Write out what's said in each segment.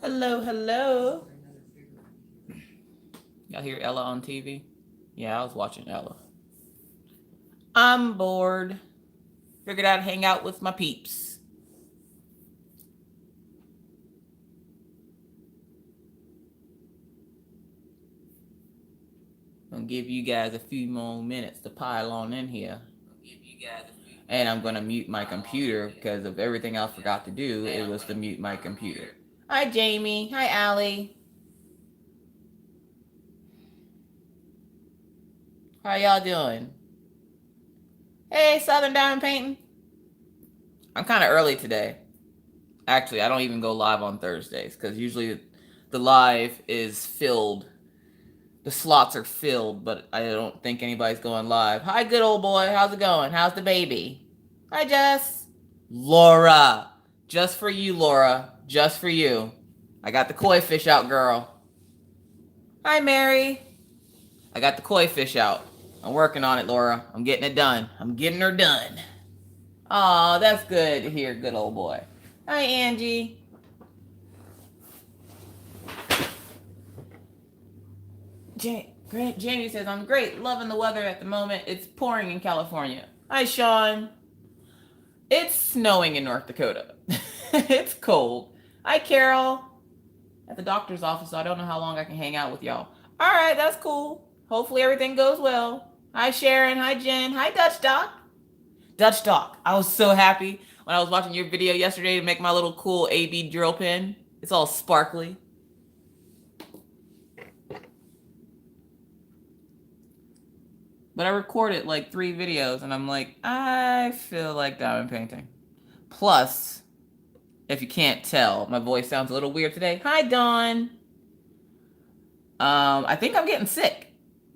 Hello, hello. Y'all hear Ella on TV? Yeah, I was watching Ella. I'm bored. Figured I'd hang out with my peeps. I'll give you guys a few more minutes to pile on in here. And I'm gonna mute my computer because of everything else I forgot to do. It was to mute my computer. Hi, Jamie. Hi, Allie. How y'all doing? Hey, Southern Diamond Painting. I'm kind of early today. Actually, I don't even go live on Thursdays because usually the live is filled. The slots are filled, but I don't think anybody's going live. Hi, good old boy. How's it going? How's the baby? Hi, Jess. Laura. Just for you, Laura. Just for you. I got the koi fish out, girl. Hi, Mary. I got the koi fish out. I'm working on it, Laura. I'm getting it done. I'm getting her done. Aw, that's good to hear, good old boy. Hi, Angie. Jamie says, I'm great. Loving the weather at the moment. It's pouring in California. Hi, Sean. It's snowing in North Dakota. It's cold. Hi, Carol. At the doctor's office, so I don't know how long I can hang out with y'all. All right, that's cool. Hopefully everything goes well. Hi, Sharon. Hi, Jen. Hi, Dutch Doc. Dutch Doc. I was so happy when I was watching your video yesterday to make my little cool AB drill pin. It's all sparkly. But I recorded like 3 videos and I'm like, I feel like diamond painting. Plus, if you can't tell, my voice sounds a little weird today. Hi, Dawn. I think I'm getting sick.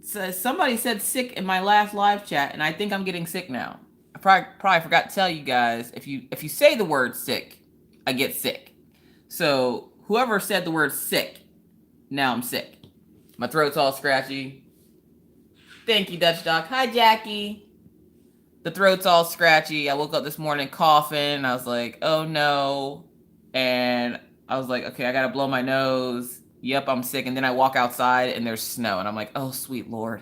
So somebody said sick in my last live chat, and I think I'm getting sick now. I probably forgot to tell you guys, if you say the word sick, I get sick. So whoever said the word sick, now I'm sick. My throat's all scratchy. Thank you, Dutch Doc. Hi, Jackie. The throat's all scratchy. I woke up this morning coughing. I was like, oh no. And I was like, okay, I gotta blow my nose. Yep, I'm sick. And then I walk outside and there's snow. And I'm like, oh, sweet Lord.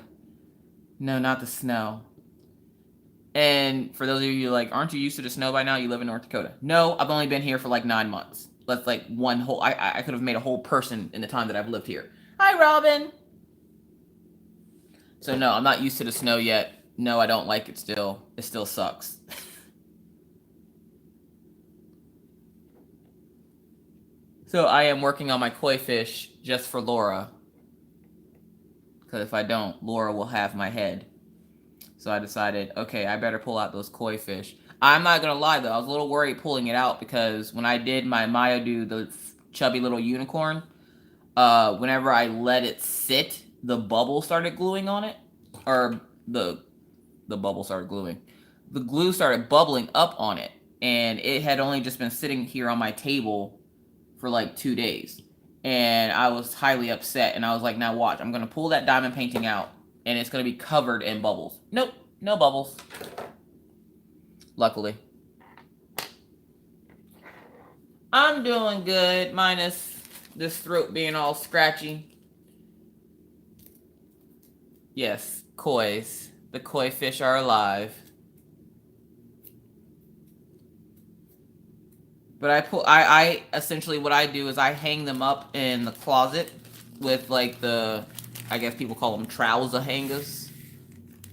No, not the snow. And for those of you like, aren't you used to the snow by now? You live in North Dakota. No, I've only been here for like 9 months. That's like one whole, I could have made a whole person in the time that I've lived here. Hi, Robin. So no, I'm not used to the snow yet. No, I don't like it still. It still sucks. So I am working on my koi fish just for Laura. Because if I don't, Laura will have my head. So I decided, okay, I better pull out those koi fish. I'm not going to lie, though. I was a little worried pulling it out because when I did my Mayadu, the chubby little unicorn, whenever I let it sit, the bubble started gluing on it. Or the bubble started gluing. The glue started bubbling up on it. And it had only just been sitting here on my table for like 2 days. And I was highly upset. And I was like, now watch. I'm going to pull that diamond painting out. And it's going to be covered in bubbles. Nope. No bubbles. Luckily. I'm doing good. Minus this throat being all scratchy. Yes. Kois. The koi fish are alive. But I essentially what I do is I hang them up in the closet with like the, I guess people call them trouser hangers.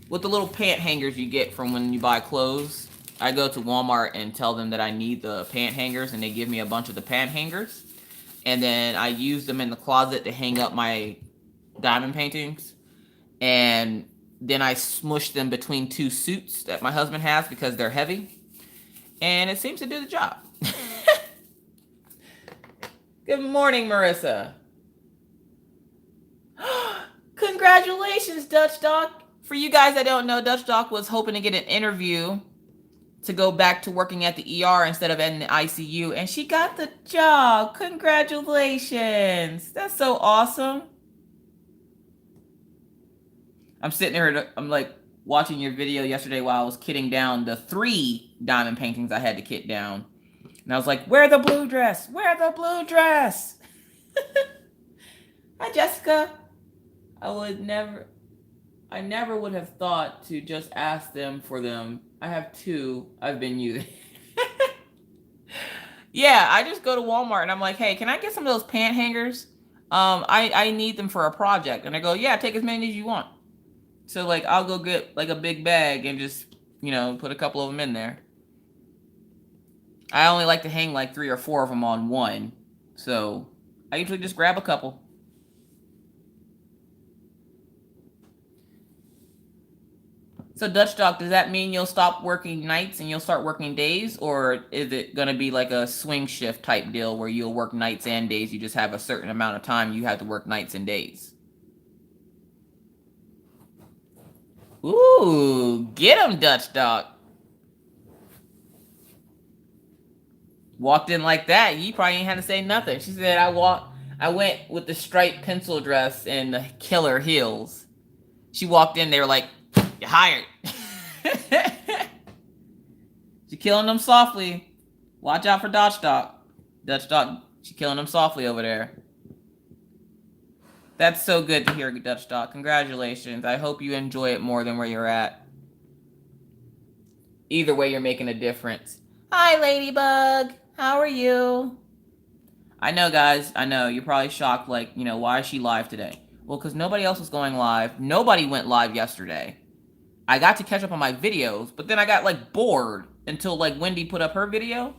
With the little pant hangers you get from when you buy clothes. I go to Walmart and tell them that I need the pant hangers and they give me a bunch of the pant hangers. And then I use them in the closet to hang up my diamond paintings. And then I smush them between 2 suits that my husband has because they're heavy. And it seems to do the job. Good morning, Marissa. Congratulations, Dutch Doc. For you guys that don't know, Dutch Doc was hoping to get an interview to go back to working at the ER instead of in the ICU, and she got the job. Congratulations. That's so awesome. I'm sitting here, I'm like watching your video yesterday while I was kitting down the 3 diamond paintings I had to kit down. And I was like, wear the blue dress. Wear the blue dress. Hi, Jessica. I would never, I never would have thought to just ask them for them. I have two I've been using. Yeah, I just go to Walmart and I'm like, hey, can I get some of those pant hangers? I need them for a project. And I go, yeah, take as many as you want. So like I'll go get like a big bag and just, put a couple of them in there. I only like to hang like 3 or 4 of them on one. So I usually just grab a couple. So Dutch Doc, does that mean you'll stop working nights and you'll start working days? Or is it going to be like a swing shift type deal where you'll work nights and days? You just have a certain amount of time you have to work nights and days. Ooh, get him, Dutch Doc. Walked in like that, you probably ain't had to say nothing. She said, I went with the striped pencil dress and the killer heels. She walked in, they were like, you're hired. She killing them softly. Watch out for Dutch Doc. Dutch Doc, she killing them softly over there. That's so good to hear, Dutch Doc. Congratulations. I hope you enjoy it more than where you're at. Either way, you're making a difference. Hi, Ladybug. How are you? I know, guys. I know. You're probably shocked, like, why is she live today? Well, because nobody else was going live. Nobody went live yesterday. I got to catch up on my videos, but then I got, like, bored until, like, Wendy put up her video.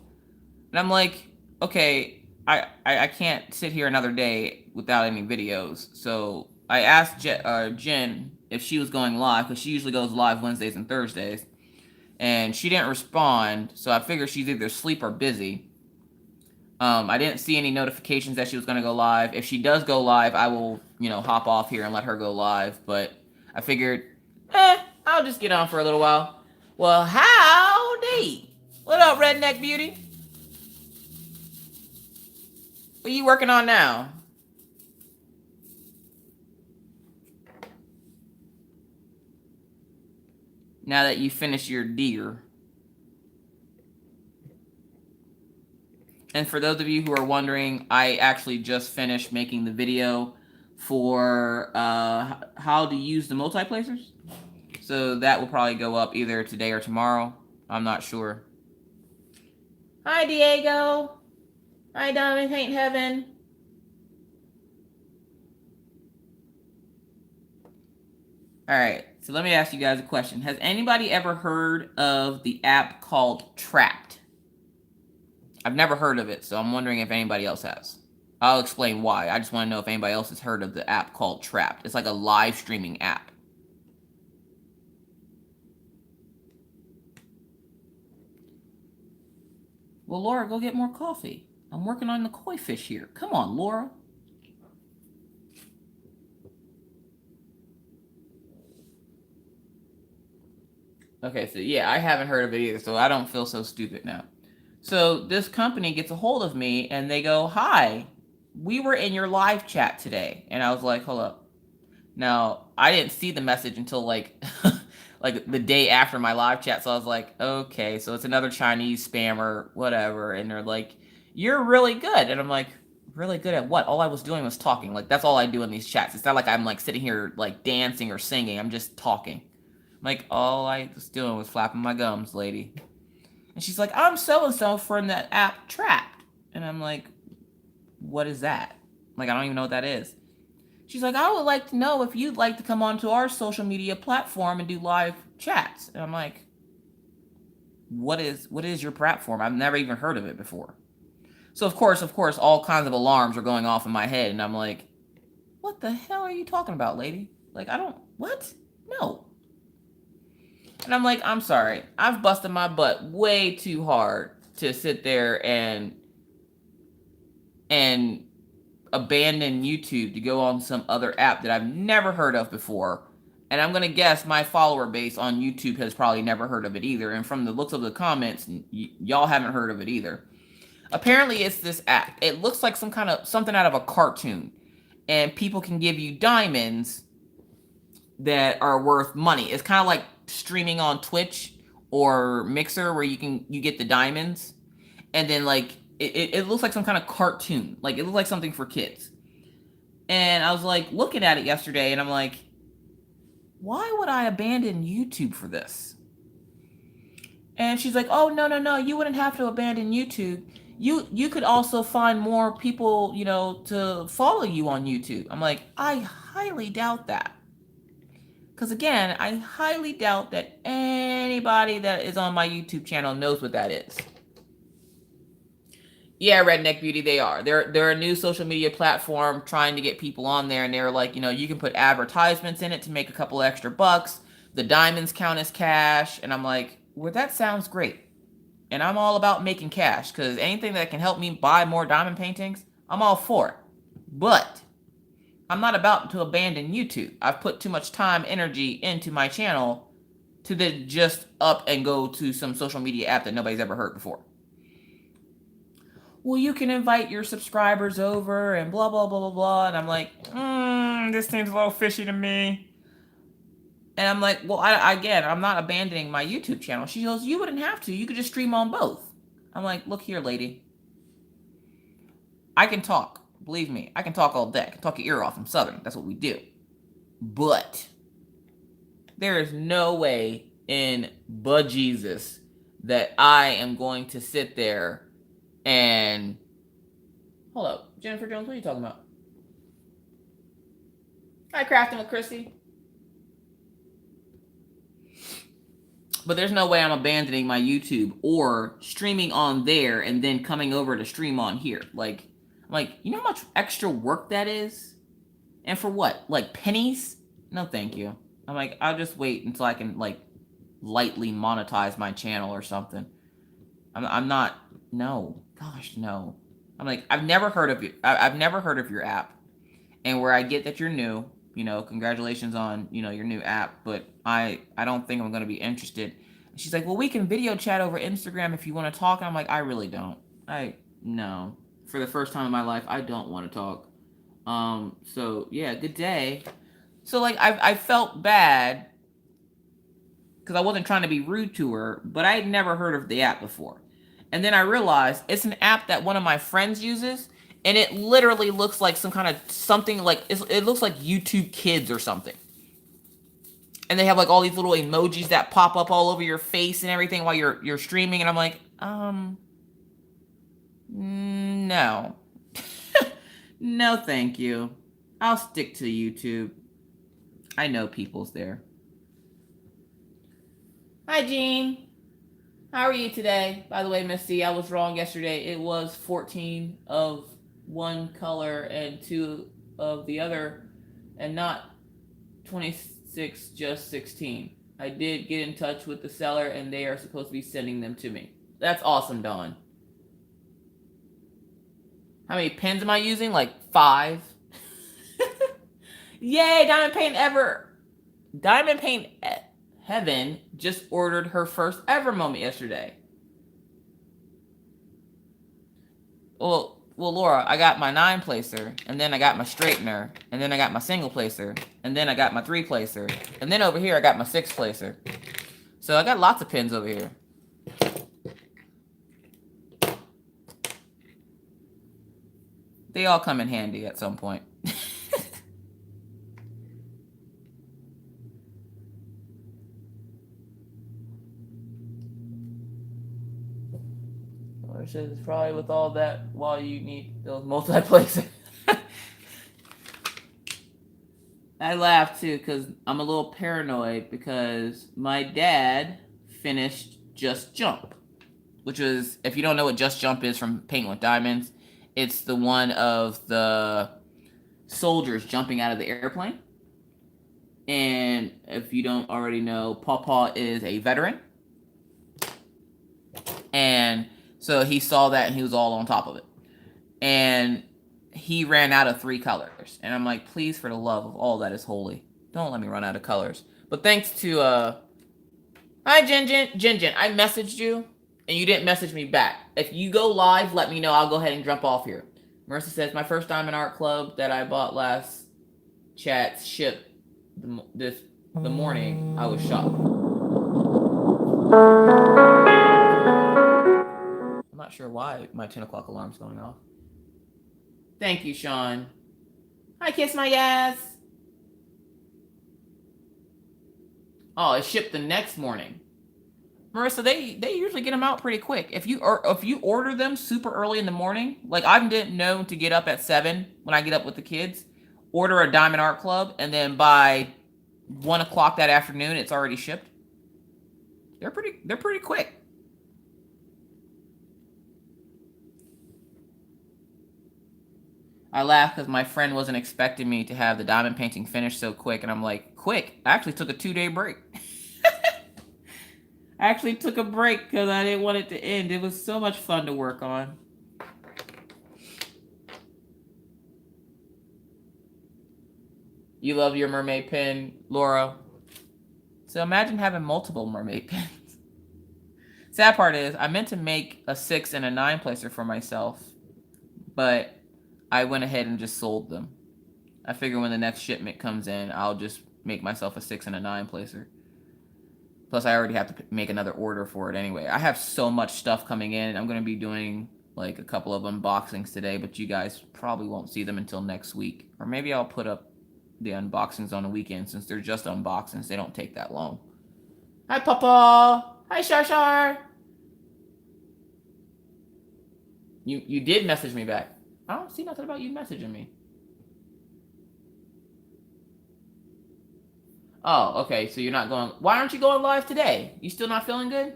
And I'm like, okay, I can't sit here another day without any videos. So I asked Jen if she was going live, because she usually goes live Wednesdays and Thursdays. And she didn't respond, so I figured she's either asleep or busy. I didn't see any notifications that she was going to go live. If she does go live, I will, hop off here and let her go live. But I figured, I'll just get on for a little while. Well, howdy. What up, Redneck Beauty? What are you working on now? Now that you finish your deer. And for those of you who are wondering, I actually just finished making the video for how to use the multiplacers. So that will probably go up either today or tomorrow. I'm not sure. Hi, Diego. Hi, Diamond Paint Heaven. All right, so let me ask you guys a question. Has anybody ever heard of the app called Trapped? I've never heard of it, so I'm wondering if anybody else has. I'll explain why. I just want to know if anybody else has heard of the app called Trapped. It's like a live streaming app. Well, Laura, go get more coffee. I'm working on the koi fish here. Come on, Laura. Okay, so yeah, I haven't heard of it either, so I don't feel so stupid now. So this company gets a hold of me and they go, hi, we were in your live chat today. And I was like, hold up. Now, I didn't see the message until like like the day after my live chat. So I was like, okay, so it's another Chinese spammer, whatever. And they're like, you're really good. And I'm like, really good at what? All I was doing was talking. Like, that's all I do in these chats. It's not like I'm like sitting here like dancing or singing. I'm just talking. Like, all I was doing was flapping my gums, lady. And she's like, I'm so-and-so from that app Trapped. And I'm like, what is that? Like, I don't even know what that is. She's like, I would like to know if you'd like to come onto our social media platform and do live chats. And I'm like, what is your platform? I've never even heard of it before. So of course, all kinds of alarms are going off in my head. And I'm like, what the hell are you talking about, lady? Like, what? No. And I'm like, I'm sorry. I've busted my butt way too hard to sit there and abandon YouTube to go on some other app that I've never heard of before. And I'm going to guess my follower base on YouTube has probably never heard of it either. And from the looks of the comments, y'all haven't heard of it either. Apparently, it's this app. It looks like something out of a cartoon. And people can give you diamonds that are worth money. It's kind of like streaming on Twitch or Mixer where you get the diamonds. And then like it looks like some kind of cartoon. Like, it looks like something for kids. And I was like looking at it yesterday, and I'm like, why would I abandon YouTube for this? And she's like, oh, no, no, no, you wouldn't have to abandon YouTube. You could also find more people, to follow you on YouTube. I'm like, I highly doubt that. Because again, I highly doubt that anybody that is on my YouTube channel knows what that is. Yeah, Redneck Beauty, they are. They're a new social media platform trying to get people on there, and they're like, you can put advertisements in it to make a couple extra bucks. The diamonds count as cash, and I'm like, well, that sounds great. And I'm all about making cash, because anything that can help me buy more diamond paintings, I'm all for it. But I'm not about to abandon YouTube. I've put too much time, energy into my channel to then just up and go to some social media app that nobody's ever heard before. Well, you can invite your subscribers over and blah, blah, blah, blah, blah. And I'm like, this seems a little fishy to me. And I'm like, well, again, I'm not abandoning my YouTube channel. She goes, you wouldn't have to. You could just stream on both. I'm like, look here, lady. I can talk. Believe me, I can talk all day. I can talk your ear off. I'm Southern. That's what we do. But there is no way in bejesus that I am going to sit there and... Hold up. Jennifer Jones, what are you talking about? Hi, Crafting with Christy. But there's no way I'm abandoning my YouTube or streaming on there and then coming over to stream on here. Like, you know how much extra work that is? And for what? Like pennies? No, thank you. I'm like, I'll just wait until I can, like, lightly monetize my channel or something. I'm not... No. Gosh, no. I'm like, I've never heard of you. I've never heard of your app. And where I get that you're new, congratulations on, your new app, but I don't think I'm going to be interested. And she's like, well, we can video chat over Instagram if you want to talk. And I'm like, I really don't. No. For the first time in my life, I don't want to talk. So yeah, good day. So like, I felt bad because I wasn't trying to be rude to her, but I had never heard of the app before. And then I realized it's an app that one of my friends uses, and it literally looks like some kind of something like, it looks like YouTube Kids or something. And they have like all these little emojis that pop up all over your face and everything while you're streaming. And I'm like, no. No, thank you. I'll stick to YouTube. I know people's there. Hi, Jean. How are you today? By the way, Misty, I was wrong yesterday. It was 14 of one color and 2 of the other, and not 26, just 16. I did get in touch with the seller, and they are supposed to be sending them to me. That's awesome, Dawn. How many pens am I using? Like 5. Yay, Diamond Paint Heaven just ordered her first ever moment yesterday. Well, Laura, I got my 9 placer, and then I got my straightener, and then I got my single placer, and then I got my 3 placer, and then over here I got my 6 placer. So I got lots of pins over here. They all come in handy at some point. It's probably with all that while you need those multi-placers. I laugh too because I'm a little paranoid because my dad finished Just Jump, which was, if you don't know what Just Jump is from Paint with Diamonds, it's the one of the soldiers jumping out of the airplane. And if you don't already know, Pawpaw is a veteran. And so he saw that and he was all on top of it. And he ran out of 3 colors. And I'm like, please, for the love of all that is holy, don't let me run out of colors. But thanks to, hi, Jin. I messaged you and you didn't message me back. If you go live, let me know. I'll go ahead and jump off here. Marissa says, my first Diamond Art Club that I bought last chat shipped the morning. I was shocked. not sure why my 10 o'clock alarm's going off. Thank you, Sean. Hi, kiss my ass. Oh, it shipped the next morning. Marissa, they usually get them out pretty quick. If you order them super early in the morning, like I didn't know to get up at 7 when I get up with the kids, order a Diamond Art Club, and then by 1 o'clock that afternoon, it's already shipped. They're pretty quick. I laugh because my friend wasn't expecting me to have the diamond painting finished so quick, and I'm like, quick? I actually took a 2-day break. I actually took a break because I didn't want it to end. It was so much fun to work on. You love your mermaid pen, Laura. So imagine having multiple mermaid pens. Sad part is, I meant to make a 6 and a 9 placer for myself, but I went ahead and just sold them. I figure when the next shipment comes in, I'll just make myself a 6 and a 9 placer. Plus, I already have to make another order for it anyway. I have so much stuff coming in. I'm going to be doing like a couple of unboxings today, but you guys probably won't see them until next week. Or maybe I'll put up the unboxings on the weekend since they're just unboxings. They don't take that long. Hi, Papa. Hi, Shar. You did message me back. I don't see nothing about you messaging me. Oh, okay, so you're not going... Why aren't you going live today? You still not feeling good?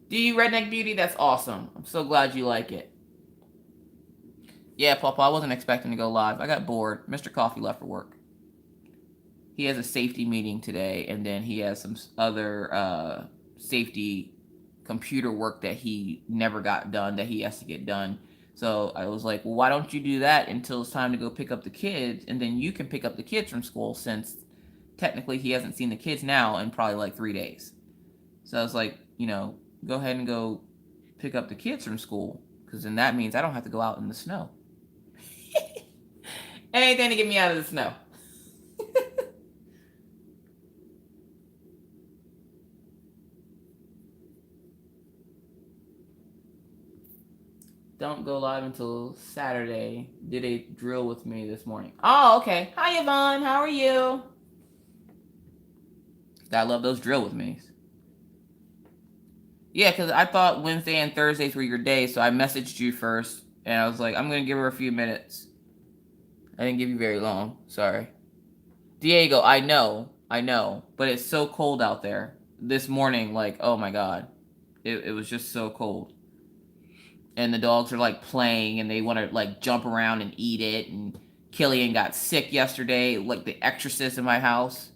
Do you, Redneck Beauty? That's awesome. I'm so glad you like it. Yeah, Papa, I wasn't expecting to go live. I got bored. Mr. Coffee left for work. He has a safety meeting today, and then he has some other safety computer work that he never got done that he has to get done. So I was like, well, why don't you do that until it's time to go pick up the kids, and then you can pick up the kids from school since... Technically, he hasn't seen the kids now in probably like 3 days. So I was like, you know, go ahead and go pick up the kids from school. Because then that means I don't have to go out in the snow. Anything to get me out of the snow. Don't go live until Saturday. Did a drill with me this morning. Oh, okay. Hi, Yvonne. How are you? I love those drill with me's. Yeah, because I thought Wednesday and Thursdays were your days, so I messaged you first, and I was like, I'm going to give her a few minutes. I didn't give you very long. Sorry. Diego, I know, but it's so cold out there. This morning, like, oh my God. It was just so cold. And the dogs are, like, playing, and they want to, like, jump around and eat it, and Killian got sick yesterday, like the exorcist in my house.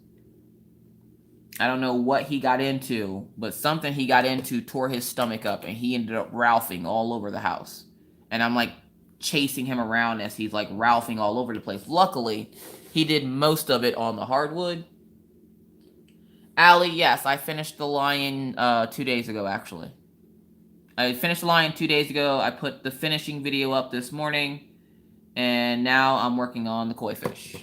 I don't know what he got into, but something he got into tore his stomach up, and he ended up ralphing all over the house. And I'm like chasing him around as he's like ralphing all over the place. Luckily, he did most of it on the hardwood. Allie, yes, I finished The Lion 2 days ago, actually. I finished The Lion 2 days ago. I put the finishing video up this morning, and now I'm working on the koi fish.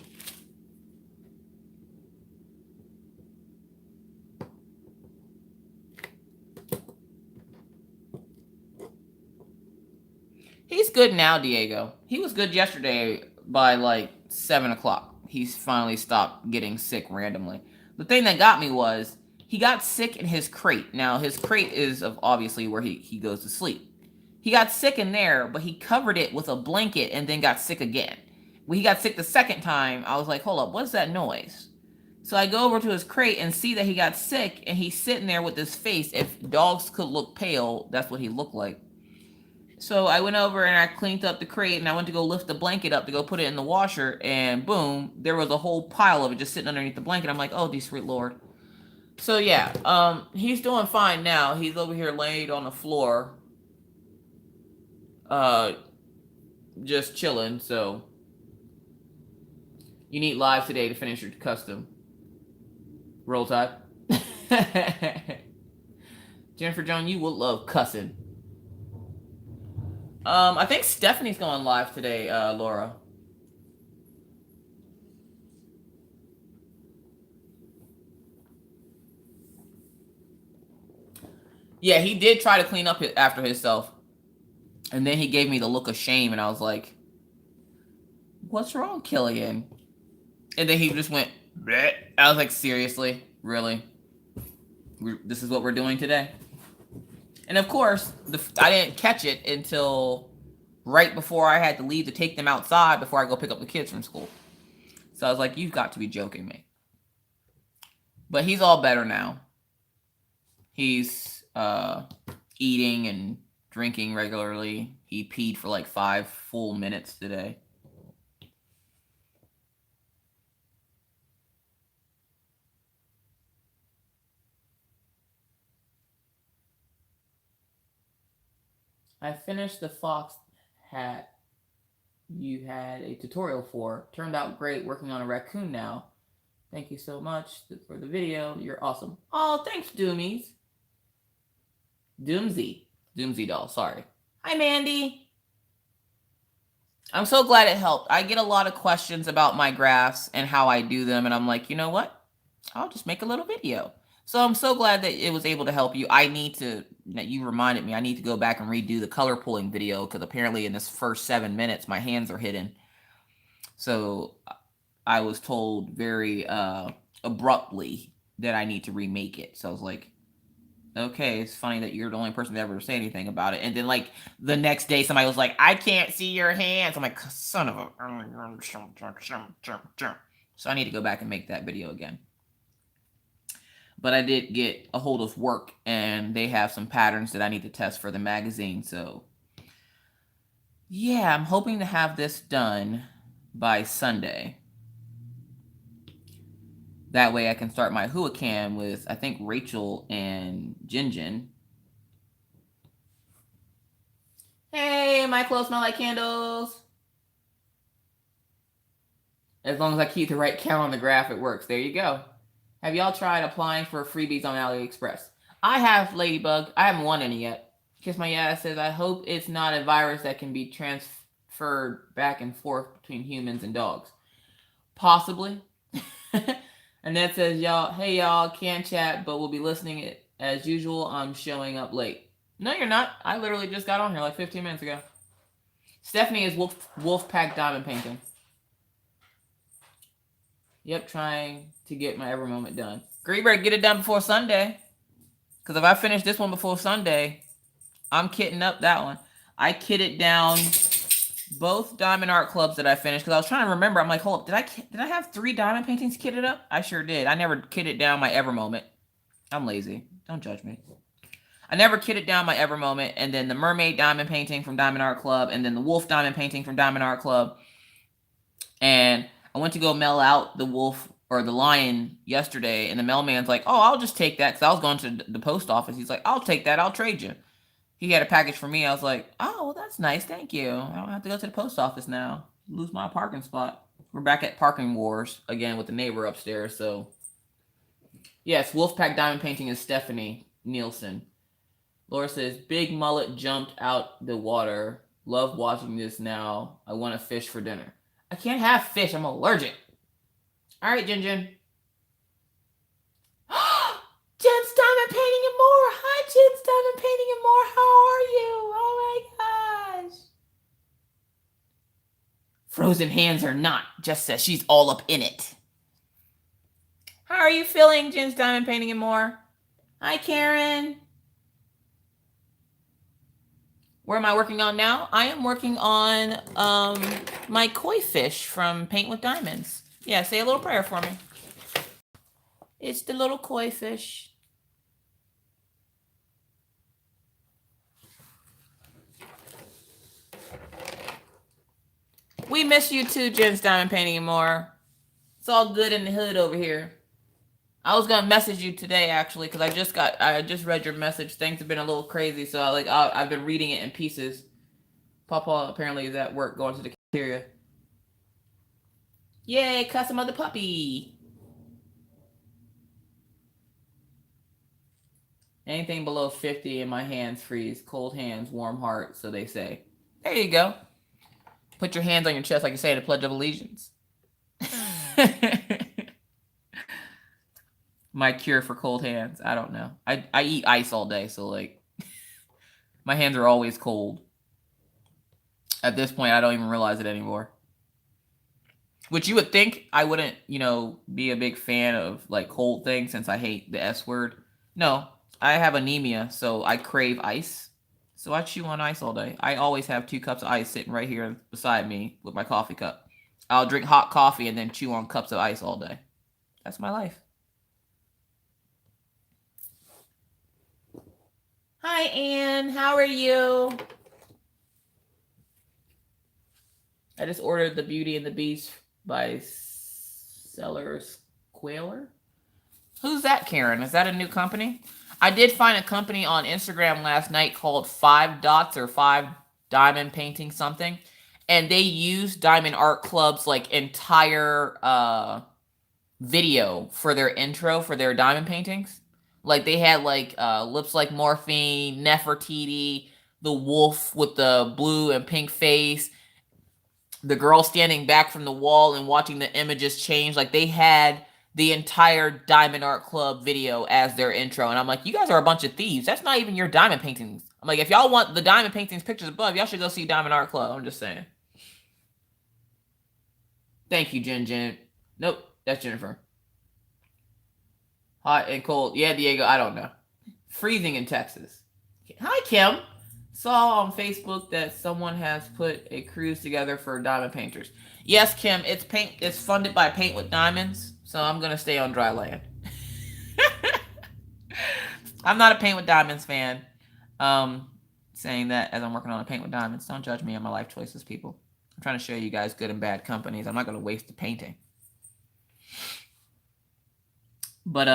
He's good now, Diego. He was good yesterday by like 7 o'clock. He's finally stopped getting sick randomly. The thing that got me was he got sick in his crate. Now, his crate is obviously where he goes to sleep. He got sick in there, but he covered it with a blanket and then got sick again. When he got sick the second time, I was like, hold up, what's that noise? So I go over to his crate and see that he got sick, and he's sitting there with his face. If dogs could look pale, that's what he looked like. So I went over and I cleaned up the crate, and I went to go lift the blanket up to go put it in the washer, and boom, there was a whole pile of it just sitting underneath the blanket. I'm like, oh, dear sweet Lord. So yeah, he's doing fine now. He's over here laid on the floor, just chilling. So you need live today to finish your custom. Roll Tide. Jennifer Jones, you will love cussing. I think Stephanie's going live today, Laura. Yeah, he did try to clean up after himself. And then he gave me the look of shame, and I was like, what's wrong, Killian? And then he just went, bleh. I was like, seriously? Really? This is what we're doing today? And of course, I didn't catch it until right before I had to leave to take them outside before I go pick up the kids from school. So I was like, you've got to be joking me. But he's all better now. He's eating and drinking regularly. He peed for like 5 full minutes today. I finished the fox hat you had a tutorial for. Turned out great, working on a raccoon now. Thank you so much for the video. You're awesome. Oh, thanks, Doomies. Doomsy doll, sorry. Hi, Mandy. I'm so glad it helped. I get a lot of questions about my graphs and how I do them, and I'm like, you know what? I'll just make a little video. So I'm so glad that it was able to help you. That you reminded me, I need to go back and redo the color pulling video, because apparently in this first 7 minutes, my hands are hidden. So I was told very abruptly that I need to remake it. So I was like, okay, it's funny that you're the only person to ever say anything about it. And then like the next day, somebody was like, I can't see your hands. I'm like, son of a... So I need to go back and make that video again. But I did get a hold of work, and they have some patterns that I need to test for the magazine. So yeah, I'm hoping to have this done by Sunday. That way I can start my Huacam with, I think, Rachel and Jinjin. Hey, my clothes smell like candles. As long as I keep the right count on the graph, it works. There you go. Have y'all tried applying for freebies on AliExpress? I have, Ladybug. I haven't won any yet. Kiss My Ass says, I hope it's not a virus that can be transferred back and forth between humans and dogs. Possibly. And that says, y'all, hey y'all, can't chat, but we'll be listening it as usual. I'm showing up late. No, you're not. I literally just got on here like 15 minutes ago. Stephanie is Wolfpack diamond painting. Yep, trying to get my Ever Moment done. Greenberg, get it done before Sunday. Because if I finish this one before Sunday, I'm kitting up that one. I kitted down both diamond art clubs that I finished, because I was trying to remember. I'm like, hold up, did I have 3 diamond paintings kitted up? I sure did. I never kitted down my Ever Moment. I'm lazy. Don't judge me. I never kitted down my Ever Moment, and then the mermaid diamond painting from Diamond Art Club, and then the wolf diamond painting from Diamond Art Club. And I went to go mail out the wolf or the lion yesterday, and the mailman's like, oh, I'll just take that, because I was going to the post office. He's like, I'll take that. I'll trade you. He had a package for me. I was like, oh, well, that's nice. Thank you. I don't have to go to the post office now. Lose my parking spot. We're back at parking wars again with the neighbor upstairs. So, yes, Wolfpack diamond painting is Stephanie Nielsen. Laura says, big mullet jumped out the water. Love watching this now. I want a fish for dinner. I can't have fish. I'm allergic. All right, Jinjin. Jen's diamond painting and more. Hi, Jen's diamond painting and more. How are you? Oh my gosh. Frozen hands or not, Jess says she's all up in it. How are you feeling, Jen's diamond painting and more? Hi, Karen. Where am I working on now? I am working on my koi fish from Paint with Diamonds. Yeah, say a little prayer for me. It's the little koi fish. We miss you too, Jen's diamond painting and more. It's all good in the hood over here. I was gonna message you today actually, because I just read your message. Things have been a little crazy, so I've been reading it in pieces. Papa apparently is at work going to the cafeteria. Yay, custom of the puppy. Anything below 50 and my hands freeze. Cold hands, warm heart, so they say. There you go. Put your hands on your chest like you say the Pledge of Allegiance. My cure for cold hands. I don't know. I eat ice all day, so like my hands are always cold. At this point, I don't even realize it anymore. Which you would think I wouldn't, be a big fan of like cold things since I hate the S word. No, I have anemia, so I crave ice. So I chew on ice all day. I always have 2 cups of ice sitting right here beside me with my coffee cup. I'll drink hot coffee and then chew on cups of ice all day. That's my life. Hi, Anne. How are you? I just ordered the Beauty and the Beast by Sellers Qualer. Who's that, Karen? Is that a new company? I did find a company on Instagram last night called 5 Dots or 5 Diamond Painting something. And they use Diamond Art Club's like entire video for their intro for their diamond paintings. Like they had like Lips Like Morphine, Nefertiti, the wolf with the blue and pink face, the girl standing back from the wall and watching the images change. Like they had the entire Diamond Art Club video as their intro. And I'm like, you guys are a bunch of thieves. That's not even your diamond paintings. I'm like, if y'all want the diamond paintings pictures above, y'all should go see Diamond Art Club. I'm just saying. Thank you, Jen. Nope, that's Jennifer. Hot and cold. Yeah, Diego, I don't know. Freezing in Texas. Hi, Kim. Saw on Facebook that someone has put a cruise together for diamond painters. Yes, Kim, it's funded by Paint with Diamonds, so I'm gonna stay on dry land. I'm not a Paint with Diamonds fan. Saying that as I'm working on a Paint with Diamonds. Don't judge me on my life choices, people. I'm trying to show you guys good and bad companies. I'm not gonna waste the painting. But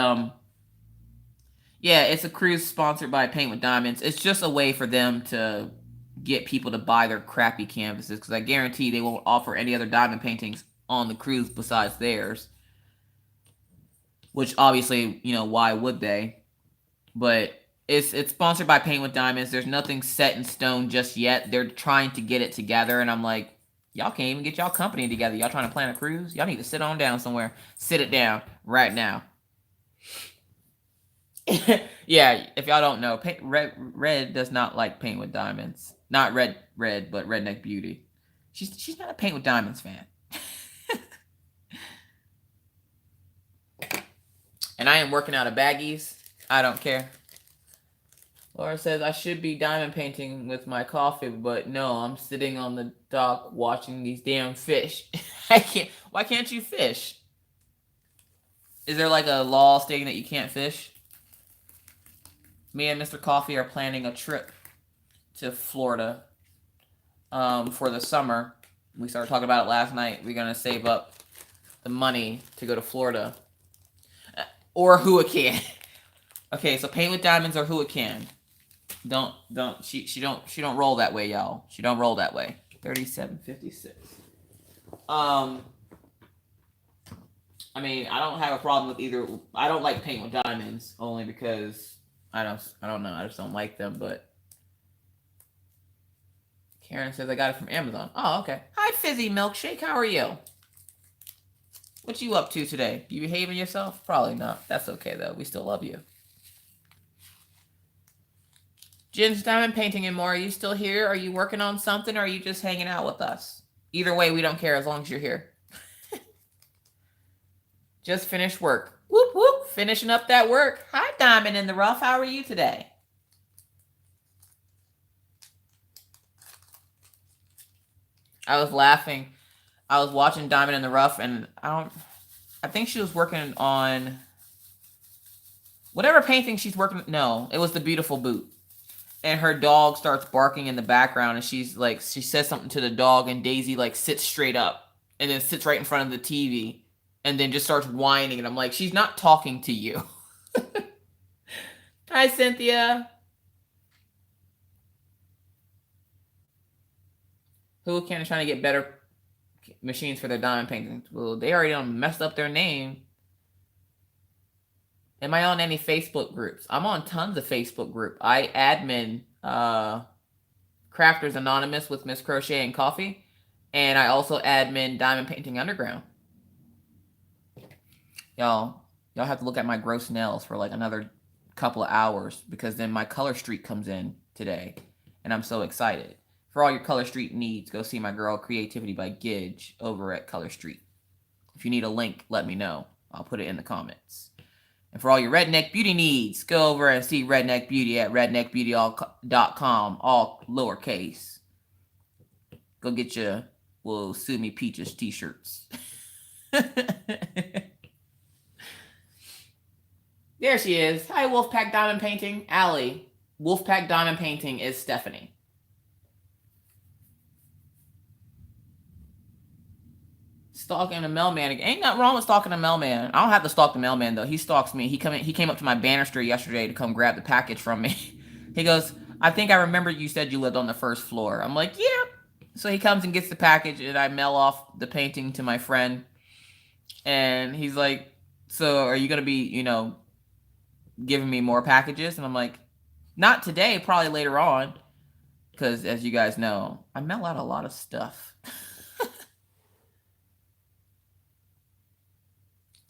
yeah, it's a cruise sponsored by Paint with Diamonds. It's just a way for them to get people to buy their crappy canvases because I guarantee they won't offer any other diamond paintings on the cruise besides theirs. Which obviously, why would they? But it's sponsored by Paint with Diamonds. There's nothing set in stone just yet. They're trying to get it together, and I'm like, y'all can't even get y'all company together. Y'all trying to plan a cruise? Y'all need to sit on down somewhere. Sit it down right now. Yeah, if y'all don't know, Red does not like Paint with Diamonds. Not Red, but Redneck Beauty. She's not a Paint with Diamonds fan. And I am working out of baggies. I don't care. Laura says I should be diamond painting with my coffee, but no, I'm sitting on the dock watching these damn fish. I can't. Why can't you fish? Is there like a law stating that you can't fish? Me and Mr. Coffee are planning a trip to Florida for the summer. We started talking about it last night. We're going to save up the money to go to Florida. Or who it can. Okay, so Paint with Diamonds or who it can. She don't roll that way, y'all. She don't roll that way. 37.56. I mean, I don't have a problem with either. I don't like Paint with Diamonds only because I don't know. I just don't like them, but Karen says I got it from Amazon. Oh, okay. Hi, Fizzy Milkshake. How are you? What you up to today? You behaving yourself? Probably not. That's okay, though. We still love you. Jen's Diamond Painting and more. Are you still here? Are you working on something, or are you just hanging out with us? Either way, we don't care as long as you're here. Just finished work. Whoop, whoop. Finishing up that work. Hi, Diamond in the Rough. How are you today? I was laughing. I was watching Diamond in the Rough, and I think she was working on whatever painting she's working. No, it was The Beautiful Boot. And her dog starts barking in the background, and she says something to the dog, and Daisy like sits straight up and then sits right in front of the TV and then just starts whining. And I'm like, she's not talking to you. Hi, Cynthia. Who can is trying to get better machines for their diamond paintings? Well, they already done messed up their name. Am I on any Facebook groups? I'm on tons of Facebook group. I admin Crafters Anonymous with Miss Crochet and Coffee. And I also admin Diamond Painting Underground. Y'all, Y'all have to look at my gross nails for like another couple of hours because then my color streak comes in today. And I'm so excited. For all your color streak needs, go see my girl Creativity by Gidge over at Color Street. If you need a link, let me know. I'll put it in the comments. And for all your redneck beauty needs, go over and see Redneck Beauty at redneckbeauty.com, all lowercase. Go get your Will Sue Me Peaches t-shirts. There she is. Hi, Wolfpack Diamond Painting. Allie. Wolfpack Diamond Painting is Stephanie. Stalking the mailman again. Ain't nothing wrong with stalking the mailman. I don't have to stalk the mailman though. He stalks me. He came up to my banister yesterday to come grab the package from me. He goes, I think I remember you said you lived on the first floor. I'm like, yeah. So he comes and gets the package and I mail off the painting to my friend. And he's like, so are you going to be, giving me more packages? And I'm like, not today, probably later on. Because as you guys know, I mail out a lot of stuff.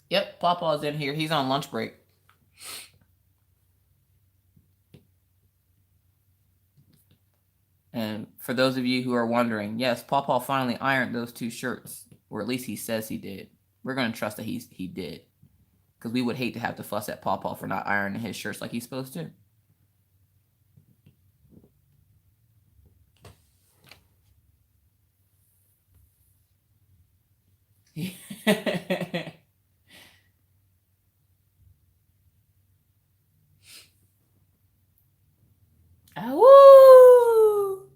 Yep, Pawpaw's in here. He's on lunch break. And for those of you who are wondering, yes, Pawpaw finally ironed those 2 shirts. Or at least he says he did. We're going to trust that he did. Because we would hate to have to fuss at Pawpaw for not ironing his shirts like he's supposed to. Woo!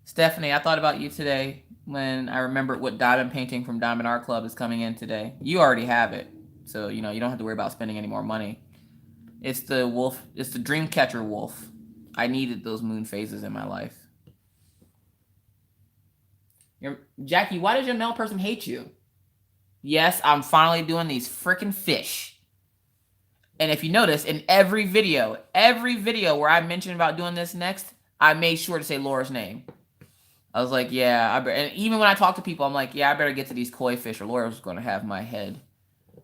Stephanie, I thought about you today when I remembered what diamond painting from Diamond Art Club is coming in today. You already have it. So, you don't have to worry about spending any more money. It's the wolf. It's the Dreamcatcher wolf. I needed those moon phases in my life. Jackie, why does your mail person hate you? Yes, I'm finally doing these freaking fish. And if you notice, in every video where I mentioned about doing this next, I made sure to say Laura's name. I was like, yeah. And even when I talk to people, I'm like, yeah, I better get to these koi fish or Laura's going to have my head. I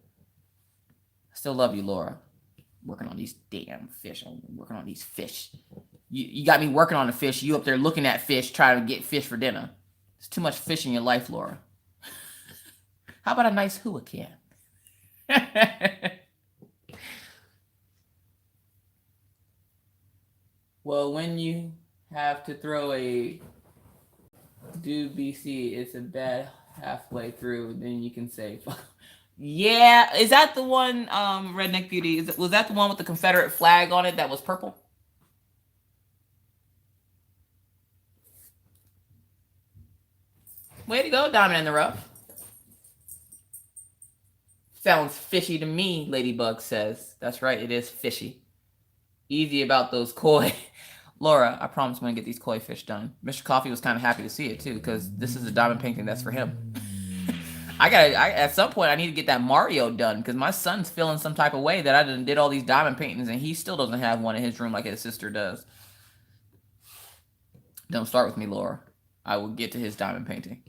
still love you, Laura. Working on these damn fish. I'm working on these fish. You got me working on the fish. You up there looking at fish, trying to get fish for dinner. There's too much fish in your life, Laura. How about a nice hurricane? Well, when you have to throw a do BC, it's a bad halfway through, then you can say, yeah. Is that the one, Redneck Beauty? Was that the one with the Confederate flag on it that was purple? Way to go, Diamond in the Rough. Sounds fishy to me, Ladybug says. That's right, it is fishy. Easy about those koi. Laura, I promise I'm going to get these koi fish done. Mr. Coffee was kind of happy to see it, too, because this is a diamond painting that's for him. At some point, I need to get that Mario done, because my son's feeling some type of way that I did all these diamond paintings, and he still doesn't have one in his room like his sister does. Don't start with me, Laura. I will get to his diamond painting.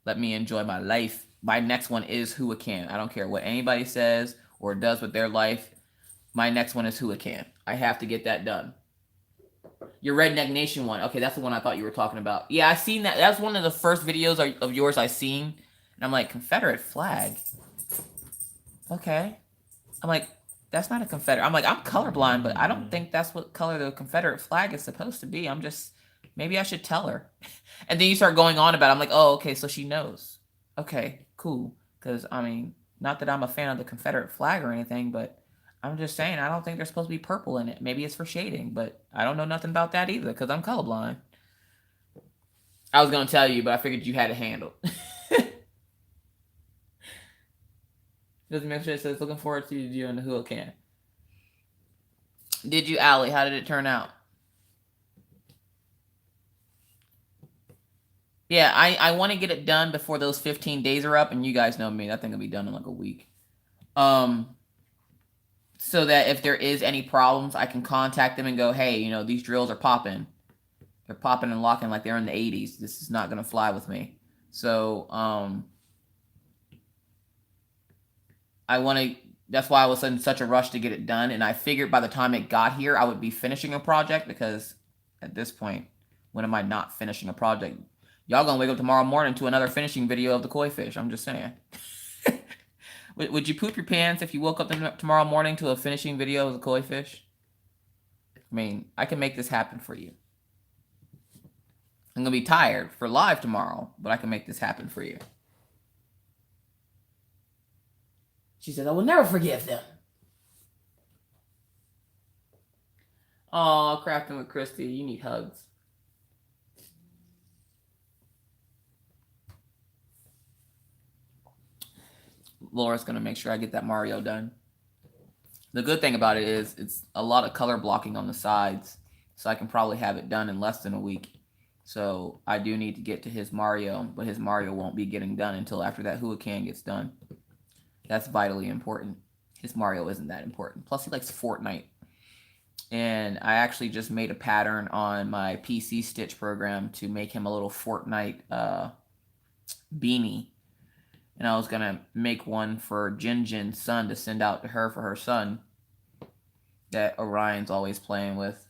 Let me enjoy my life. My next one is Huracan. I don't care what anybody says or does with their life. My next one is Huracan. I have to get that done. Your Redneck Nation one. Okay, that's the one I thought you were talking about. Yeah, I seen that. That's one of the first videos of yours I seen. And I'm like, Confederate flag? Okay. I'm like, that's not a Confederate. I'm like, I'm colorblind, but I don't think that's what color the Confederate flag is supposed to be. I'm just, maybe I should tell her. And then you start going on about it. I'm like, oh, okay, so she knows. Okay, cool. Because, I mean, not that I'm a fan of the Confederate flag or anything, but I'm just saying, I don't think there's supposed to be purple in it. Maybe it's for shading, but I don't know nothing about that either because I'm colorblind. I was going to tell you, but I figured you had it handled. Doesn't make sure it says, looking forward to you and the Huracan. Did you, Allie? How did it turn out? Yeah, I want to get it done before those 15 days are up, and you guys know me. That thing will be done in like a week. So that if there is any problems, I can contact them and go, hey, these drills are popping. They're popping and locking like they're in the 80s. This is not going to fly with me. So, I want to That's why I was in such a rush to get it done. And I figured by the time it got here, I would be finishing a project, because at this point, when am I not finishing a project? Y'all gonna wake up tomorrow morning to another finishing video of the koi fish. I'm just saying. Would you poop your pants if you woke up tomorrow morning to a finishing video of the koi fish? I mean, I can make this happen for you. I'm gonna be tired for live tomorrow, but I can make this happen for you. She says, I will never forgive them. Oh, crafting with Christy, you need hugs. Laura's gonna make sure I get that Mario done. The good thing about it is it's a lot of color blocking on the sides, so I can probably have it done in less than a week. So I do need to get to his Mario, but his Mario won't be getting done until after that Huracan gets done. That's vitally important. His Mario isn't that important. Plus, he likes Fortnite. And I actually just made a pattern on my PC Stitch program to make him a little Fortnite beanie. And I was going to make one for Jin's son to send out to her for her son that Orion's always playing with.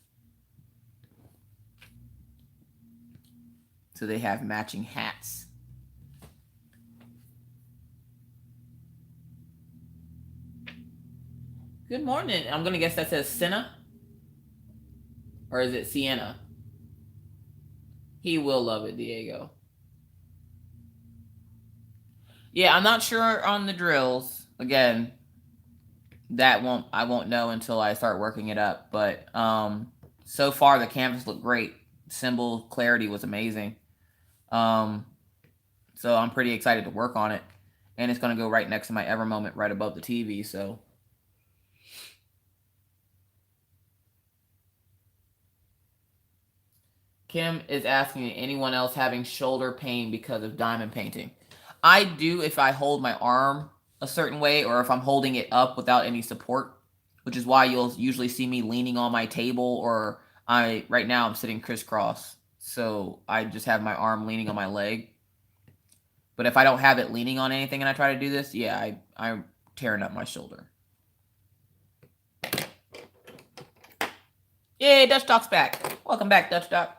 So they have matching hats. Good morning. I'm going to guess that says Senna. Or is it Sienna? He will love it, Diego. Yeah, I'm not sure on the drills. Again, I won't know until I start working it up. But so far the canvas looked great. Symbol clarity was amazing. So I'm pretty excited to work on it. And it's going to go right next to my Ever Moment right above the TV, so. Kim is asking, anyone else having shoulder pain because of diamond painting? I do if I hold my arm a certain way, or if I'm holding it up without any support, which is why you'll usually see me leaning on my table, or right now I'm sitting crisscross, so I just have my arm leaning on my leg. But if I don't have it leaning on anything and I try to do this, yeah, I'm tearing up my shoulder. Yay, Dutch Doc's back. Welcome back, Dutch Doc.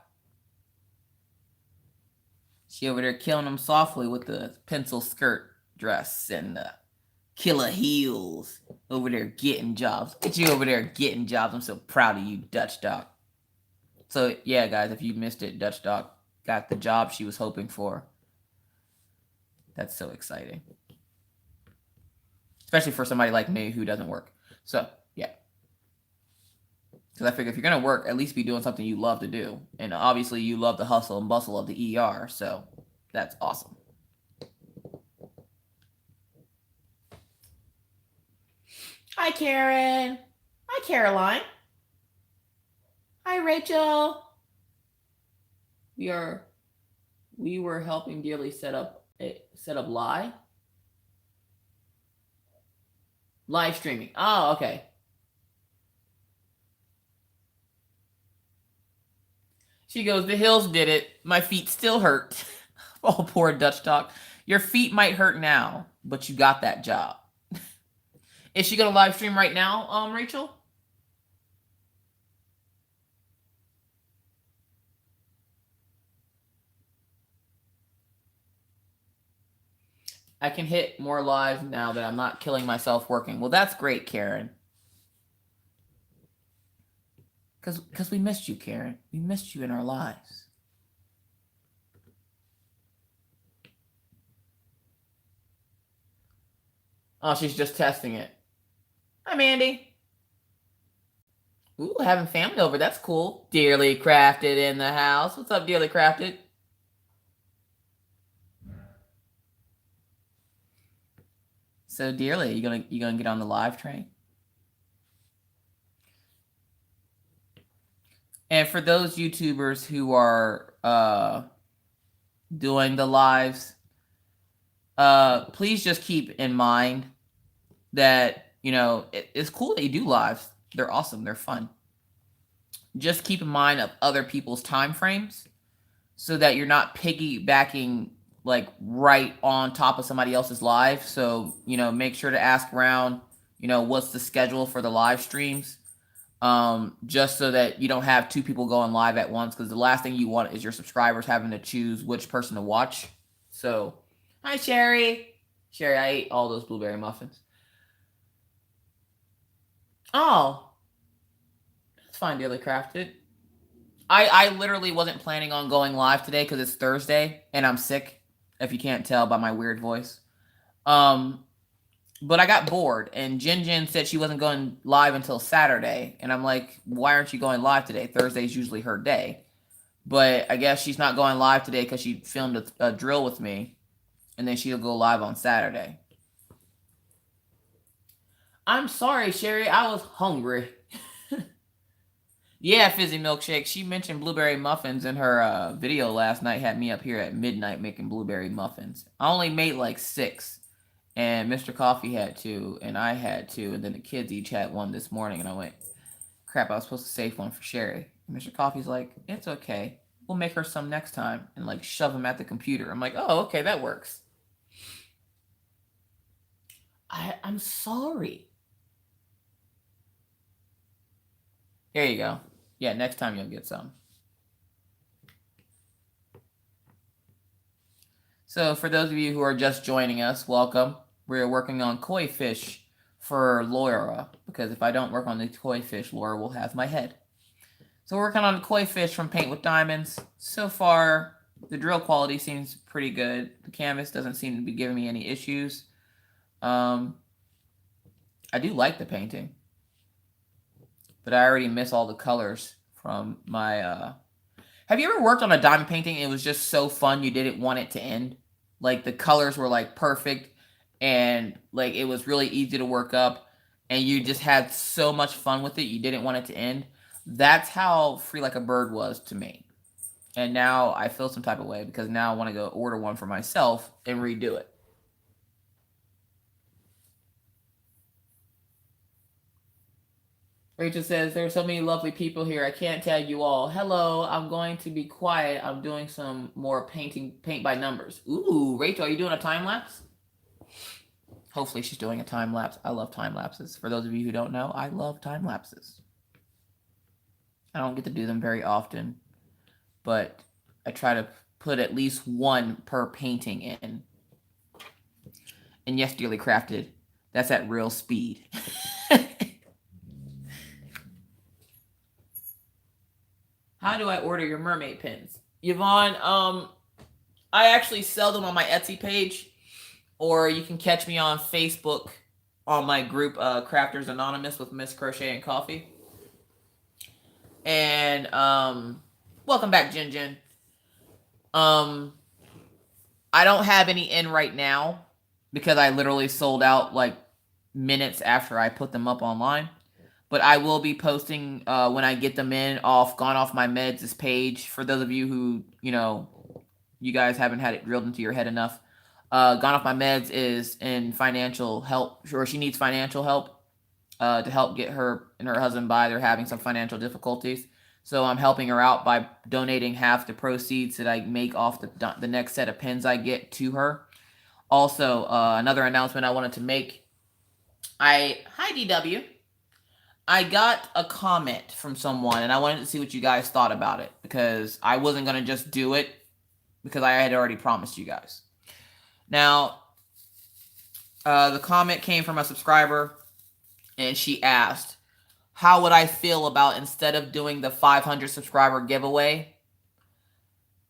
She over there killing him softly with the pencil skirt dress and the killer heels. Over there getting jobs. Look at you over there getting jobs. I'm so proud of you, Dutch Doc. So, yeah, guys, if you missed it, Dutch Doc got the job she was hoping for. That's so exciting. Especially for somebody like me who doesn't work. So, yeah. Because I figure if you're going to work, at least be doing something you love to do. And obviously you love the hustle and bustle of the ER. So that's awesome. Hi, Karen. Hi, Caroline. Hi, Rachel. We were helping Dearly set up live streaming. Oh, okay. She goes, the hills did it. My feet still hurt. Oh, poor Dutch Doc. Your feet might hurt now, but you got that job. Is she going to live stream right now, Rachel? I can hit more live now that I'm not killing myself working. Well, that's great, Karen. Because we missed you, Karen. We missed you in our lives. Oh, she's just testing it. Hi, Mandy. Ooh, having family over. That's cool. Dearly Crafted in the house. What's up, Dearly Crafted? So, Dearly, you gonna get on the live train? And for those YouTubers who are doing the lives, please just keep in mind that, it's cool that you do lives. They're awesome. They're fun. Just keep in mind of other people's time frames so that you're not piggybacking like right on top of somebody else's live. So, make sure to ask around, what's the schedule for the live streams, just so that you don't have two people going live at once, because the last thing you want is your subscribers having to choose which person to watch. So, hi, Sherry. Sherry, I ate all those blueberry muffins. Oh, that's fine, dearly crafted. I literally wasn't planning on going live today because it's Thursday and I'm sick, if you can't tell by my weird voice. But I got bored, and Jin said she wasn't going live until Saturday, and I'm like, why aren't you going live today? Thursday's usually her day. But I guess she's not going live today because she filmed a drill with me, and then she'll go live on Saturday. I'm sorry, Sherry, I was hungry. Yeah, Fizzy Milkshake. She mentioned blueberry muffins in her video last night. Had me up here at midnight making blueberry muffins. I only made like 6. And Mr. Coffee had 2. And I had 2. And then the kids each had 1 this morning. And I went, crap, I was supposed to save 1 for Sherry. And Mr. Coffee's like, it's okay. We'll make her some next time. And like shove them at the computer. I'm like, oh, okay, that works. I'm sorry. Here you go. Yeah, next time you'll get some. So for those of you who are just joining us, welcome. We're working on koi fish for Laura, because if I don't work on the koi fish, Laura will have my head. So we're working on koi fish from Paint with Diamonds. So far, the drill quality seems pretty good. The canvas doesn't seem to be giving me any issues. I do like the painting, but I already miss all the colors from my... Have you ever worked on a diamond painting and it was just so fun you didn't want it to end? Like the colors were like perfect and like it was really easy to work up and you just had so much fun with it you didn't want it to end? That's how Free Like a Bird was to me. And now I feel some type of way because now I want to go order one for myself and redo it. Rachel says, there are so many lovely people here. I can't tag you all. Hello, I'm going to be quiet. I'm doing some more paint by numbers. Ooh, Rachel, are you doing a time lapse? Hopefully she's doing a time lapse. I love time lapses. For those of you who don't know, I love time lapses. I don't get to do them very often, but I try to put at least 1 per painting in. And yes, dearly crafted, that's at real speed. How do I order your mermaid pins? Yvonne, I actually sell them on my Etsy page, or you can catch me on Facebook on my group, Crafters Anonymous with Miss Crochet and Coffee. And welcome back, Jin. I don't have any in right now because I literally sold out like minutes after I put them up online. But I will be posting when I get them in Gone Off My Meds' page. For those of you who, you guys haven't had it drilled into your head enough. Gone Off My Meds is in financial help, or she needs financial help to help get her and her husband by. They're having some financial difficulties. So I'm helping her out by donating half the proceeds that I make off the next set of pins I get to her. Also, another announcement I wanted to make. Hi, DW. I got a comment from someone, and I wanted to see what you guys thought about it, because I wasn't going to just do it, because I had already promised you guys. Now, the comment came from a subscriber, and she asked, how would I feel about, instead of doing the 500 subscriber giveaway,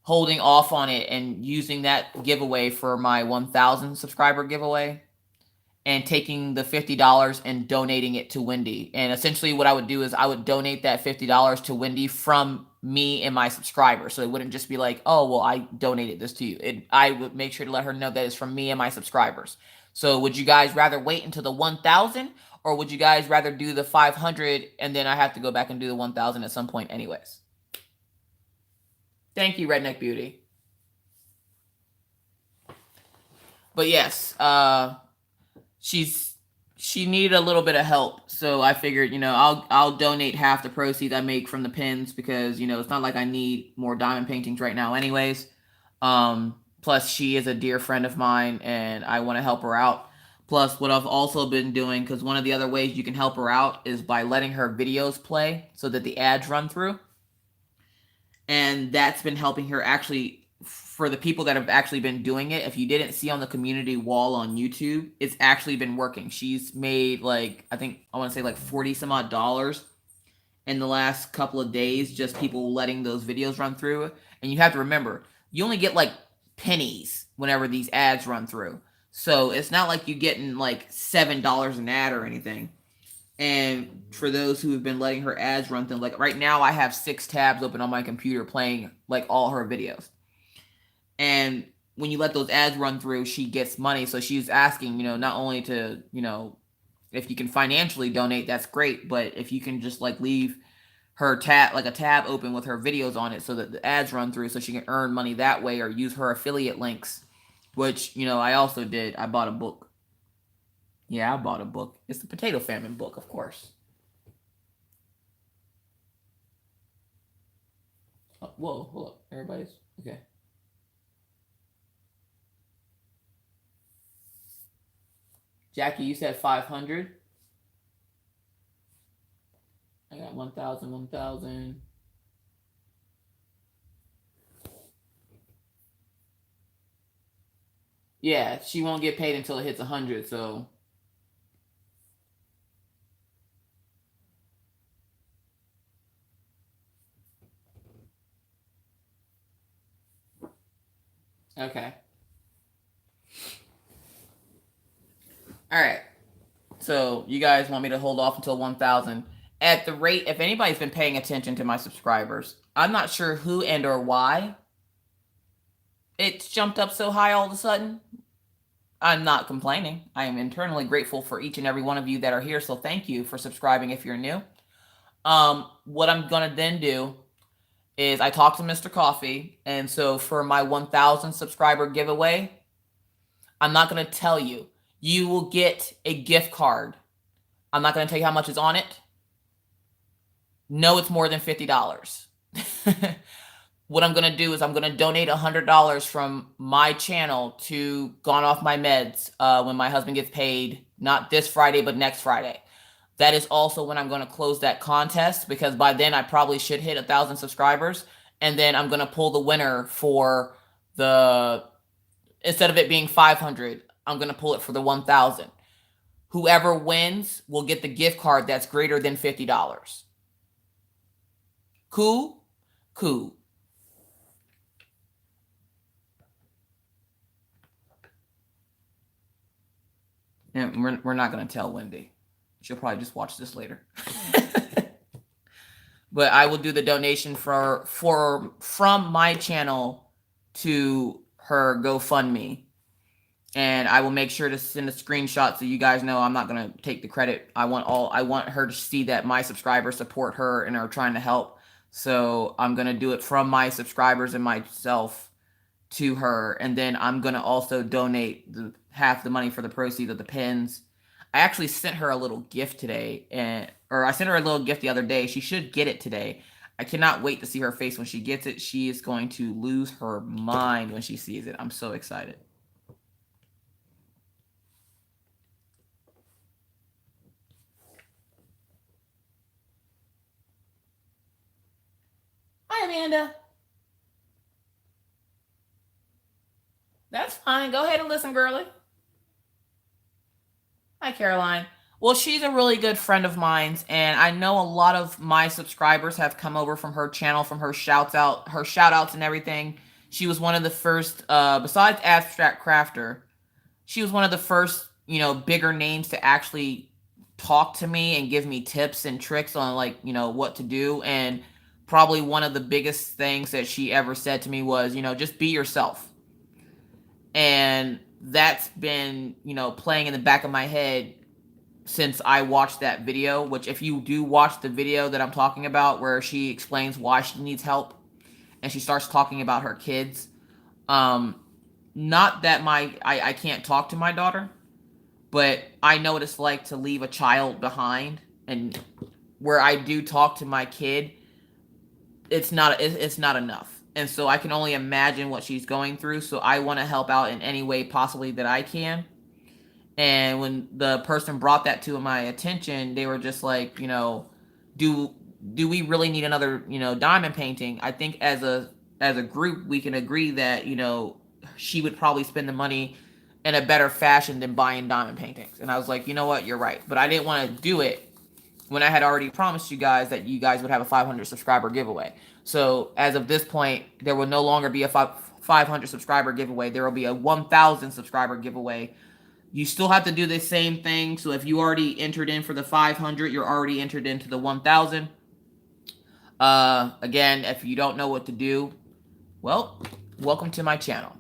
holding off on it and using that giveaway for my 1,000 subscriber giveaway? And taking the $50 and donating it to Wendy. And essentially what I would do is I would donate that $50 to Wendy from me and my subscribers. So it wouldn't just be like, oh, well, I donated this to you. I would make sure to let her know that it's from me and my subscribers. So would you guys rather wait until the 1,000? Or would you guys rather do the 500 and then I have to go back and do the 1,000 at some point anyways? Thank you, Redneck Beauty. But yes, she needed a little bit of help, so I figured, I'll donate half the proceeds I make from the pins, because it's not like I need more diamond paintings right now anyways. Plus she is a dear friend of mine and I want to help her out. Plus, what I've also been doing, because one of the other ways you can help her out is by letting her videos play so that the ads run through. And that's been helping her actually. For the people that have actually been doing it, if you didn't see on the community wall on YouTube, it's actually been working. She's made like, I think I want to say like 40 some odd dollars in the last couple of days, just people letting those videos run through. And you have to remember, you only get like pennies whenever these ads run through. So it's not like you're getting like $7 an ad or anything. And for those who have been letting her ads run through, like right now I have 6 tabs open on my computer playing like all her videos. And when you let those ads run through, she gets money. So she's asking, not only to, if you can financially donate, that's great. But if you can just like leave her a tab open with her videos on it so that the ads run through so she can earn money that way, or use her affiliate links, which, I also did. I bought a book. Yeah, I bought a book. It's the Potato Famine book, of course. Oh, whoa, hold up. Everybody's okay. Jackie, you said 500. I got 1,000, 1,000. Yeah, she won't get paid until it hits 100, so. Okay. All right. So you guys want me to hold off until 1,000. At the rate, if anybody's been paying attention to my subscribers, I'm not sure who and or why it's jumped up so high all of a sudden. I'm not complaining. I am internally grateful for each and every one of you that are here. So thank you for subscribing if you're new. What I'm going to then do is I talked to Mr. Coffee. And so for my 1,000 subscriber giveaway, I'm not going to tell you. You will get a gift card. I'm not going to tell you how much is on it. No, it's more than $50. What I'm going to do is I'm going to donate $100 from my channel to Gone Off My Meds when my husband gets paid, not this Friday, but next Friday. That is also when I'm going to close that contest, because by then I probably should hit 1,000 subscribers. And then I'm going to pull the winner for instead of it being 500, I'm going to pull it for the 1,000. Whoever wins will get the gift card that's greater than $50. Cool? Cool. And we're not going to tell Wendy. She'll probably just watch this later. But I will do the donation from my channel to her GoFundMe. And I will make sure to send a screenshot so you guys know I'm not going to take the credit. I want her to see that my subscribers support her and are trying to help. So I'm going to do it from my subscribers and myself to her. And then I'm going to also donate half the money for the proceeds of the pins. I actually sent her a little gift today, or I sent her a little gift the other day. She should get it today. I cannot wait to see her face when she gets it. She is going to lose her mind when she sees it. I'm so excited. Hi, Amanda. That's fine. Go ahead and listen, girly. Hi, Caroline. Well, she's a really good friend of mine, and I know a lot of my subscribers have come over from her channel, from her shout outs and everything. She was one of the first, besides Abstract Crafter, she was one of the first, bigger names to actually talk to me and give me tips and tricks on what to do. And probably one of the biggest things that she ever said to me was, just be yourself. And that's been, playing in the back of my head since I watched that video, which if you do watch the video that I'm talking about, where she explains why she needs help and she starts talking about her kids. Not that I can't talk to my daughter, but I know what it's like to leave a child behind, and where I do talk to my kid, it's not enough. And so I can only imagine what she's going through. So I want to help out in any way possibly that I can. And when the person brought that to my attention, they were just like, do we really need another, diamond painting? I think as a group, we can agree that, she would probably spend the money in a better fashion than buying diamond paintings. And I was like, you know what, you're right. But I didn't want to do it when I had already promised you guys that you guys would have a 500 subscriber giveaway. So as of this point, there will no longer be a 500 subscriber giveaway. There will be a 1,000 subscriber giveaway. You still have to do the same thing. So if you already entered in for the 500, you're already entered into the 1,000. Again, if you don't know what to do, well, welcome to my channel.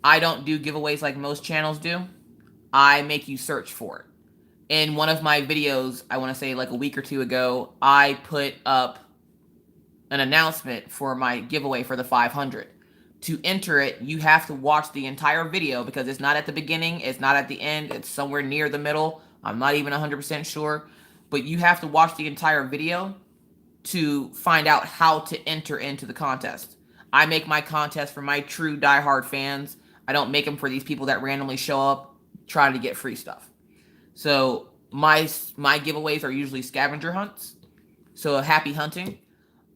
I don't do giveaways like most channels do. I make you search for it. In one of my videos, I want to say like a week or two ago, I put up an announcement for my giveaway for the 500. To enter it, you have to watch the entire video because it's not at the beginning, it's not at the end, it's somewhere near the middle. I'm not even 100% sure, but you have to watch the entire video to find out how to enter into the contest. I make my contest for my true diehard fans. I don't make them for these people that randomly show up trying to get free stuff. So my giveaways are usually scavenger hunts. So happy hunting.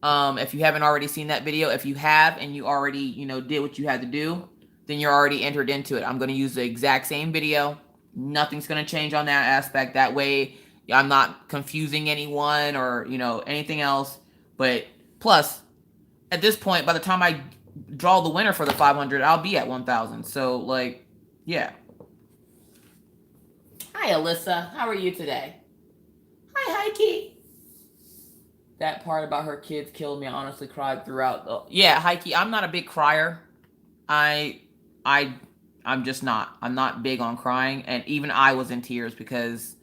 If you haven't already seen that video, if you have and you already, did what you had to do, then you're already entered into it. I'm going to use the exact same video. Nothing's going to change on that aspect. That way I'm not confusing anyone or, anything else. But plus, at this point, by the time I draw the winner for the 500, I'll be at 1,000. So, like, yeah. Hi, Alyssa. How are you today? Hi, Heike. That part about her kids killed me. I honestly cried throughout. Yeah, Heike, I'm not a big crier. I'm just not. I'm not big on crying. And even I was in tears because,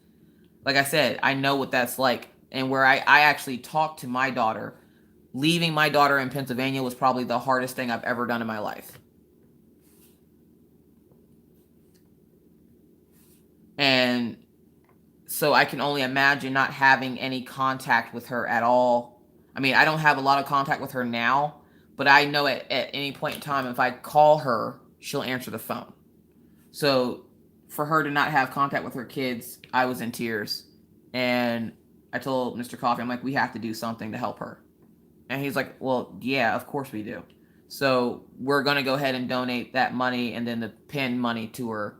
like I said, I know what that's like. And where I actually talked to my daughter, leaving my daughter in Pennsylvania was probably the hardest thing I've ever done in my life. And so I can only imagine not having any contact with her at all. I mean, I don't have a lot of contact with her now, but I know at any point in time, if I call her, she'll answer the phone. So for her to not have contact with her kids, I was in tears. And I told Mr. Coffee, I'm like, we have to do something to help her. And he's like, well, yeah, of course we do. So we're going to go ahead and donate that money and then the pin money to her.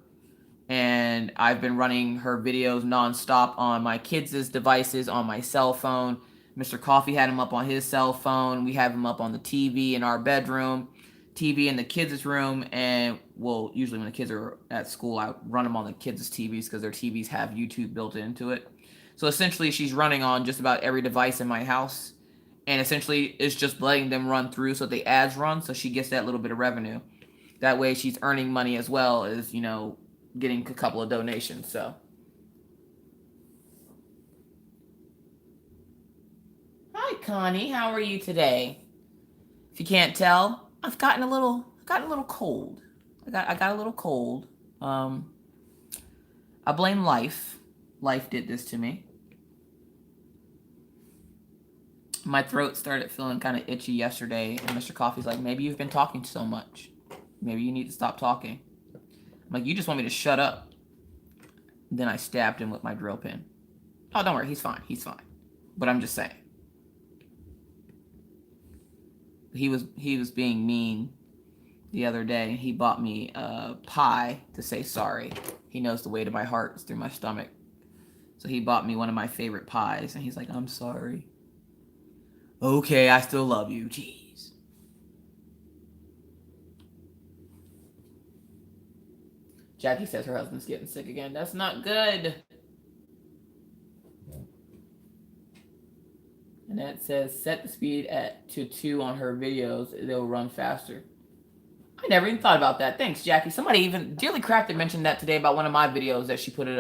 And I've been running her videos nonstop on my kids' devices, on my cell phone. Mr. Coffee had him up on his cell phone. We have him up on the TV in our bedroom, TV in the kids' room. And, well, usually when the kids are at school, I run them on the kids' TVs because their TVs have YouTube built into it. So essentially, she's running on just about every device in my house. And essentially, it's just letting them run through so the ads run so she gets that little bit of revenue. That way, she's earning money as well as, getting a couple of donations. So hi Connie, how are you today? If you can't tell, I've gotten a little cold. I got a little cold. I blame life. Life did this to me. My throat started feeling kind of itchy yesterday, and Mr. Coffee's like, maybe you've been talking so much. Maybe you need to stop talking. I'm like, you just want me to shut up. Then I stabbed him with my drill pin. Oh, don't worry, he's fine. He's fine. But I'm just saying. He was being mean the other day. He bought me a pie to say sorry. He knows the way to my heart is through my stomach. So he bought me one of my favorite pies, and he's like, I'm sorry. Okay, I still love you. Jeez. Jackie says her husband's getting sick again. That's not good. And that says set the speed to 2 on her videos. They'll run faster. I never even thought about that. Thanks, Jackie. Somebody even Dearly Crafted mentioned that today about one of my videos that she put it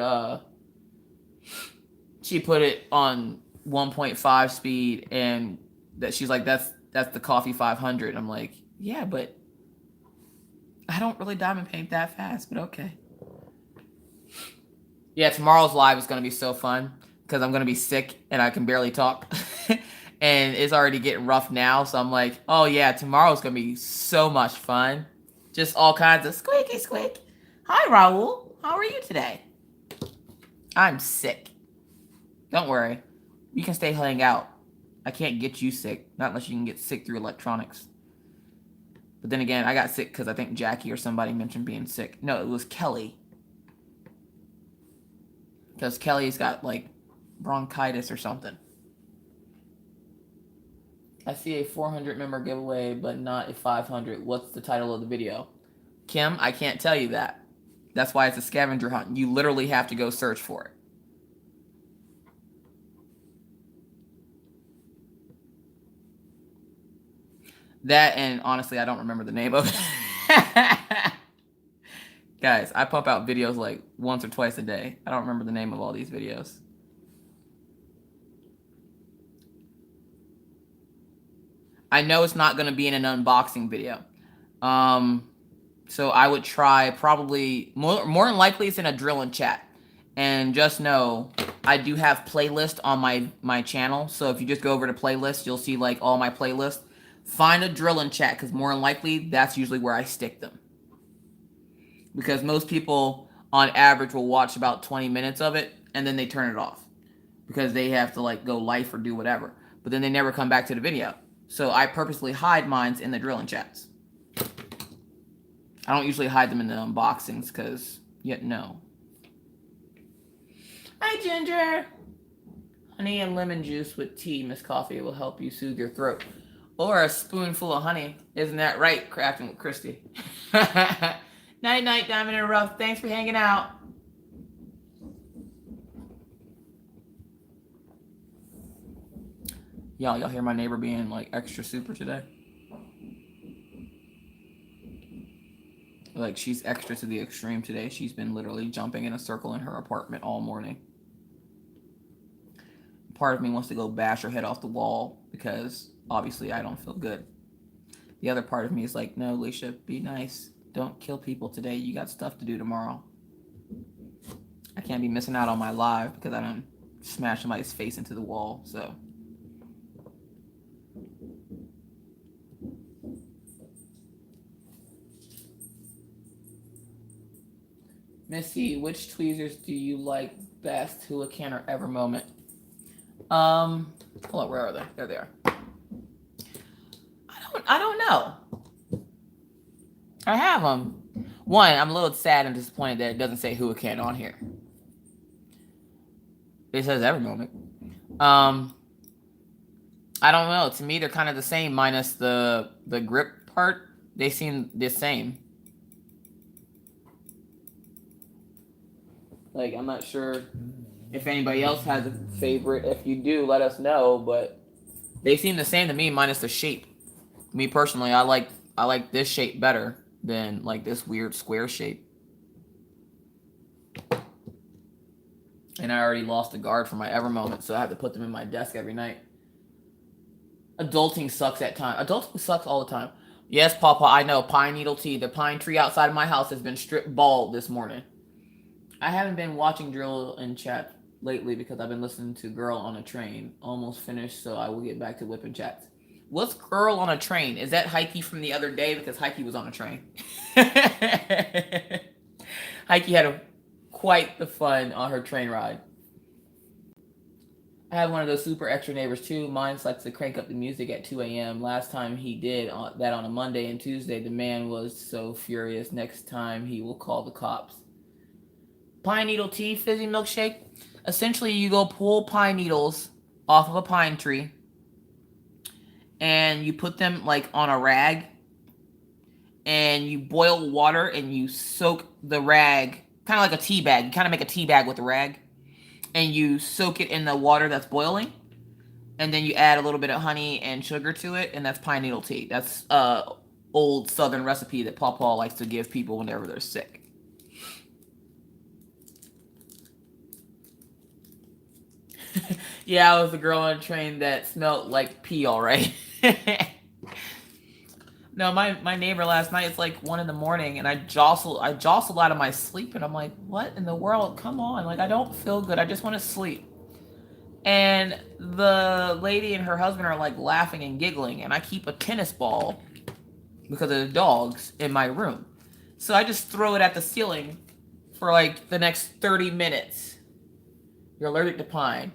on 1.5 speed and that she's like that's the Coffee 500. I'm like, yeah, but I don't really diamond paint that fast, but okay. Yeah, tomorrow's live is going to be so fun because I'm going to be sick and I can barely talk. And it's already getting rough now, so I'm like, oh yeah, tomorrow's going to be so much fun. Just all kinds of squeaky squeak. Hi, Raul. How are you today? I'm sick. Don't worry. You can stay hang out. I can't get you sick. Not unless you can get sick through electronics. But then again, I got sick because I think Jackie or somebody mentioned being sick. No, it was Kelly. Because Kelly's got, like, bronchitis or something. I see a 400 member giveaway, but not a 500. What's the title of the video? Kim, I can't tell you that. That's why it's a scavenger hunt. You literally have to go search for it. That, and honestly, I don't remember the name of it. Guys, I pump out videos like once or twice a day. I don't remember the name of all these videos. I know it's not going to be in an unboxing video. So I would try probably, more than likely it's in a drill and chat. And just know, I do have playlists on my channel. So if you just go over to playlists, you'll see like all my playlists. Find a drill and chat, because more than likely, that's usually where I stick them. Because most people, on average, will watch about 20 minutes of it, and then they turn it off. Because they have to like go life or do whatever. But then they never come back to the video. So I purposely hide mines in the drill and chats. I don't usually hide them in the unboxings, because, yet no. Hi, Ginger. Honey and lemon juice with tea, Miss Coffee, will help you soothe your throat. Or a spoonful of honey. Isn't that right, Crafting with Christy? Night, night, Diamond and Rough. Thanks for hanging out. Y'all hear my neighbor being like extra super today? Like, she's extra to the extreme today. She's been literally jumping in a circle in her apartment all morning. Part of me wants to go bash her head off the wall because obviously I don't feel good. The other part of me is like, no, Leisha, be nice. Don't kill people today. You got stuff to do tomorrow. I can't be missing out on my live because I don't smash somebody's face into the wall, so. Missy, which tweezers do you like best? Who, a can, or ever moment? Hold on, where are they? There they are. I don't know. I have them. One, I'm a little sad and disappointed that it doesn't say who, a can on here. It says every moment. I don't know. To me, they're kind of the same, minus the grip part. They seem the same. Like, I'm not sure if anybody else has a favorite. If you do, let us know. But they seem the same to me, minus the shape. Me personally, I like this shape better than like this weird square shape. And I already lost the guard for my ever moment, so I have to put them in my desk every night. Adulting sucks at times. Adulting sucks all the time. Yes, Papa, I know. Pine needle tea. The pine tree outside of my house has been stripped bald this morning. I haven't been watching drill and chat lately because I've been listening to Girl on a Train. Almost finished, so I will get back to whipping chats. What's Girl on a Train? Is that Heike from the other day? Because Heike was on a train. Heike had quite the fun on her train ride. I have one of those super extra neighbors too. Mine likes to crank up the music at 2 a.m. Last time he did that on a Monday and Tuesday, the man was so furious. Next time he will call the cops. Pine needle tea, fizzy milkshake. Essentially, you go pull pine needles off of a pine tree, and you put them like on a rag, and you boil water, and you soak the rag, kind of like a tea bag. You kind of make a tea bag with a rag, and you soak it in the water that's boiling, and then you add a little bit of honey and sugar to it, and that's pine needle tea. That's old Southern recipe that Pawpaw likes to give people whenever they're sick. Yeah, I was the girl on a train that smelled like pee, all right. No, my neighbor last night, it's like 1 a.m, and I jostled out of my sleep, and I'm like, what in the world? Come on, like, I don't feel good. I just want to sleep. And the lady and her husband are like laughing and giggling, and I keep a tennis ball because of the dogs in my room. So I just throw it at the ceiling for like the next 30 minutes. You're allergic to pine.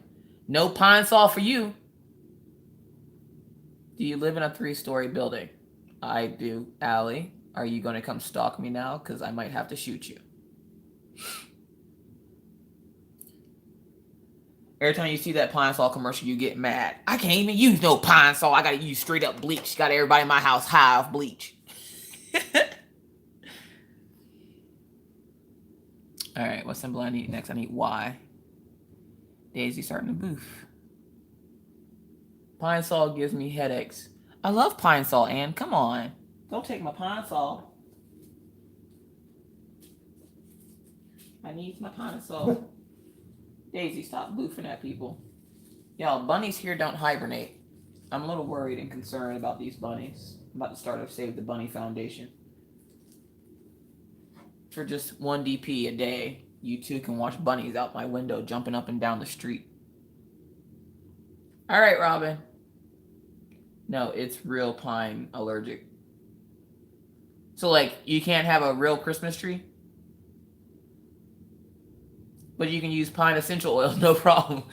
No pine Sol for you. Do you live in a 3-story building? I do. Allie, are you going to come stalk me now? Because I might have to shoot you. Every time you see that Pine Sol commercial, you get mad. I can't even use no Pine Sol. I got to use straight up bleach. Got everybody in my house high off bleach. All right, what symbol I need next? I need Y. Daisy starting to boof. Pine Sol gives me headaches. I love Pine Sol, Ann. Come on. Don't take my Pine Sol. I need my Pine Sol. Daisy, stop boofing at people. Y'all, bunnies here don't hibernate. I'm a little worried and concerned about these bunnies. I'm about to start a Save the Bunny Foundation. For just 1 DP a day, you too can watch bunnies out my window jumping up and down the street. All right, Robin. No, it's real pine allergic. So, like, you can't have a real Christmas tree? But you can use pine essential oil, no problem.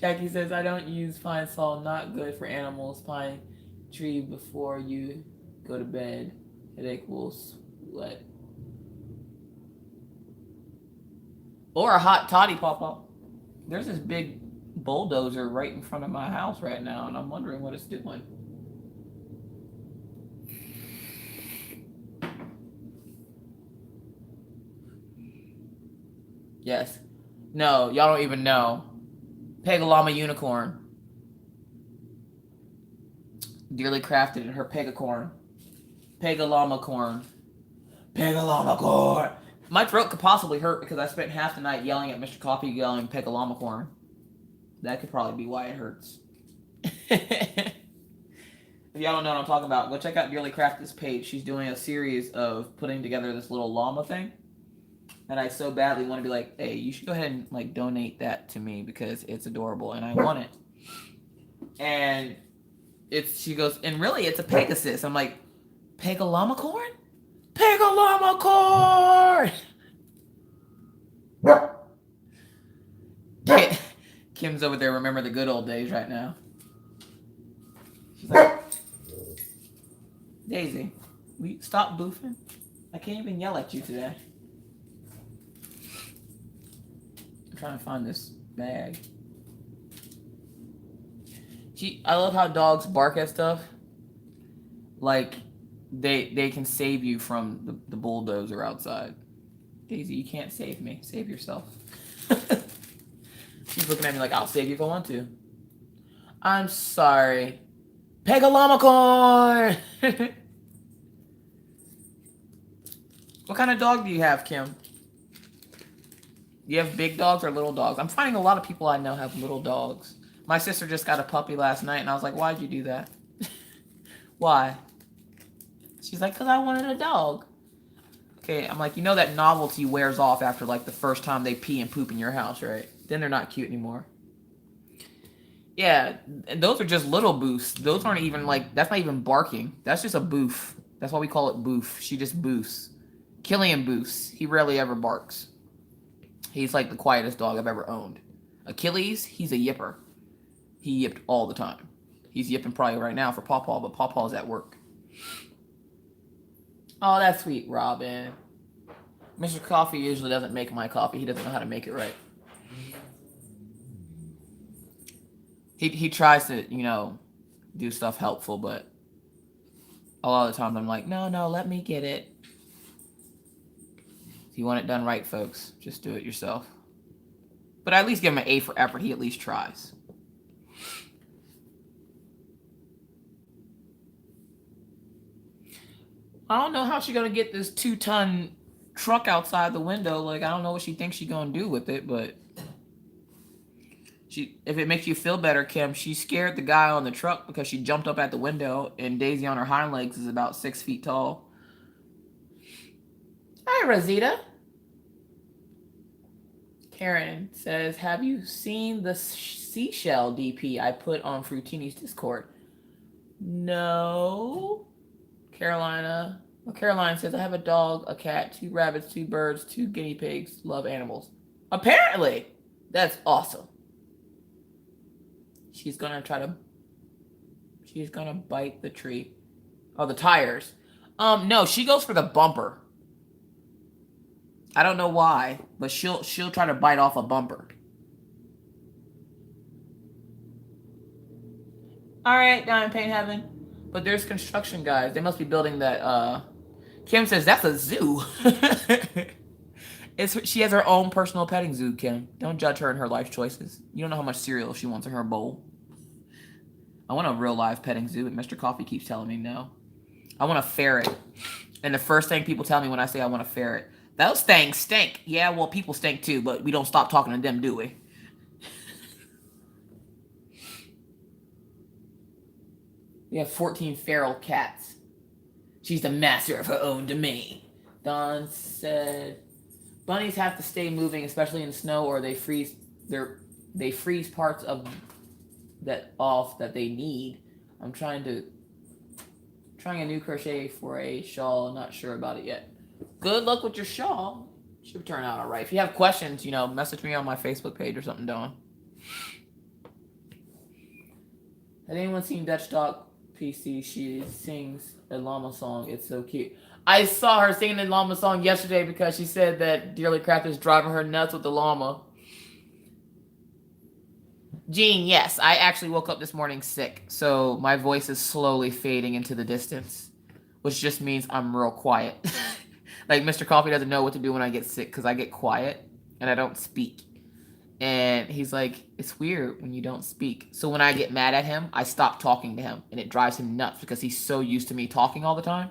Jackie says, I don't use Pine Sol, not good for animals. Pine tree before you go to bed. Headache will sweat. Or a hot toddy pop-up. There's this big bulldozer right in front of my house right now, and I'm wondering what it's doing. Yes. No, y'all don't even know. Pegalama unicorn. Dearly crafted in her pegacorn. Pegalama corn. Pegalama corn. My throat could possibly hurt because I spent half the night yelling at Mr. Coffee, yelling Pegalama corn. That could probably be why it hurts. If y'all don't know what I'm talking about, go check out Dearly Crafted's page. She's doing a series of putting together this little llama thing. And I so badly want to be like, hey, you should go ahead and like donate that to me because it's adorable and I want it. And she goes, and really it's a Pegasus. I'm like, Pegalama corn? Pegalama corn! Kim's over there, remember the good old days right now. She's like, Daisy, will you stop boofing? I can't even yell at you today. Trying to find this bag. I love how dogs bark at stuff. Like they can save you from the bulldozer outside. Daisy, you can't save me. Save yourself. She's looking at me like, I'll save you if I want to. I'm sorry. Pegalama corn! What kind of dog do you have, Kim? You have big dogs or little dogs? I'm finding a lot of people I know have little dogs. My sister just got a puppy last night, and I was like, why'd you do that? Why? She's like, because I wanted a dog. Okay, I'm like, you know that novelty wears off after, like, the first time they pee and poop in your house, right? Then they're not cute anymore. Yeah, and those are just little boofs. Those aren't even, like, that's not even barking. That's just a boof. That's why we call it boof. She just boofs. Killian boofs. He rarely ever barks. He's like the quietest dog I've ever owned. Achilles, he's a yipper. He yipped all the time. He's yipping probably right now for Pawpaw, but Pawpaw's at work. Oh, that's sweet, Robin. Mr. Coffee usually doesn't make my coffee. He doesn't know how to make it right. He tries to, you know, do stuff helpful, but a lot of the times I'm like, no, let me get it. If you want it done right, folks, just do it yourself. But I at least give him an A for effort. He at least tries. I don't know how she's going to get this 2-ton truck outside the window. Like, I don't know what she thinks she's going to do with it, but if it makes you feel better, Kim, she scared the guy on the truck because she jumped up at the window, and Daisy on her hind legs is about 6 feet tall. Hi, Rosita. Karen says, have you seen the seashell DP I put on Fruitini's Discord? No. Caroline says, I have a dog, a cat, 2 rabbits, 2 birds, 2 guinea pigs. Love animals. Apparently. That's awesome. She's gonna bite the tree. Oh, the tires. No, she goes for the bumper. I don't know why, but she'll try to bite off a bumper. All right, Diamond Paint Heaven. But there's construction guys. They must be building that. Kim says that's a zoo. She has her own personal petting zoo, Kim. Don't judge her and her life choices. You don't know how much cereal she wants in her bowl. I want a real live petting zoo, but Mr. Coffee keeps telling me no. I want a ferret. And the first thing people tell me when I say I want a ferret, those things stink. Yeah, well, people stink too, but we don't stop talking to them, do we? We have 14 feral cats. She's the master of her own domain. Don said, bunnies have to stay moving, especially in snow, or they freeze. They freeze parts of that off that they need. I'm trying a new crochet for a shawl. Not sure about it yet. Good luck with your shawl. Should turn out all right. If you have questions, message me on my Facebook page or something, Dawn. Has anyone seen Dutch Dog PC? She sings a llama song. It's so cute. I saw her singing the llama song yesterday because she said that Dearly Craft is driving her nuts with the llama. Jean, yes, I actually woke up this morning sick, so my voice is slowly fading into the distance, which just means I'm real quiet. Like Mr. Coffee doesn't know what to do when I get sick because I get quiet and I don't speak. And he's like, it's weird when you don't speak. So when I get mad at him, I stop talking to him, and it drives him nuts because he's so used to me talking all the time.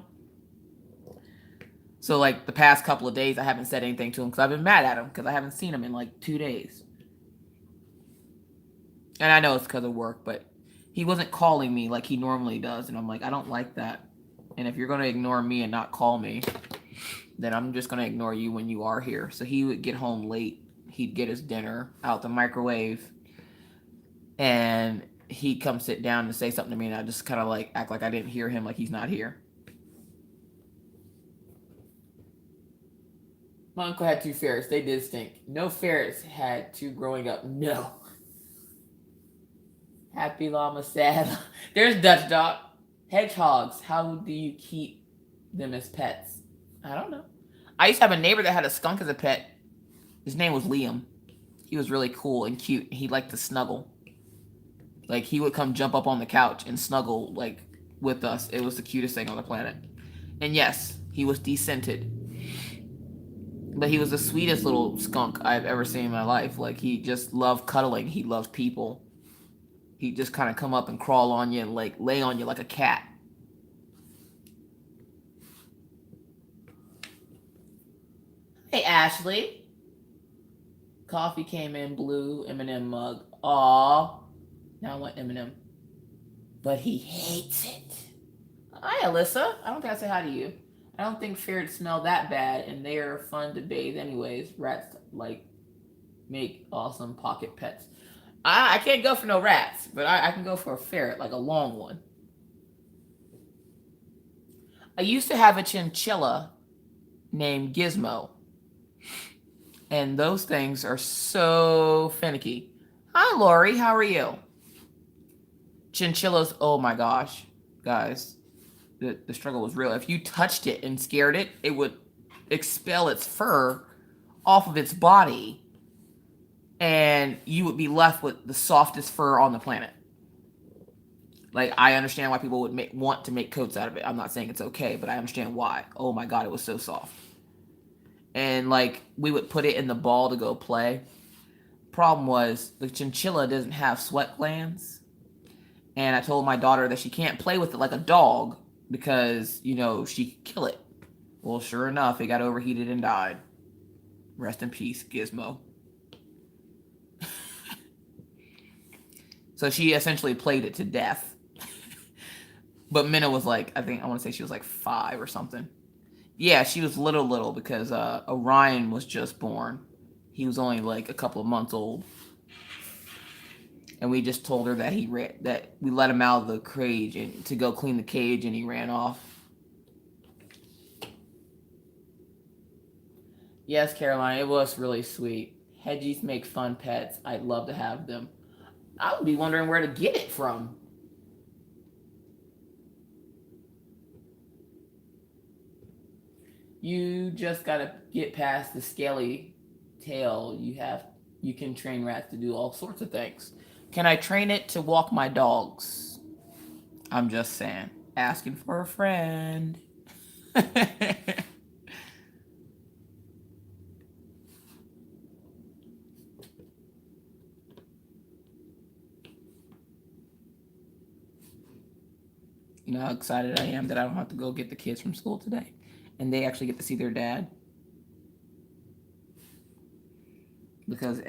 So like the past couple of days, I haven't said anything to him because I've been mad at him because I haven't seen him in like 2 days. And I know it's because of work, but he wasn't calling me like he normally does. And I'm like, I don't like that. And if you're going to ignore me and not call me, then I'm just going to ignore you when you are here. So he would get home late. He'd get his dinner out the microwave. And he'd come sit down and say something to me. And I just kind of like act like I didn't hear him, like he's not here. My uncle had 2 ferrets. They did stink. No ferrets had 2 growing up. No. Happy llama, sad. There's Dutch Dog. Hedgehogs. How do you keep them as pets? I don't know. I used to have a neighbor that had a skunk as a pet. His name was Liam. He was really cool and cute. He liked to snuggle. Like, he would come jump up on the couch and snuggle, like, with us. It was the cutest thing on the planet. And yes, he was descented. But he was the sweetest little skunk I've ever seen in my life. Like, he just loved cuddling. He loved people. He'd just kind of come up and crawl on you and, like, lay on you like a cat. Hey, Ashley. Coffee came in blue M&M mug. Aw. Now I want M&M. But he hates it. Hi, Alyssa. I don't think I said hi to you. I don't think ferrets smell that bad, and they are fun to bathe anyways. Rats, like, make awesome pocket pets. I can't go for no rats, but I can go for a ferret, like a long one. I used to have a chinchilla named Gizmo. And those things are so finicky. Hi, Lori. How are you? Chinchillas, oh my gosh. Guys, the struggle was real. If you touched it and scared it, it would expel its fur off of its body. And you would be left with the softest fur on the planet. Like, I understand why people would want to make coats out of it. I'm not saying it's okay, but I understand why. Oh my God, it was so soft. And, like, we would put it in the ball to go play. Problem was, the chinchilla doesn't have sweat glands. And I told my daughter that she can't play with it like a dog because, she could kill it. Well, sure enough, it got overheated and died. Rest in peace, Gizmo. So she essentially played it to death. But Minna was like, I want to say she was like 5 or something. Yeah, she was little because Orion was just born. He was only like a couple of months old. And we just told her that that we let him out of the cage and to go clean the cage, and he ran off. Yes, Caroline, it was really sweet. Hedgies make fun pets. I'd love to have them. I would be wondering where to get it from. You just gotta get past the scaly tail. You can train rats to do all sorts of things. Can I train it to walk my dogs? I'm just saying. Asking for a friend. You know how excited I am that I don't have to go get the kids from school today, and they actually get to see their dad. Because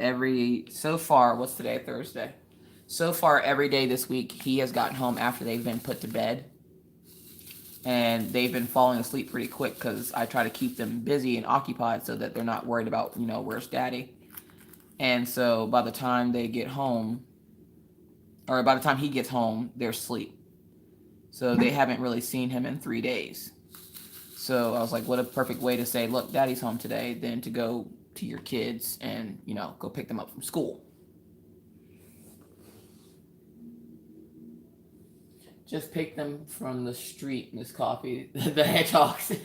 so far, what's today? Thursday. So far, every day this week, he has gotten home after they've been put to bed. And they've been falling asleep pretty quick because I try to keep them busy and occupied so that they're not worried about, where's daddy. And so by the time they get home, or by the time he gets home, they're asleep. So they haven't really seen him in 3 days. So I was like, what a perfect way to say, look, daddy's home today, than to go to your kids and, go pick them up from school. Just pick them from the street, Miss Coffee. The hedgehogs.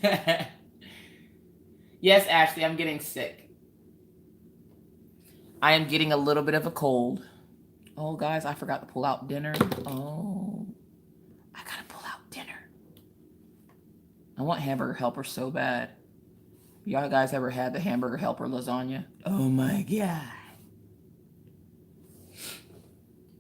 Yes, Ashley, I'm getting sick. I am getting a little bit of a cold. Oh, guys, I forgot to pull out dinner. Oh, I gotta pull out dinner. I want hamburger helper so bad. Y'all guys ever had the hamburger helper lasagna? Oh my God.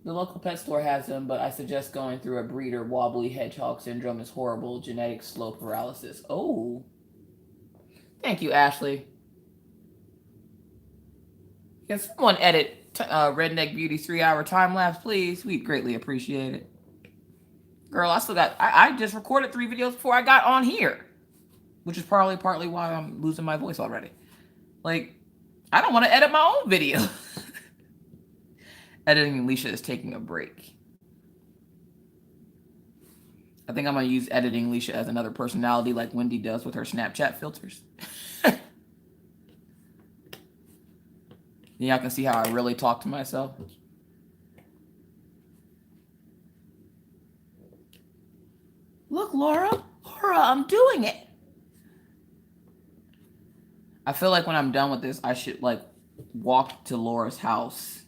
The local pet store has them, but I suggest going through a breeder. Wobbly hedgehog syndrome is horrible. Genetic slow paralysis. Oh. Thank you, Ashley. Can someone edit Redneck Beauty's 3-hour time lapse, please? We'd greatly appreciate it. Girl, I just recorded 3 videos before I got on here. Which is partly why I'm losing my voice already. Like, I don't want to edit my own video. Editing Alicia is taking a break. I think I'm going to use editing Alicia as another personality like Wendy does with her Snapchat filters. Y'all can see how I really talk to myself. Look, Laura, I'm doing it. I feel like when I'm done with this, I should walk to Laura's house,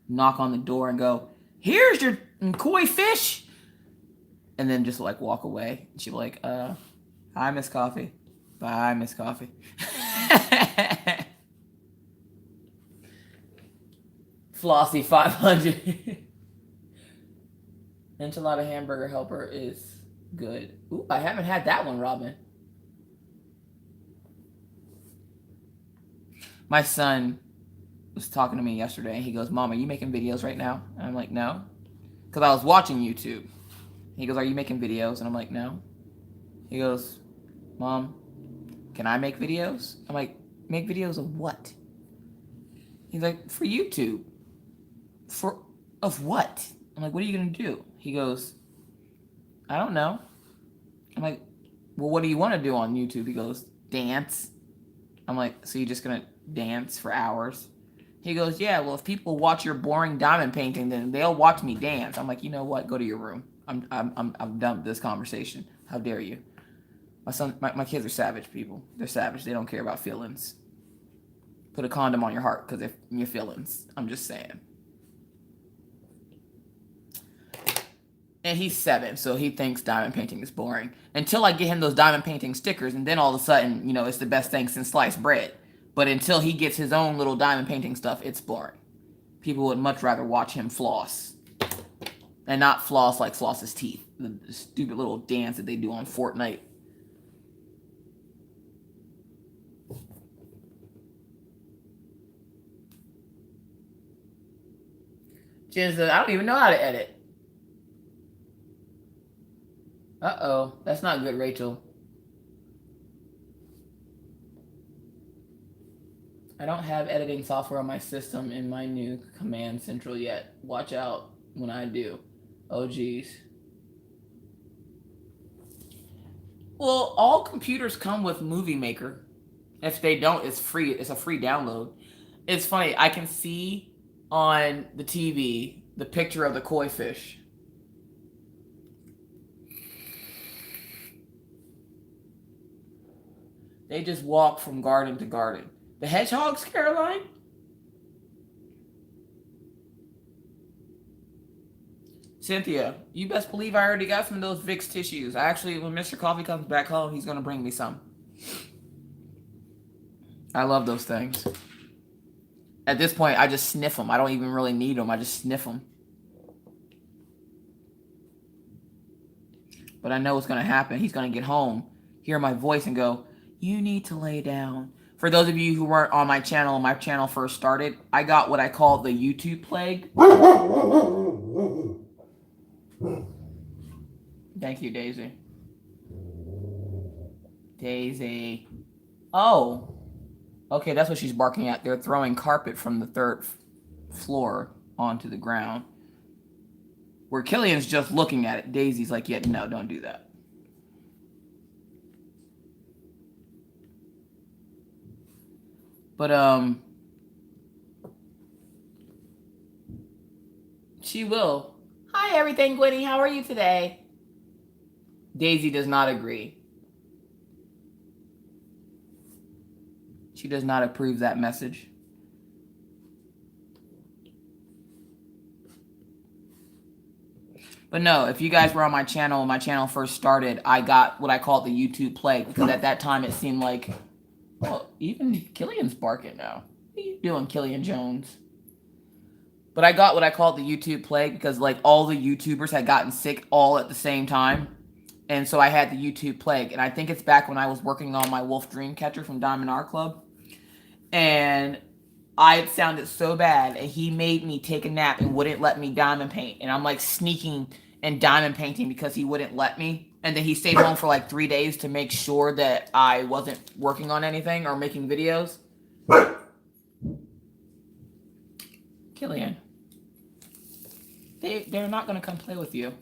knock on the door and go, here's your koi fish. And then just walk away. And she'll be like, hi, Miss Coffee. Bye, Miss Coffee. Flossie 500. Enchilada hamburger helper is good. Ooh, I haven't had that one, Robin. My son was talking to me yesterday, and he goes, Mom, are you making videos right now? And I'm like, no. Because I was watching YouTube. He goes, are you making videos? And I'm like, no. He goes, Mom, can I make videos? I'm like, make videos of what? He's like, for YouTube. Of what? I'm like, what are you going to do? He goes, I don't know. I'm like, well, what do you want to do on YouTube? He goes, dance. I'm like, so you're just going to dance for hours? He goes, yeah, well, if people watch your boring diamond painting, then they'll watch me dance. I'm like, you know what? Go to your room. I'm done with this conversation. How dare you? My kids are savage people. They're savage. They don't care about feelings. Put a condom on your heart because of your feelings. I'm just saying. And he's 7, so he thinks diamond painting is boring. Until I get him those diamond painting stickers, and then all of a sudden, it's the best thing since sliced bread. But until he gets his own little diamond painting stuff, it's boring. People would much rather watch him floss. And not floss like floss his teeth. The stupid little dance that they do on Fortnite. Jen says, I don't even know how to edit. Uh-oh. That's not good, Rachel. I don't have editing software on my system in my new Command Central yet. Watch out when I do. Oh, geez. Well, all computers come with Movie Maker. If they don't, it's free. It's a free download. It's funny. I can see on the TV the picture of the koi fish. They just walk from garden to garden. The hedgehogs, Caroline? Cynthia, you best believe I already got some of those Vicks tissues. Actually, when Mr. Coffee comes back home, he's going to bring me some. I love those things. At this point, I just sniff them. I don't even really need them. I just sniff them. But I know what's going to happen. He's going to get home, hear my voice, and go, "You need to lay down." For those of you who weren't on my channel when my channel first started, I got what I call the YouTube plague. Thank you, Daisy. Daisy. Oh. Okay, that's what she's barking at. They're throwing carpet from the third floor onto the ground. Where Killian's just looking at it. Daisy's like, yeah, no, don't do that. But, she will. Hi, everything, Gwynny. How are you today? Daisy does not agree. She does not approve that message. But no, if you guys were on my channel when my channel first started, I got what I call the YouTube plague. Because at that time, it seemed like, well, even Killian's barking now. What are you doing, Killian Jones? But I got what I call the YouTube plague because like all the YouTubers had gotten sick all at the same time. And so I had the YouTube plague. And I think it's back when I was working on my Wolf Dreamcatcher from Diamond Art Club. And I sounded so bad. And he made me take a nap and wouldn't let me diamond paint. And I'm like sneaking and diamond painting because he wouldn't let me. And then he stayed home for like 3 days to make sure that I wasn't working on anything or making videos. Killian. They're not going to come play with you.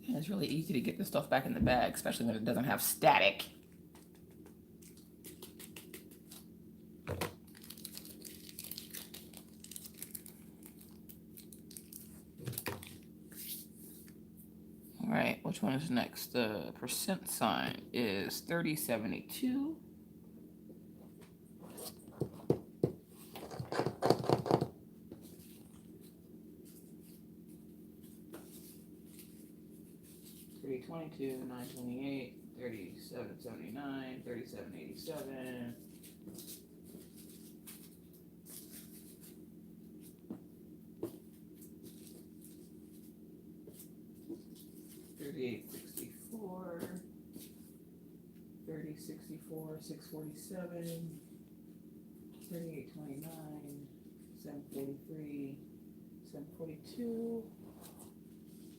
And it's really easy to get this stuff back in the bag, especially when it doesn't have static. All right, which one is next? The percent sign is 3072. $322, $928, $37.79, $37.87. $38.64, $30.64, $6.47, $38.29, $7.43, $7.42.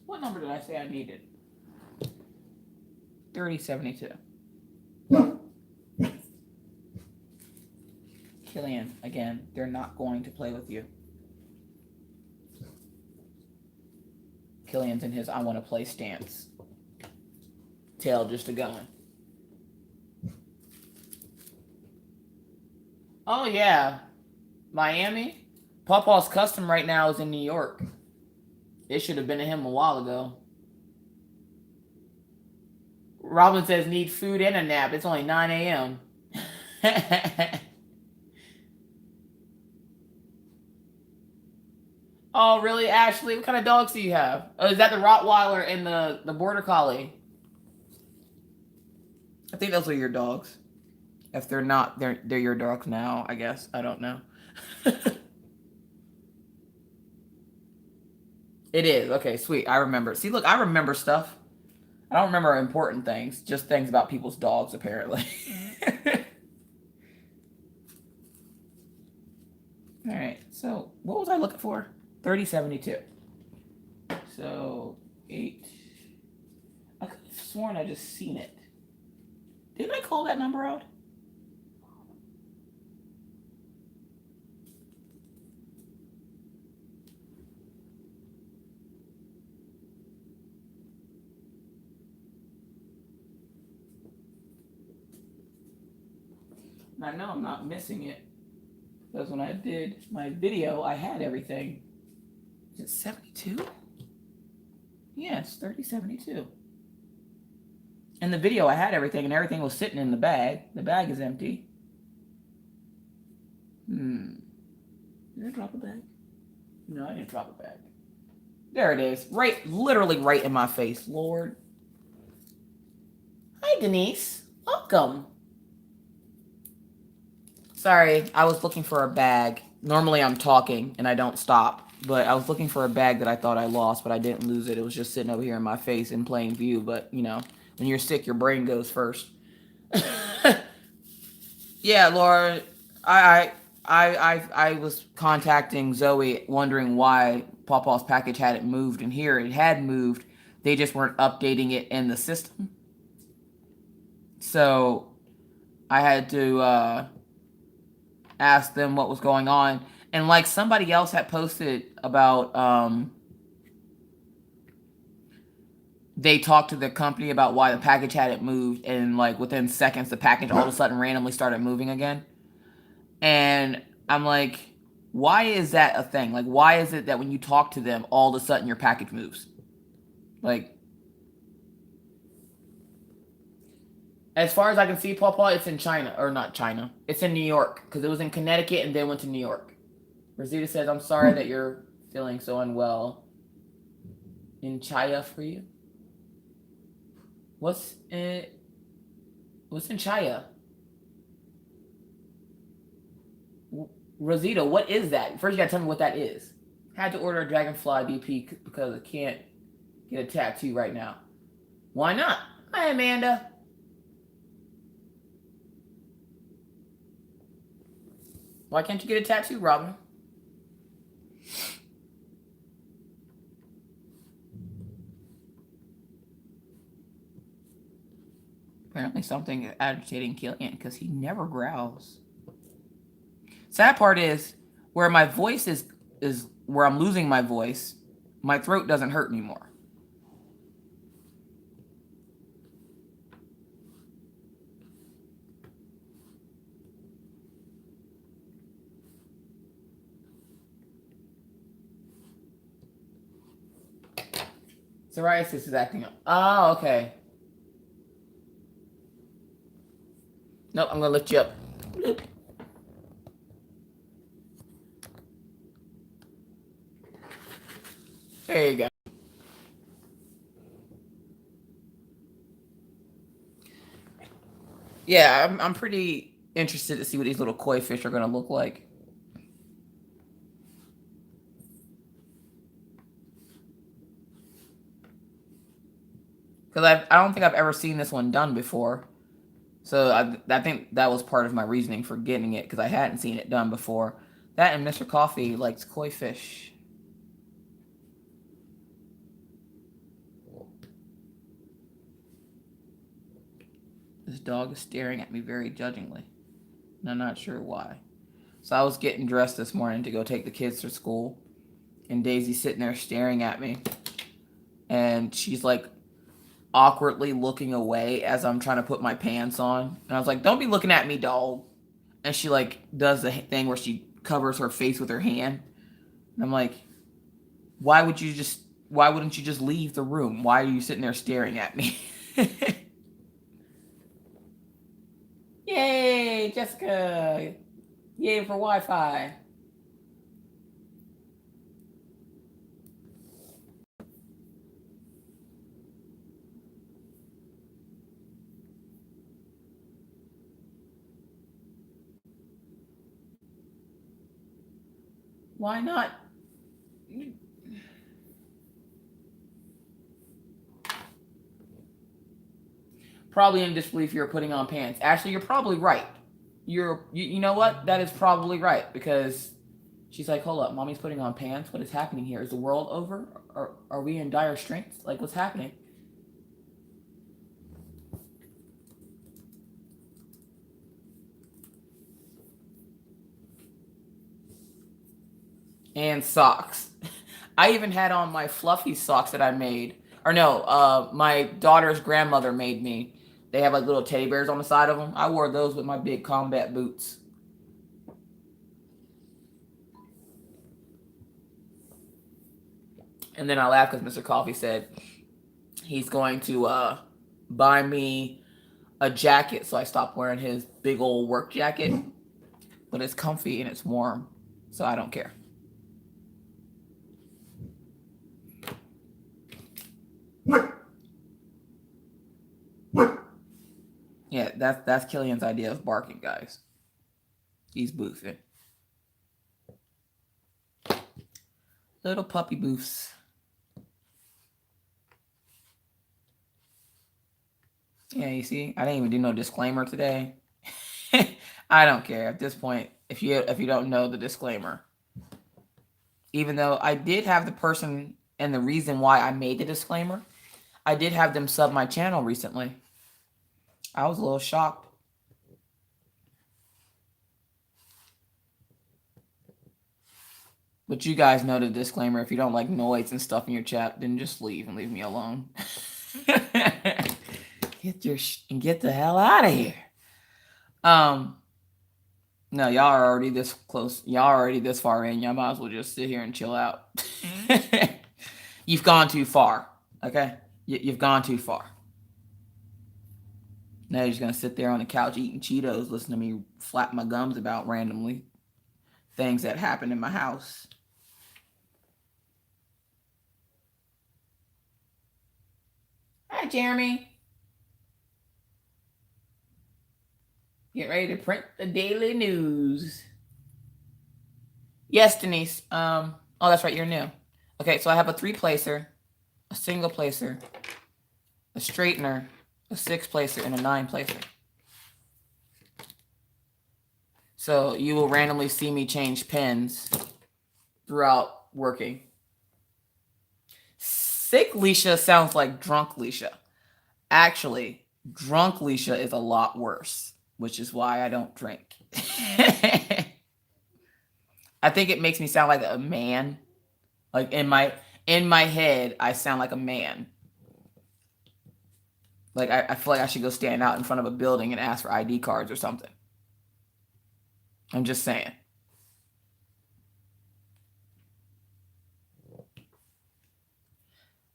What number did I say I needed? 3072. Killian, again, they're not going to play with you. Killian's in his I want to play stance. Tail just a going. Oh yeah. Miami? Pawpaw's Custom right now is in New York. It should have been to him a while ago. Robin says, need food and a nap. It's only 9 a.m. Oh, really, Ashley? What kind of dogs do you have? Oh, is that the Rottweiler and the Border Collie? I think those are your dogs. If they're not, they're your dogs now, I guess. I don't know. It is. Okay, sweet. I remember. See, look, I remember stuff. I don't remember important things, just things about people's dogs, apparently. All right, so what was I looking for? 3072. So 8. I could have sworn I just seen it. Didn't I call that number out? And I know I'm not missing it. Because when I did my video, I had everything. Is it 72? Yes, 3072. In the video, I had everything, and everything was sitting in the bag. The bag is empty. Did I drop a bag? No, I didn't drop a bag. There it is. Right, literally right in my face. Lord. Hi, Denise. Welcome. Sorry, I was looking for a bag. Normally I'm talking and I don't stop, but I was looking for a bag that I thought I lost, but I didn't lose it. It was just sitting over here in my face in plain view, but you know, when you're sick, your brain goes first. Yeah, Laura, I was contacting Zoe wondering why Pawpaw's package hadn't moved, and here it had moved. They just weren't updating it in the system. So I had to ask them what was going on. And like somebody else had posted about they talked to the company about why the package hadn't moved, and like within seconds the package all of a sudden randomly started moving again. And I'm like, why is that a thing? Like, why is it that when you talk to them all of a sudden your package moves? Like, as far as I can see, Pawpaw, it's in China. Or not China. It's in New York. Because it was in Connecticut and then went to New York. Rosita says, I'm sorry that you're feeling so unwell. In China for you? What's in China? Rosita, what is that? First you gotta tell me what that is. Had to order a Dragonfly BP because I can't get a tattoo right now. Why not? Hi, Amanda. Why can't you get a tattoo, Robin? Apparently something is agitating Killian because he never growls. Sad part is where my voice is where I'm losing my voice, my throat doesn't hurt anymore. Psoriasis is acting up. Oh, okay. Nope, I'm gonna lift you up. Bloop. There you go. Yeah, I'm pretty interested to see what these little koi fish are gonna look like. Because I don't think I've ever seen this one done before. So I think that was part of my reasoning for getting it, because I hadn't seen it done before. That and Mr. Coffee likes koi fish. This dog is staring at me very judgingly, and I'm not sure why. So I was getting dressed this morning to go take the kids to school, and Daisy's sitting there staring at me, and she's like awkwardly looking away as I'm trying to put my pants on. And I was like, don't be looking at me, dog. And she like does the thing where she covers her face with her hand. And I'm like, why wouldn't you just leave the room? Why are you sitting there staring at me? Yay, Jessica. Yay for Wi-Fi. Why not? Probably in disbelief you're putting on pants. Actually, you're probably right. You know what? That is probably right, because she's like, hold up, mommy's putting on pants. What is happening here? Is the world over? Or are we in dire straits? Like, what's happening? And socks. I even had on my fluffy socks that I made. Or no, my daughter's grandmother made me. They have like little teddy bears on the side of them. I wore those with my big combat boots. And then I laughed because Mr. Coffee said he's going to buy me a jacket, so I stopped wearing his big old work jacket. But it's comfy and it's warm, so I don't care. Yeah, that's Killian's idea of barking, guys. He's boofing. Little puppy boofs. Yeah, you see, I didn't even do no disclaimer today. I don't care at this point if you don't know the disclaimer. Even though I did have the person and the reason why I made the disclaimer, I did have them sub my channel recently. I was a little shocked. But you guys know the disclaimer. If you don't like noise and stuff in your chat, then just leave and leave me alone. Get the hell out of here. No, y'all are already this close. Y'all are already this far in. Y'all might as well just sit here and chill out. You've gone too far. Okay? You've gone too far. Now you're just going to sit there on the couch eating Cheetos, listening to me flap my gums about randomly things that happen in my house. Hi, Jeremy. Get ready to print the daily news. Yes, Denise. Oh, that's right. You're new. Okay, so I have a 3-placer, a single placer, a straightener, a 6-placer, and a 9-placer. So you will randomly see me change pens throughout working. Sick Leisha sounds like drunk Leisha. Actually, drunk Leisha is a lot worse, which is why I don't drink. I think it makes me sound like a man. Like in my head, I sound like a man. Like I feel like I should go stand out in front of a building and ask for ID cards or something. I'm just saying.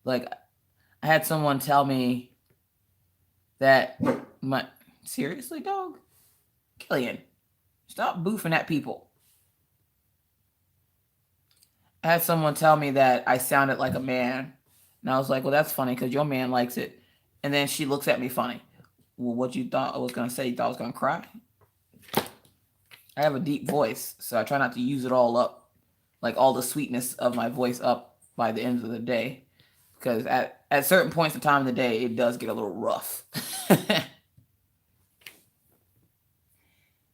Like I had someone tell me that seriously, dog? Killian, stop boofing at people. I had someone tell me that I sounded like a man. And I was like, well, that's funny because your man likes it. And then she looks at me funny. Well, what you thought I was going to say? You thought I was going to cry? I have a deep voice, so I try not to use it all up. Like all the sweetness of my voice up by the end of the day. Because at certain points in time of the day, it does get a little rough.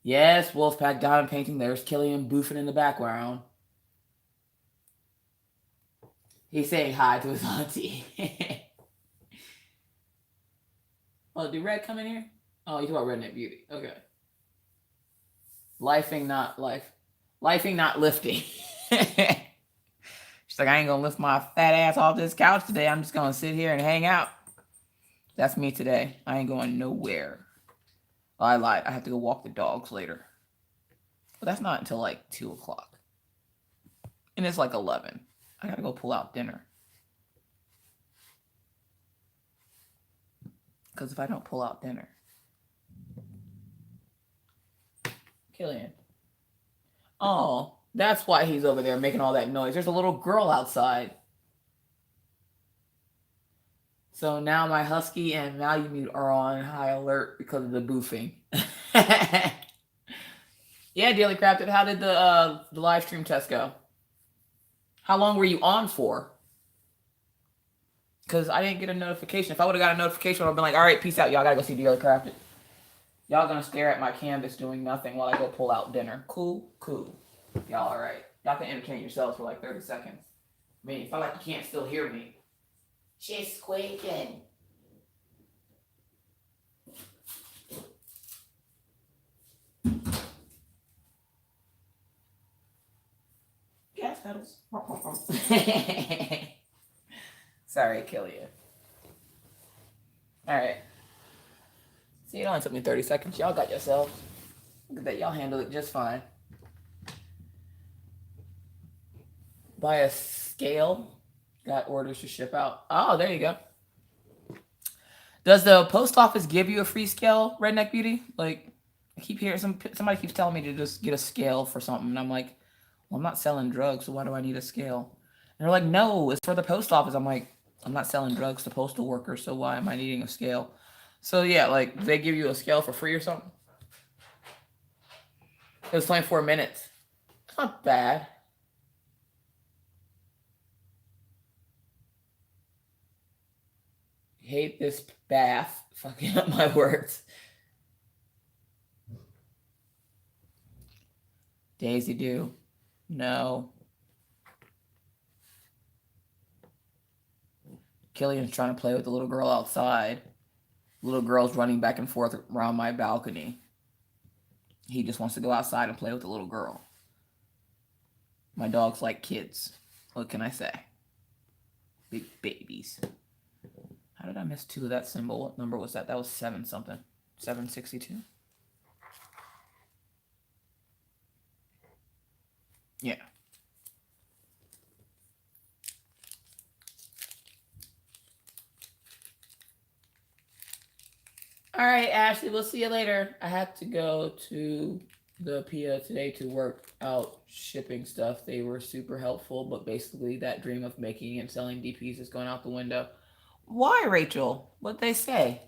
Yes, Wolfpack Diamond Painting. There's Killian boofing in the background. He's saying hi to his auntie. Oh, did Red come in here? Oh, you talk about Redneck Beauty. Okay. Lifing not lifting. She's like, I ain't gonna lift my fat ass off this couch today. I'm just gonna sit here and hang out. That's me today. I ain't going nowhere. Oh, I lied. I have to go walk the dogs later. But that's not until like 2 o'clock. And it's like 11. I gotta go pull out dinner. Because if I don't pull out dinner. Killian. Oh, that's why he's over there making all that noise. There's a little girl outside. So now my Husky and Malamute are on high alert because of the boofing. Yeah, Daily Crafted, how did the live stream test go? How long were you on for? Because I didn't get a notification. If I would have got a notification, I would have been like, all right, peace out. Y'all got to go see Daily Crafted. Y'all going to stare at my canvas doing nothing while I go pull out dinner. Cool, cool. Y'all all right. Y'all can entertain yourselves for like 30 seconds. I mean, if I like you can't still hear me. She's squeaking. Gas pedals. Sorry, Killian. All right. See, it only took me 30 seconds. Y'all got yourselves. Look at that. Y'all handled it just fine. Buy a scale. Got orders to ship out. Oh, there you go. Does the post office give you a free scale, Redneck Beauty? Like, I keep hearing somebody keeps telling me to just get a scale for something, and I'm like, well, I'm not selling drugs, so why do I need a scale? And they're like, no, it's for the post office. I'm like, I'm not selling drugs to postal workers, so why am I needing a scale? So yeah, like, they give you a scale for free or something? It was 24 minutes. It's not bad. Hate this bath. Fucking up my words. Daisy do. No. Killian's trying to play with the little girl outside. Little girl's running back and forth around my balcony. He just wants to go outside and play with the little girl. My dogs like kids. What can I say? Big babies. How did I miss 2 of that symbol? What number was that? That was 7 something. 762? Yeah. All right, Ashley, we'll see you later. I have to go to the PO today to work out shipping stuff. They were super helpful, but basically that dream of making and selling DPs is going out the window. Why, Rachel? What'd they say?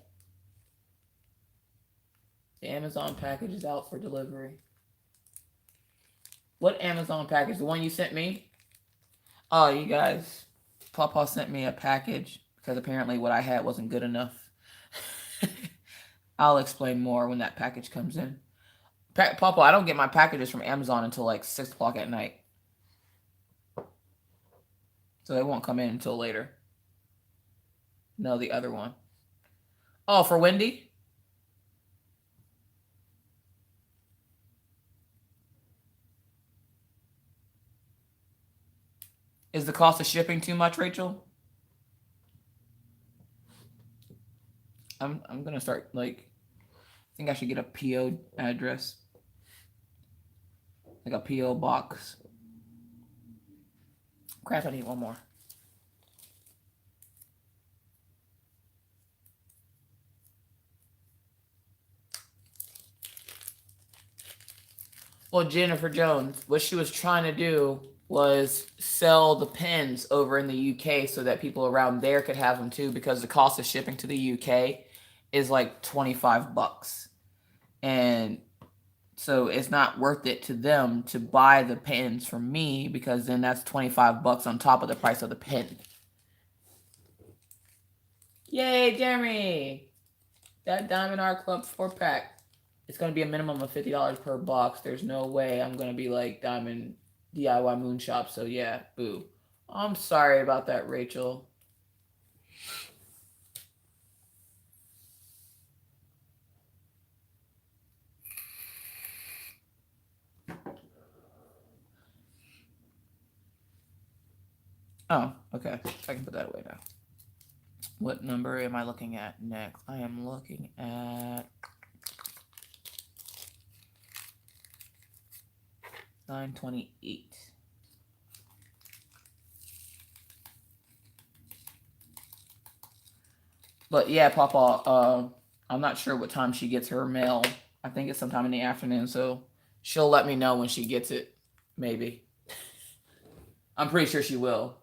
The Amazon package is out for delivery. What Amazon package? The one you sent me? Oh, you guys. Papa sent me a package because apparently what I had wasn't good enough. I'll explain more when that package comes in. Papa, I don't get my packages from Amazon until like 6 o'clock at night. So they won't come in until later. No, the other one. Oh, for Wendy? Is the cost of shipping too much, Rachel? I'm gonna start, like, I think I should get a PO address. Like a PO box. Crap, I need one more. Well, Jennifer Jones, what she was trying to do was sell the pens over in the UK so that people around there could have them too, because the cost of shipping to the UK is like $25. And so it's not worth it to them to buy the pens from me, because then that's $25 on top of the price of the pen. Yay, Jeremy! That Diamond Art Club 4-pack. It's going to be a minimum of $50 per box. There's no way I'm going to be like Diamond DIY Moon Shop. So yeah, boo. I'm sorry about that, Rachel. Oh, okay. I can put that away now. What number am I looking at next? I am looking at 928. But yeah, Papa, I'm not sure what time she gets her mail. I think it's sometime in the afternoon, so she'll let me know when she gets it. Maybe. I'm pretty sure she will.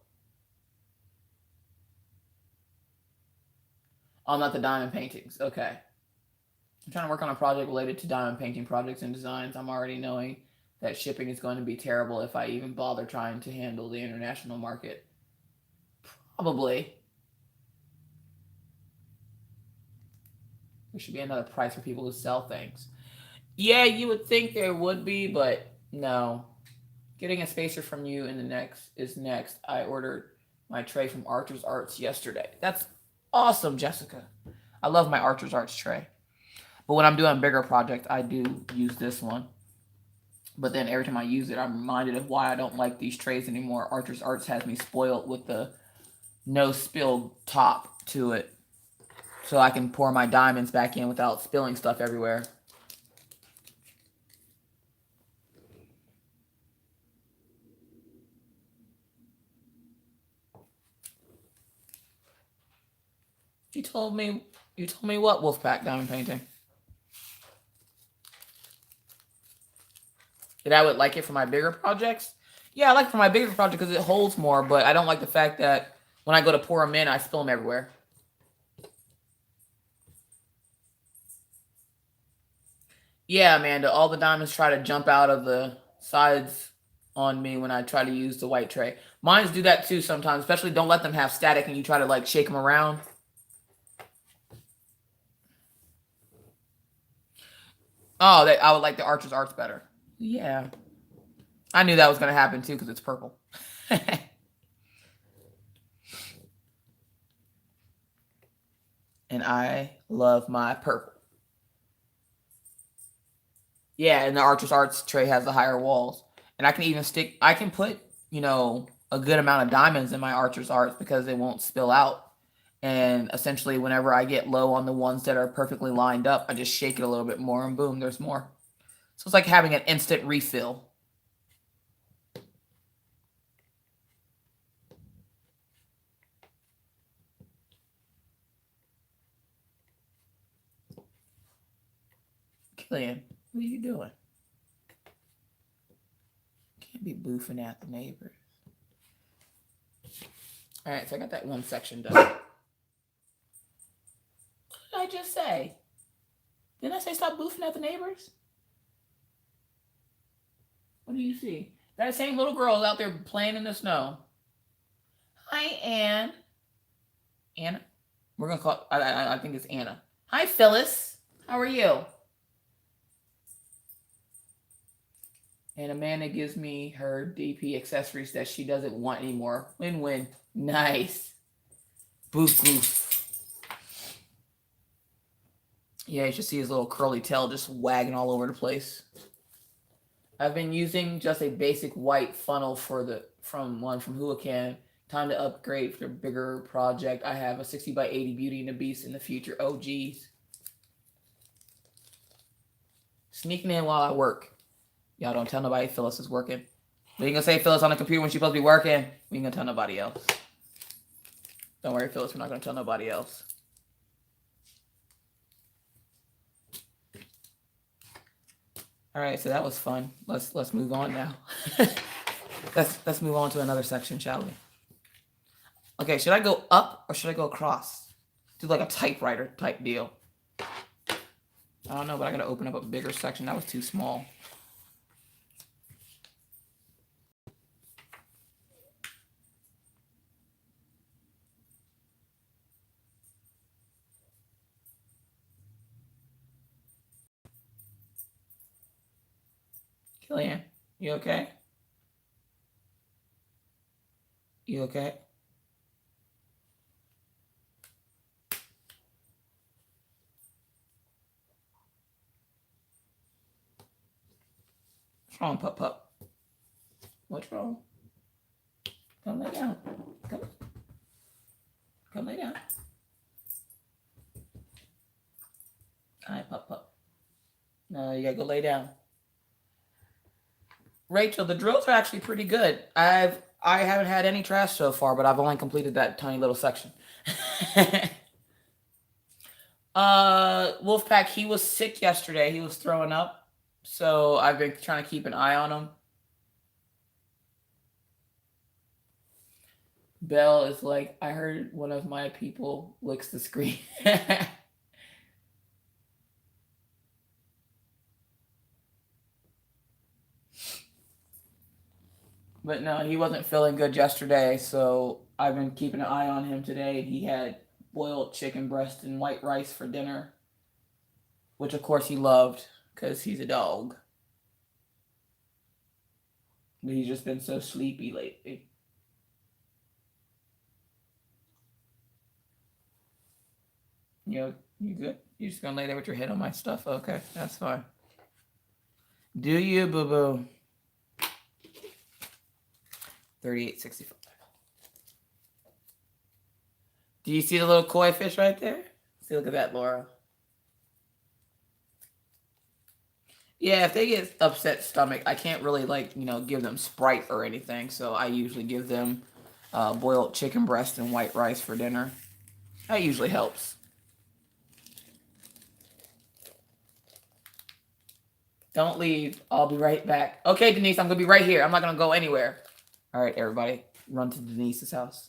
Oh, not the diamond paintings. Okay. I'm trying to work on a project related to diamond painting projects and designs. I'm already knowing that shipping is going to be terrible if I even bother trying to handle the international market. Probably. There should be another price for people who sell things. Yeah, you would think there would be, but no. Getting a spacer from you in the next is next. I ordered my tray from Archer's Arts yesterday. That's awesome, Jessica. I love my Archer's Arts tray. But when I'm doing a bigger project, I do use this one. But then every time I use it, I'm reminded of why I don't like these trays anymore. Archer's Arts has me spoiled with the no spill top to it. so I can pour my diamonds back in without spilling stuff everywhere. You told me what, Wolfpack diamond painting? That I would like it for my bigger projects? Yeah, I like it for my bigger project because it holds more, but I don't like the fact that when I go to pour them in, I spill them everywhere. Yeah, Amanda, all the diamonds try to jump out of the sides on me when I try to use the white tray. Mines do that too sometimes, especially don't let them have static and you try to like shake them around. Oh, I would like the Archer's Arts better. Yeah. I knew that was going to happen too because it's purple. And I love my purple. Yeah, and the Archer's Arts tray has the higher walls. And I can put, a good amount of diamonds in my Archer's Arts because it won't spill out. And essentially, whenever I get low on the ones that are perfectly lined up, I just shake it a little bit more and boom, there's more. So it's like having an instant refill. Killian, what are you doing? Can't be boofing at the neighbors. All right, so I got that one section done. What did I just say? Didn't I say stop boofing at the neighbors? What do you see? That same little girl out there playing in the snow. Hi, Anne. Anna? We're going to call, I think it's Anna. Hi, Phyllis. How are you? And Amanda gives me her DP accessories that she doesn't want anymore. Win-win. Nice. Boof, boof. Yeah, you should see his little curly tail just wagging all over the place. I've been using just a basic white funnel from Huacan. Time to upgrade for a bigger project. I have a 60 by 80 Beauty and the Beast in the future. Oh, geez. Sneaking in while I work. Y'all don't tell nobody Phyllis is working. We ain't gonna say Phyllis on the computer when she's supposed to be working. We ain't gonna tell nobody else. Don't worry, Phyllis. We're not gonna tell nobody else. All right, so that was fun. Let's move on now. let's move on to another section, shall we? Okay, should I go up or should I go across? Do like a typewriter type deal. I don't know, but I gotta open up a bigger section. That was too small. Killian, you okay? You okay? What's wrong, Pup Pup? What's wrong? Come lay down. Come lay down. Hi, Pup Pup. No, you gotta go lay down. Rachel, the drills are actually pretty good. I haven't had any trash so far, but I've only completed that tiny little section. Wolfpack, he was sick yesterday. He was throwing up. So I've been trying to keep an eye on him. Belle is like, I heard one of my people licks the screen. But no, he wasn't feeling good yesterday, so I've been keeping an eye on him today. He had boiled chicken breast and white rice for dinner, which of course he loved because he's a dog. But he's just been so sleepy lately. You good? You just gonna lay there with your head on my stuff? Okay, that's fine. Do you, boo-boo? 38.65. Do you see the little koi fish right there? See, look at that, Laura. Yeah, if they get upset stomach, I can't really like, give them Sprite or anything. So I usually give them boiled chicken breast and white rice for dinner. That usually helps. Don't leave. I'll be right back. Okay, Denise, I'm gonna be right here. I'm not gonna go anywhere. All right, everybody, run to Denise's house.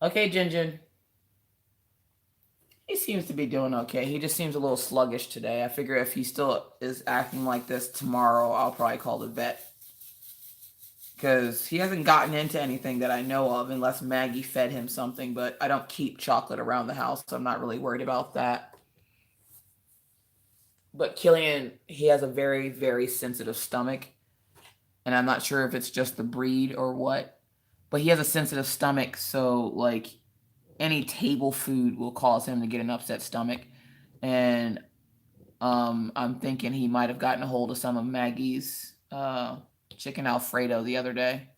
Okay, Jinjin. He seems to be doing okay. He just seems a little sluggish today. I figure if he still is acting like this tomorrow, I'll probably call the vet. Because he hasn't gotten into anything that I know of unless Maggie fed him something, but I don't keep chocolate around the house, so I'm not really worried about that. But Killian, he has a very, very sensitive stomach, and I'm not sure if it's just the breed or what, but he has a sensitive stomach, so like any table food will cause him to get an upset stomach. And I'm thinking he might have gotten a hold of some of Maggie's chicken Alfredo the other day.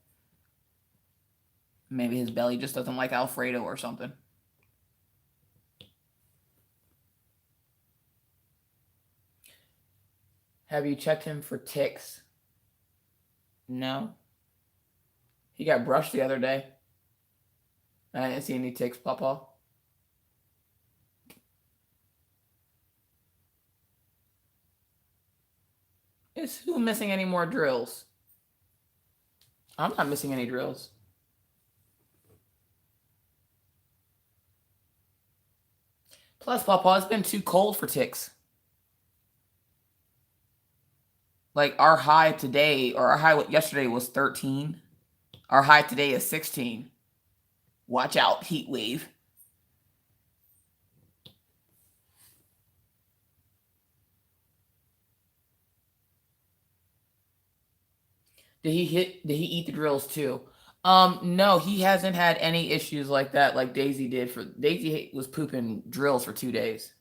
Maybe his belly just doesn't like Alfredo or something. Have you checked him for ticks? No. He got brushed the other day. I didn't see any ticks, Papa. Is who missing any more drills? I'm not missing any drills. Plus, Papa, it's been too cold for ticks. Like our high today, or our high yesterday was 13. Our high today is 16. Watch out, heat wave. Did he eat the drills too? No, he hasn't had any issues like that like Daisy did. Daisy was pooping drills for 2 days.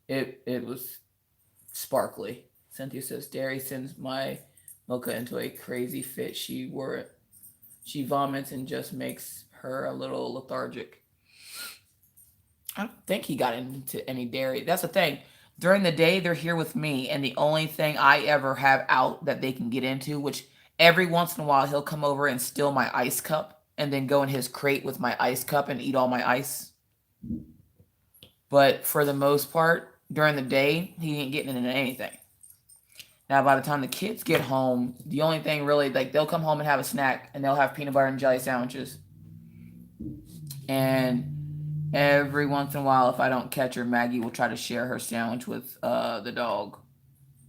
It was sparkly. Cynthia says Derry sends my Mocha into a crazy fit. She vomits and just makes her a little lethargic. I don't think he got into any dairy. That's the thing. During the day, they're here with me, and the only thing I ever have out that they can get into, which every once in a while he'll come over and steal my ice cup and then go in his crate with my ice cup and eat all my ice. But for the most part, during the day, he ain't getting into anything. Now, by the time the kids get home, the only thing really, like, they'll come home and have a snack, and they'll have peanut butter and jelly sandwiches. And every once in a while, if I don't catch her, Maggie will try to share her sandwich with the dog.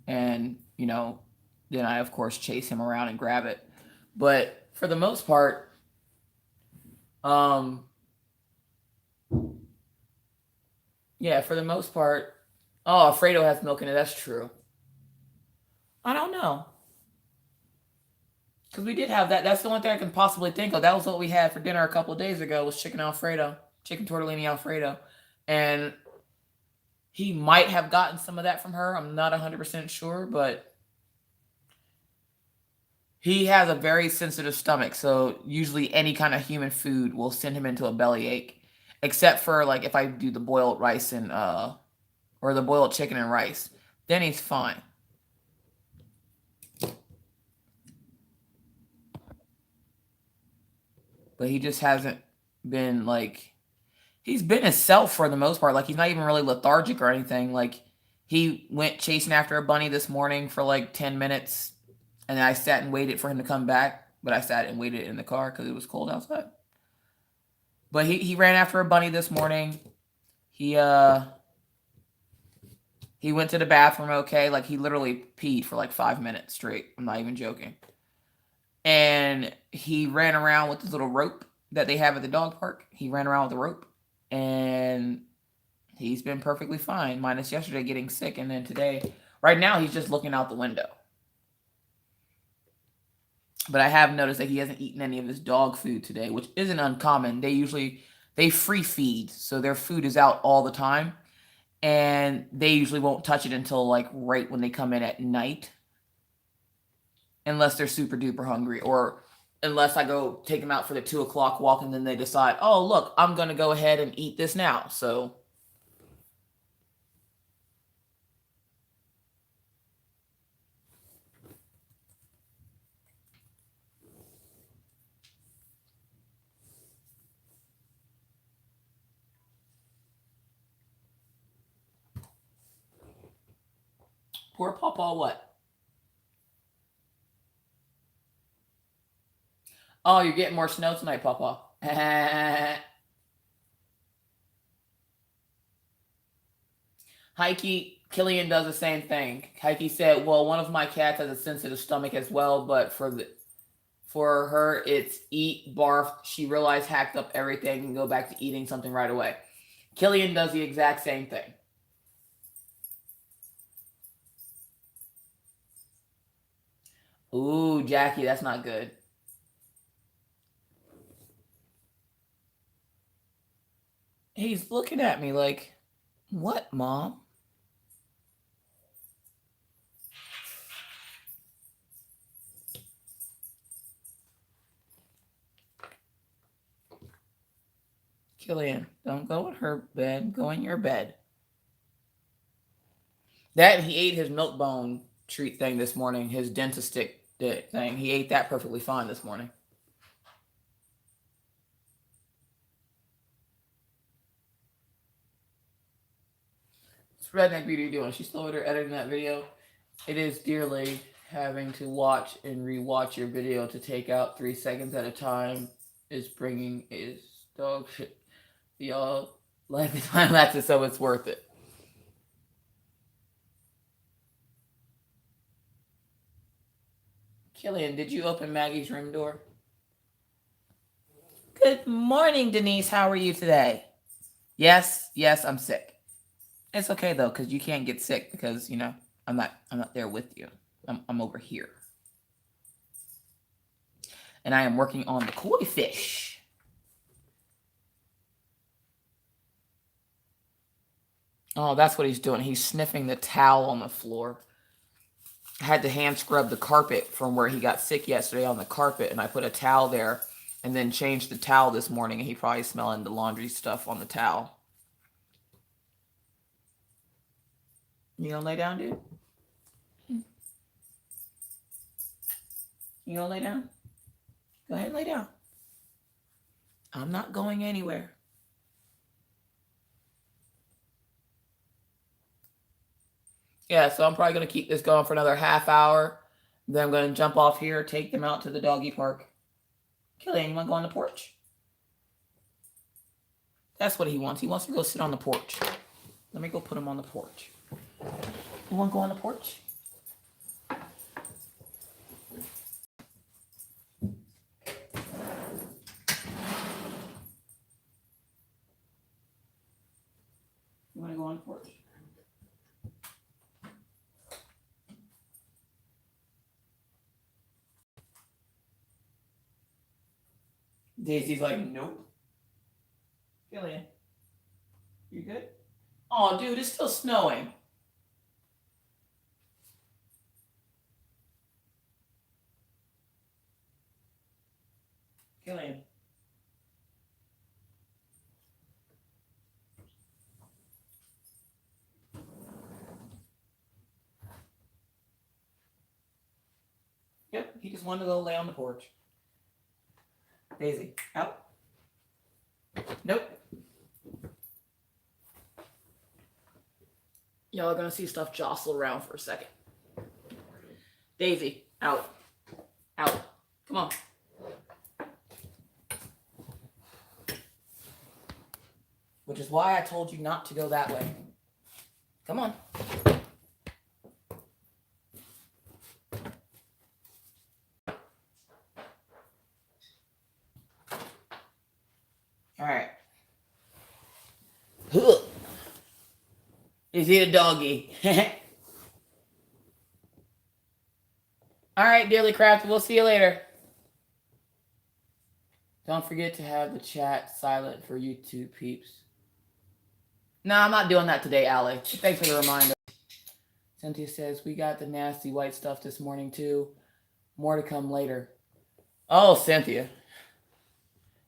And, then I, of course, chase him around and grab it. But for the most part, yeah, for the most part, oh, Alfredo has milk in it. That's true. I don't know. Because we did have that. That's the only thing I can possibly think of. That was what we had for dinner a couple of days ago was chicken Alfredo. Chicken tortellini Alfredo. And he might have gotten some of that from her. I'm not 100% sure, but he has a very sensitive stomach. So usually any kind of human food will send him into a bellyache. Except for like if I do the boiled rice and or the boiled chicken and rice. Then he's fine. But he just hasn't been like, he's been himself for the most part. Like he's not even really lethargic or anything. Like he went chasing after a bunny this morning for like 10 minutes. And then I sat and waited for him to come back. But I sat and waited in the car because it was cold outside. But he ran after a bunny this morning. He went to the bathroom okay. Like he literally peed for like 5 minutes straight. I'm not even joking. And he ran around with this little rope that they have at the dog park. He ran around with the rope. And he's been perfectly fine. Minus yesterday getting sick. And then today, right now, he's just looking out the window. But I have noticed that he hasn't eaten any of his dog food today, which isn't uncommon. They free feed. So their food is out all the time. And they usually won't touch it until like right when they come in at night. Unless they're super duper hungry or unless I go take them out for the 2 o'clock walk, and then they decide, oh, look, I'm going to go ahead and eat this now. So poor Papa, what? Oh, you're getting more snow tonight, Papa. Heike, Killian does the same thing. Heike said, well, one of my cats has a sensitive stomach as well, but for her, it's eat, barf. She realized, hacked up everything, and go back to eating something right away. Killian does the exact same thing. Ooh, Jackie, that's not good. He's looking at me like, what, Mom? Killian, don't go in her bed. Go in your bed. That, he ate his milk bone treat thing this morning, his dentist stick thing. He ate that perfectly fine this morning. What's Redneck Beauty doing? She's still over there editing that video. It is dearly having to watch and rewatch your video to take out 3 seconds at a time is bringing his dog shit. Y'all like the time lapses, so it's worth it. Killian, did you open Maggie's room door? Good morning, Denise. How are you today? Yes, I'm sick. It's okay though, because you can't get sick because, I'm not there with you. I'm over here. And I am working on the koi fish. Oh, that's what he's doing. He's sniffing the towel on the floor. I had to hand scrub the carpet from where he got sick yesterday on the carpet, and I put a towel there and then changed the towel this morning, and he probably smelling the laundry stuff on the towel. You gonna lay down, dude? You gonna lay down? Go ahead and lay down. I'm not going anywhere. Yeah, so I'm probably going to keep this going for another half hour. Then I'm going to jump off here, take them out to the doggy park. Killian, you want to go on the porch? That's what he wants. He wants to go sit on the porch. Let me go put him on the porch. You want to go on the porch? You want to go on the porch? Daisy's like, nope. Killian, you good? Oh, dude, it's still snowing. Killian. Yep, he just wanted to go lay on the porch. Daisy, out. Nope. Y'all are going to see stuff jostle around for a second. Daisy, out. Out. Come on. Which is why I told you not to go that way. Come on. All right. Is he a doggy? All right, dearly crafted. We'll see you later. Don't forget to have the chat silent for YouTube peeps. No, I'm not doing that today, Allie. Thanks for the reminder. Cynthia says, we got the nasty white stuff this morning, too. More to come later. Oh, Cynthia.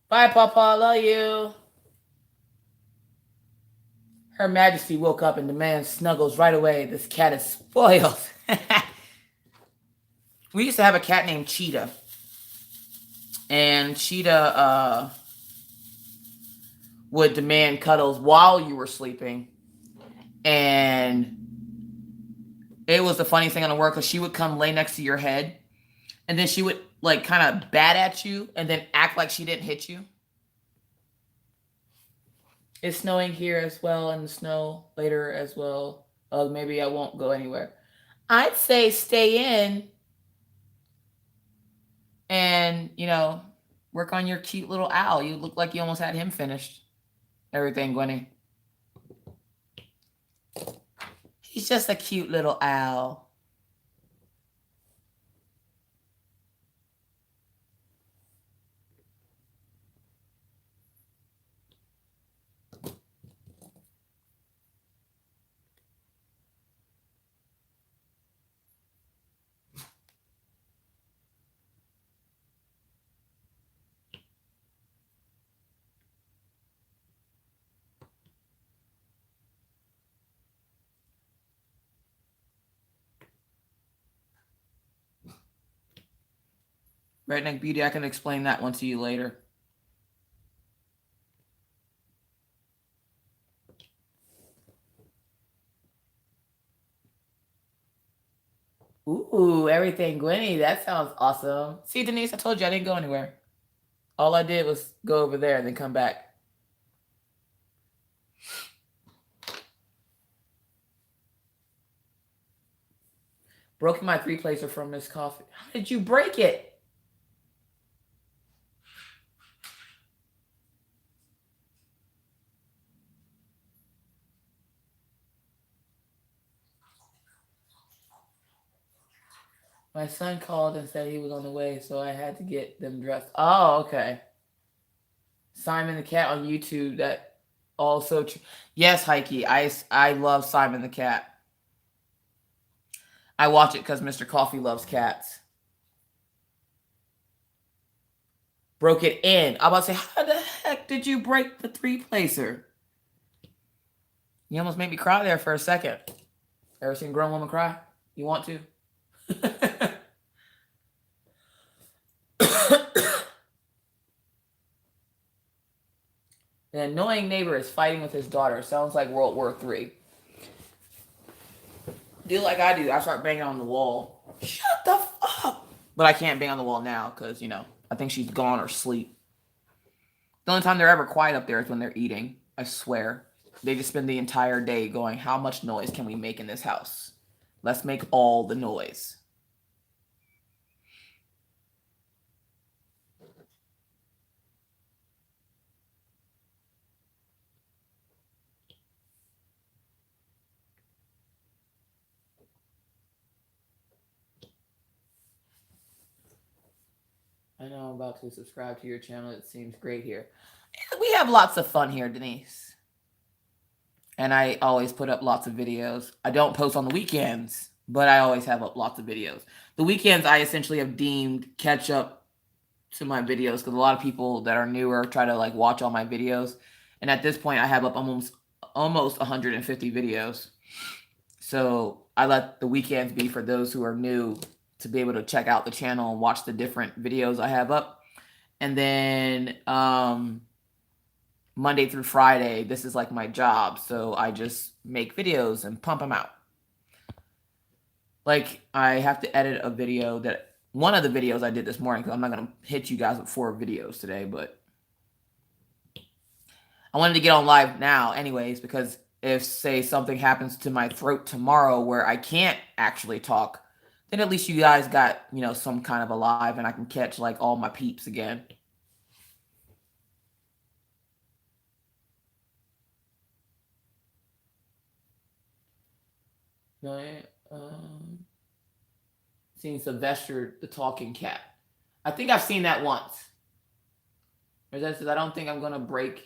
Bye, Papa. Love you. Her Majesty woke up and demands snuggles right away. This cat is spoiled. We used to have a cat named Cheetah. And Cheetah would demand cuddles while you were sleeping. And it was the funniest thing in the world because she would come lay next to your head. And then she would like kind of bat at you and then act like she didn't hit you. It's snowing here as well, and the snow later as well. Maybe I won't go anywhere. I'd say stay in and, work on your cute little owl. You look like you almost had him finished. Everything, Gwenny. He's just a cute little owl. Redneck Beauty, I can explain that one to you later. Ooh, everything, Gwenny. That sounds awesome. See, Denise, I told you I didn't go anywhere. All I did was go over there and then come back. Broken my 3-placer from Miss Coffee. How did you break it? My son called and said he was on the way, so I had to get them dressed. Oh, okay. Simon the Cat on YouTube. That also true. Yes, Heike. I love Simon the Cat. I watch it because Mr. Coffee loves cats. Broke it in. I'm about to say, how the heck did you break the 3-placer? You almost made me cry there for a second. Ever seen a grown woman cry? You want to? An annoying neighbor is fighting with his daughter. Sounds like World War III. Do like I do. I start banging on the wall. Shut the f up. But I can't bang on the wall now because, I think she's gone or asleep. The only time they're ever quiet up there is when they're eating. I swear. They just spend the entire day going, how much noise can we make in this house? Let's make all the noise. I know I'm about to subscribe to your channel. It seems great here. We have lots of fun here, Denise. And I always put up lots of videos. I don't post on the weekends, but I always have up lots of videos. The weekends I essentially have deemed catch up to my videos because a lot of people that are newer try to like watch all my videos. And at this point I have up almost 150 videos. So I let the weekends be for those who are new to be able to check out the channel and watch the different videos I have up. And then Monday through Friday, this is like my job. So I just make videos and pump them out. Like I have to edit a video that one of the videos I did this morning, because I'm not going to hit you guys with 4 videos today, but I wanted to get on live now anyways, because if say something happens to my throat tomorrow where I can't actually talk, then at least you guys got, some kind of a live and I can catch like all my peeps again. Seen Sylvester the talking cat. I think I've seen that once. As I said, I don't think I'm going to break.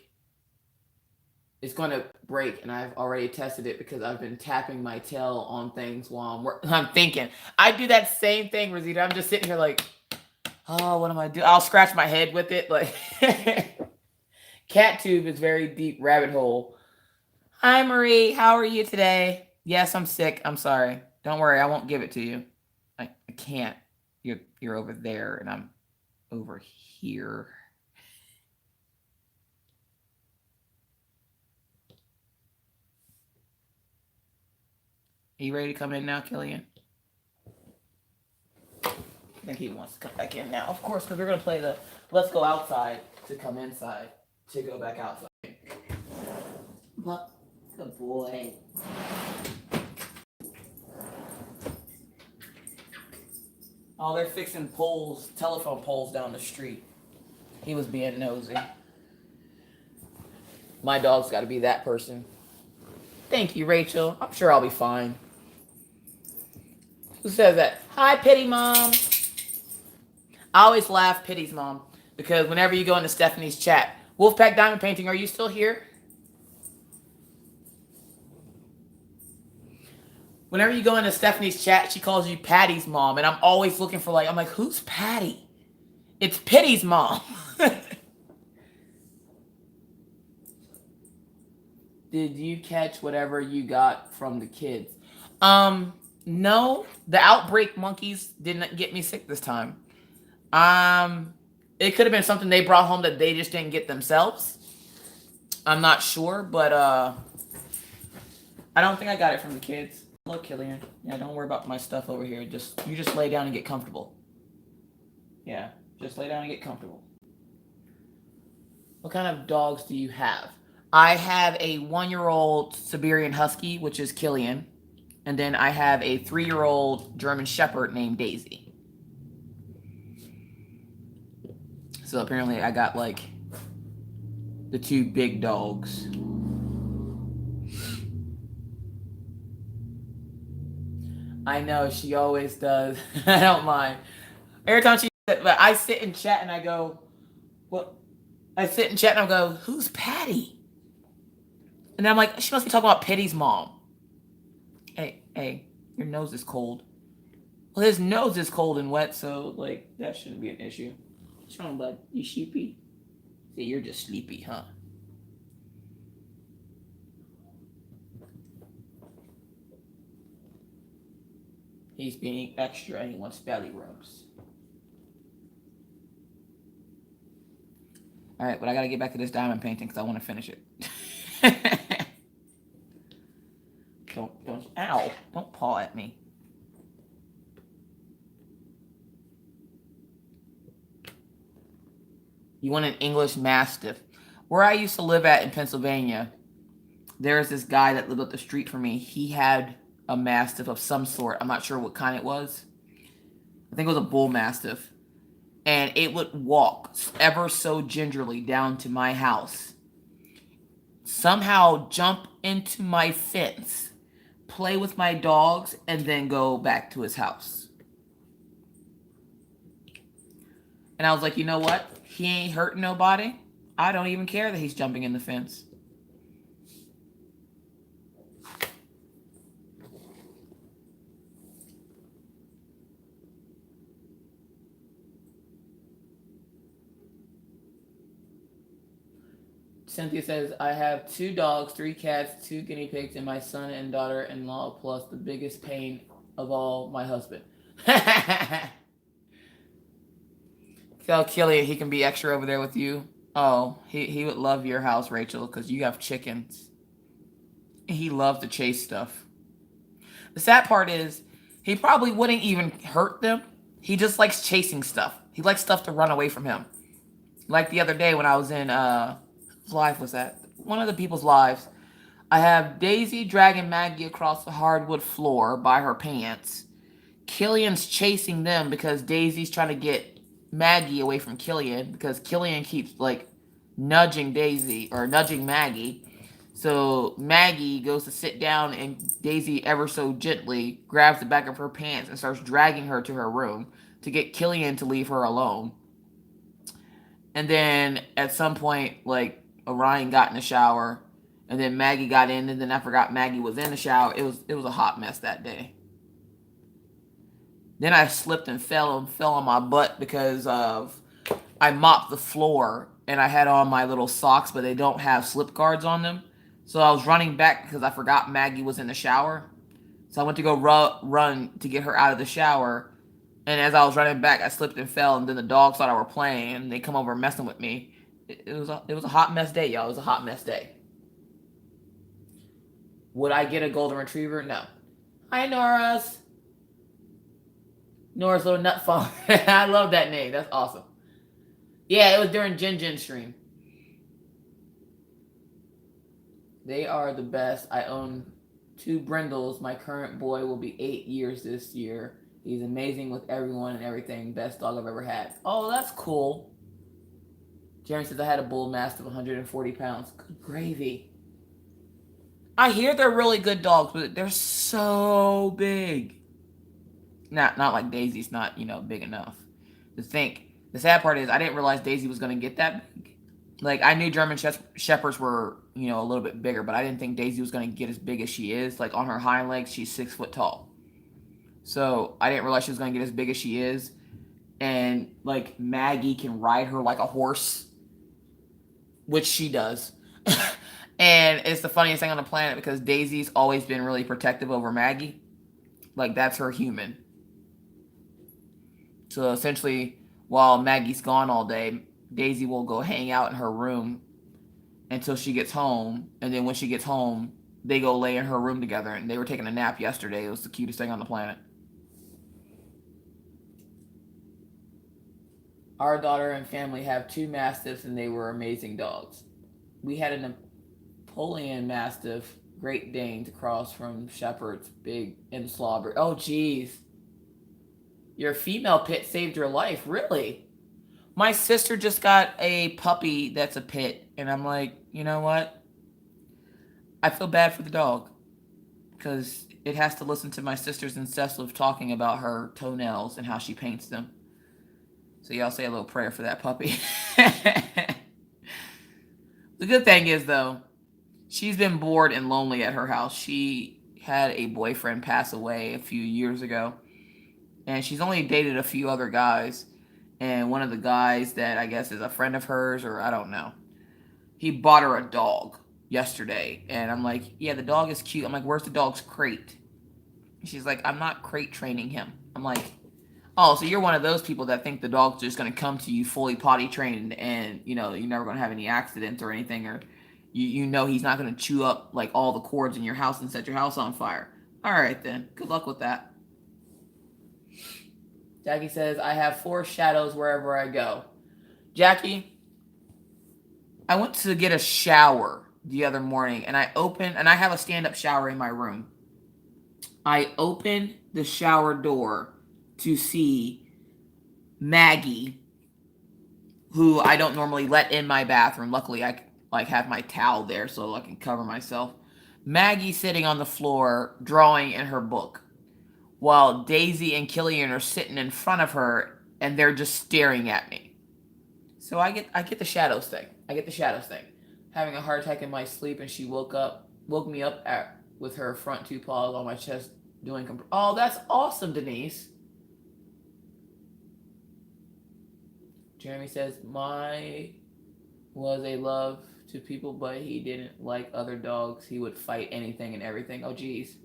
It's going to break, and I've already tested it because I've been tapping my tail on things while I'm thinking. I do that same thing, Rosita. I'm just sitting here like, Oh, what am I doing? I'll scratch my head with it. Like, cat tube is very deep rabbit hole. Hi, Marie. How are you today? Yes, I'm sick. I'm sorry. Don't worry. I won't give it to you. I can't. You're over there, and I'm over here. Are you ready to come in now, Killian? I think he wants to come back in now, of course, because we're gonna play the "Let's Go Outside" to come inside to go back outside. But good boy. Oh, they're fixing poles, telephone poles down the street. He was being nosy. My dog's got to be that person. Thank you, Rachel. I'm sure I'll be fine. Who says that? Hi, Pity Mom. I always laugh, Pity's mom, because whenever you go into Stephanie's chat, Wolfpack Diamond Painting, are you still here? Whenever you go into Stephanie's chat, she calls you Patty's mom, and I'm always looking for I'm like, who's Patty? It's Pity's mom. Did you catch whatever you got from the kids? No, the outbreak monkeys didn't get me sick this time. It could have been something they brought home that they just didn't get themselves. I'm not sure, but I don't think I got it from the kids. Hello, Killian. Yeah, don't worry about my stuff over here. You just lay down and get comfortable. Yeah, just lay down and get comfortable. What kind of dogs do you have? I have a 1-year-old Siberian Husky, which is Killian. And then I have a 3-year-old German Shepherd named Daisy. So apparently I got the 2 big dogs. I know, she always does. I don't mind. Every time I sit in chat and I go, well, I sit in chat and I go, who's Patty? And then I'm like, she must be talking about Pity's mom. Hey, your nose is cold. Well, his nose is cold and wet, so that shouldn't be an issue. What's wrong, bud? You sleepy? See, you're just sleepy, huh? He's being extra and he wants belly rubs. All right, but I gotta get back to this diamond painting because I want to finish it. Ow! Don't paw at me. You want an English Mastiff. Where I used to live at in Pennsylvania, there's this guy that lived up the street from me. He had a Mastiff of some sort. I'm not sure what kind it was. I think it was a Bull Mastiff. And it would walk ever so gingerly down to my house. Somehow jump into my fence, play with my dogs, and then go back to his house. And I was like, you know what? He ain't hurting nobody. I don't even care that he's jumping in the fence. Cynthia says, I have 2 dogs, 3 cats, 2 guinea pigs, and my son and daughter-in-law, plus the biggest pain of all, my husband. Tell Killian he can be extra over there with you. Oh, he would love your house, Rachel, because you have chickens. He loves to chase stuff. The sad part is, he probably wouldn't even hurt them. He just likes chasing stuff. He likes stuff to run away from him. Like the other day when I was in, whose live was that? One of the people's lives. I have Daisy dragging Maggie across the hardwood floor by her pants. Killian's chasing them because Daisy's trying to get Maggie away from Killian because Killian keeps nudging Daisy or nudging Maggie. So Maggie goes to sit down and Daisy ever so gently grabs the back of her pants and starts dragging her to her room to get Killian to leave her alone. And then at some point, Orion got in the shower and then Maggie got in and then I forgot Maggie was in the shower. It was a hot mess that day. Then I slipped and fell on my butt because of I mopped the floor and I had on my little socks, but they don't have slip guards on them. So I was running back because I forgot Maggie was in the shower. So I went to go run to get her out of the shower. And as I was running back, I slipped and fell. And then the dogs thought I were playing, and they come over messing with me. It was a hot mess day, y'all. It was a hot mess day. Would I get a golden retriever? No. Hi, Nora's. Nora's little nut phone. I love that name. That's awesome. Yeah, it was during Jin stream. They are the best. I own 2 brindles. My current boy will be 8 years this year. He's amazing with everyone and everything. Best dog I've ever had. Oh, that's cool. Jeremy says I had a bull mastiff, 140 pounds. Good gravy. I hear they're really good dogs, but they're so big. Not like Daisy's not, big enough. The sad part is I didn't realize Daisy was going to get that big. Like, I knew German Shepherds were, a little bit bigger, but I didn't think Daisy was going to get as big as she is. Like, on her hind legs, she's 6 foot tall. So, I didn't realize she was going to get as big as she is. And, like, Maggie can ride her like a horse, which she does. And it's the funniest thing on the planet because Daisy's always been really protective over Maggie. Like, that's her human. So, essentially, while Maggie's gone all day, Daisy will go hang out in her room until she gets home. And then when she gets home, they go lay in her room together. And they were taking a nap yesterday. It was the cutest thing on the planet. Our daughter and family have 2 Mastiffs, and they were amazing dogs. We had a Napoleon Mastiff, Great Danes across from Shepherds, big and slobber. Oh, geez. Your female pit saved your life, really? My sister just got a puppy that's a pit, and I'm like, you know what? I feel bad for the dog because it has to listen to my sister's incessant talking about her toenails and how she paints them. So y'all say a little prayer for that puppy. The good thing is, though, she's been bored and lonely at her house. She had a boyfriend pass away a few years ago, and she's only dated a few other guys. And one of the guys that I guess is a friend of hers, or I don't know, he bought her a dog yesterday. And I'm like, yeah, the dog is cute. I'm like, where's the dog's crate? She's like, I'm not crate training him. I'm like, oh, so you're one of those people that think the dog's just going to come to you fully potty trained and, you're never going to have any accidents or anything, or he's not going to chew up like all the cords in your house and set your house on fire. All right, then. Good luck with that. Jackie says, I have 4 shadows wherever I go. Jackie, I went to get a shower the other morning, and I have a stand-up shower in my room. I opened the shower door to see Maggie, who I don't normally let in my bathroom. Luckily, I have my towel there so I can cover myself. Maggie sitting on the floor drawing in her book, while Daisy and Killian are sitting in front of her and they're just staring at me. So I get the shadows thing. Having a heart attack in my sleep, and she woke me up with her front 2 paws on my chest doing oh, that's awesome, Denise. Jeremy says, my was a love to people, but he didn't like other dogs. He would fight anything and everything. Oh, geez.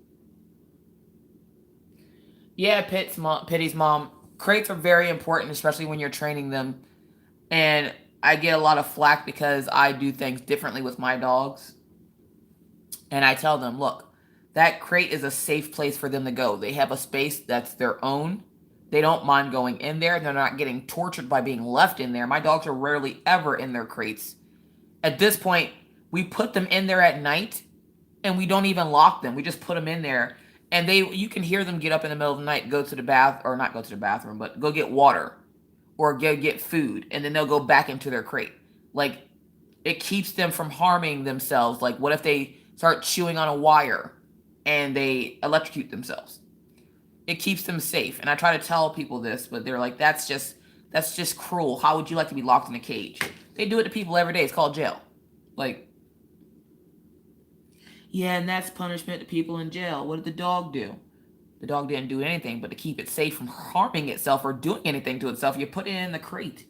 Yeah, Pitty's mom. Crates are very important, especially when you're training them. And I get a lot of flack because I do things differently with my dogs. And I tell them, look, that crate is a safe place for them to go. They have a space that's their own. They don't mind going in there. They're not getting tortured by being left in there. My dogs are rarely ever in their crates. At this point, we put them in there at night, and we don't even lock them. We just put them in there. And you can hear them get up in the middle of the night, go to the not go to the bathroom, but go get water or go get food. And then they'll go back into their crate. Like, it keeps them from harming themselves. Like, what if they start chewing on a wire and they electrocute themselves? It keeps them safe. And I try to tell people this, but they're like, that's just cruel. How would you like to be locked in a cage? They do it to people every day. It's called jail. Like, yeah, and that's punishment to people in jail. What did the dog do? The dog didn't do anything, but to keep it safe from harming itself or doing anything to itself, you put it in the crate.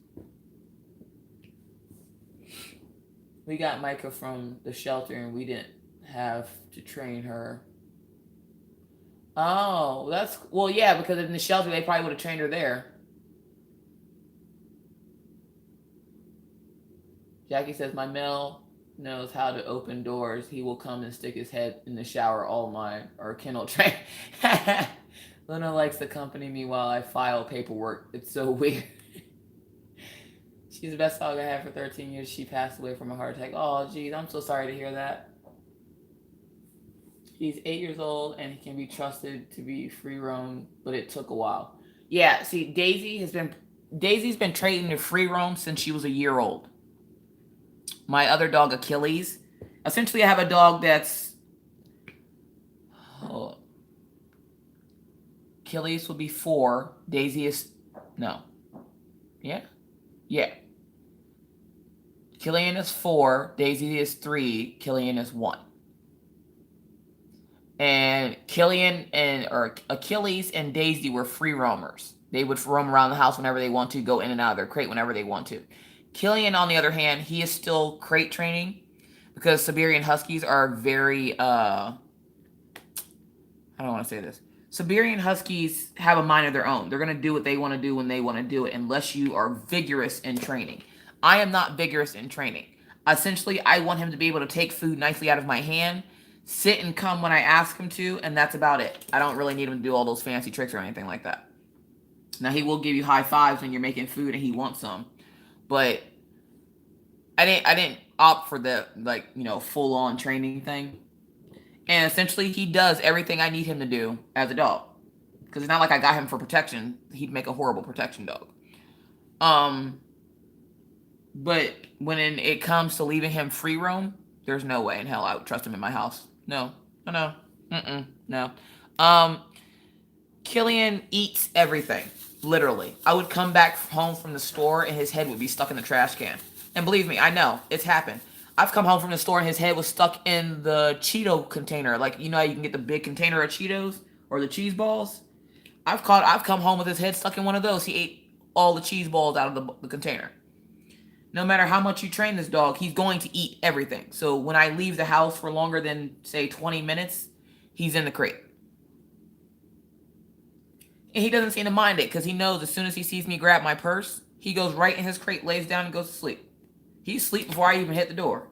We got Micah from the shelter and we didn't have to train her. Oh, well, yeah, because in the shelter, they probably would have trained her there. Jackie says, my male knows how to open doors. He will come and stick his head in the shower all my, or kennel train. Luna likes to accompany me while I file paperwork. It's so weird. She's the best dog I had for 13 years. She passed away from a heart attack. Oh, geez, I'm so sorry to hear that. He's 8 years old and he can be trusted to be free roam, but it took a while. Yeah, see, Daisy's been trained to free roam since she was a year old. My other dog, Achilles. Essentially, I have a dog that's... Oh, Achilles will be 4. Daisy is... No. Yeah? Yeah. Killian is 4. Daisy is 3. Killian is 1. And Achilles and Daisy were free roamers. They would roam around the house whenever they want to, go in and out of their crate whenever they want to. Killian, on the other hand, he is still crate training because Siberian Huskies are very, I don't want to say this. Siberian Huskies have a mind of their own. They're going to do what they want to do when they want to do it unless you are vigorous in training. I am not vigorous in training. Essentially, I want him to be able to take food nicely out of my hand, sit and come when I ask him to, and that's about it. I don't really need him to do all those fancy tricks or anything like that. Now, he will give you high fives when you're making food and he wants some. But I didn't opt for the, full-on training thing. And essentially, he does everything I need him to do as a dog. Because it's not like I got him for protection. He'd make a horrible protection dog. But when it comes to leaving him free roam, there's no way in hell I would trust him in my house. No. Killian eats everything. Literally. I would come back home from the store and his head would be stuck in the trash can. And believe me, I know. It's happened. I've come home from the store and his head was stuck in the Cheeto container. Like, you know how you can get the big container of Cheetos or the cheese balls? I've come home with his head stuck in one of those. He ate all the cheese balls out of the container. No matter how much you train this dog, he's going to eat everything. So when I leave the house for longer than, say, 20 minutes, he's in the crate. And he doesn't seem to mind it because he knows as soon as he sees me grab my purse, he goes right in his crate, lays down, and goes to sleep. He's asleep before I even hit the door.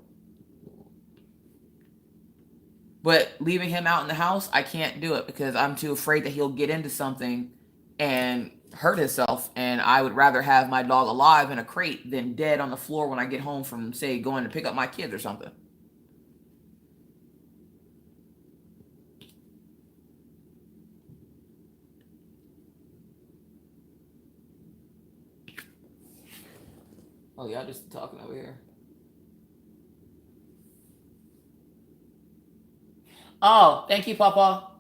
But leaving him out in the house, I can't do it because I'm too afraid that he'll get into something and hurt himself. And I would rather have my dog alive in a crate than dead on the floor when I get home from, say, going to pick up my kids or something. Oh, y'all just talking over here. Oh, thank you, Papa.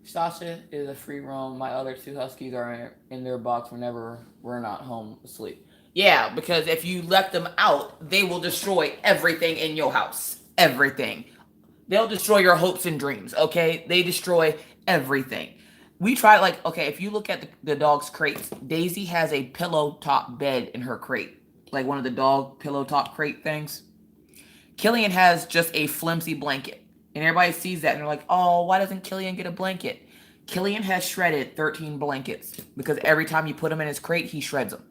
Sasha is a free roam. My other 2 Huskies are in their box whenever we're not home asleep. Yeah, because if you let them out, they will destroy everything in your house. Everything. They'll destroy your hopes and dreams, okay? They destroy everything. We try, if you look at the dog's crates, Daisy has a pillow top bed in her crate. Like one of the dog pillow top crate things. Killian has just a flimsy blanket. And everybody sees that and they're like, oh, why doesn't Killian get a blanket? Killian has shredded 13 blankets because every time you put him in his crate, he shreds them.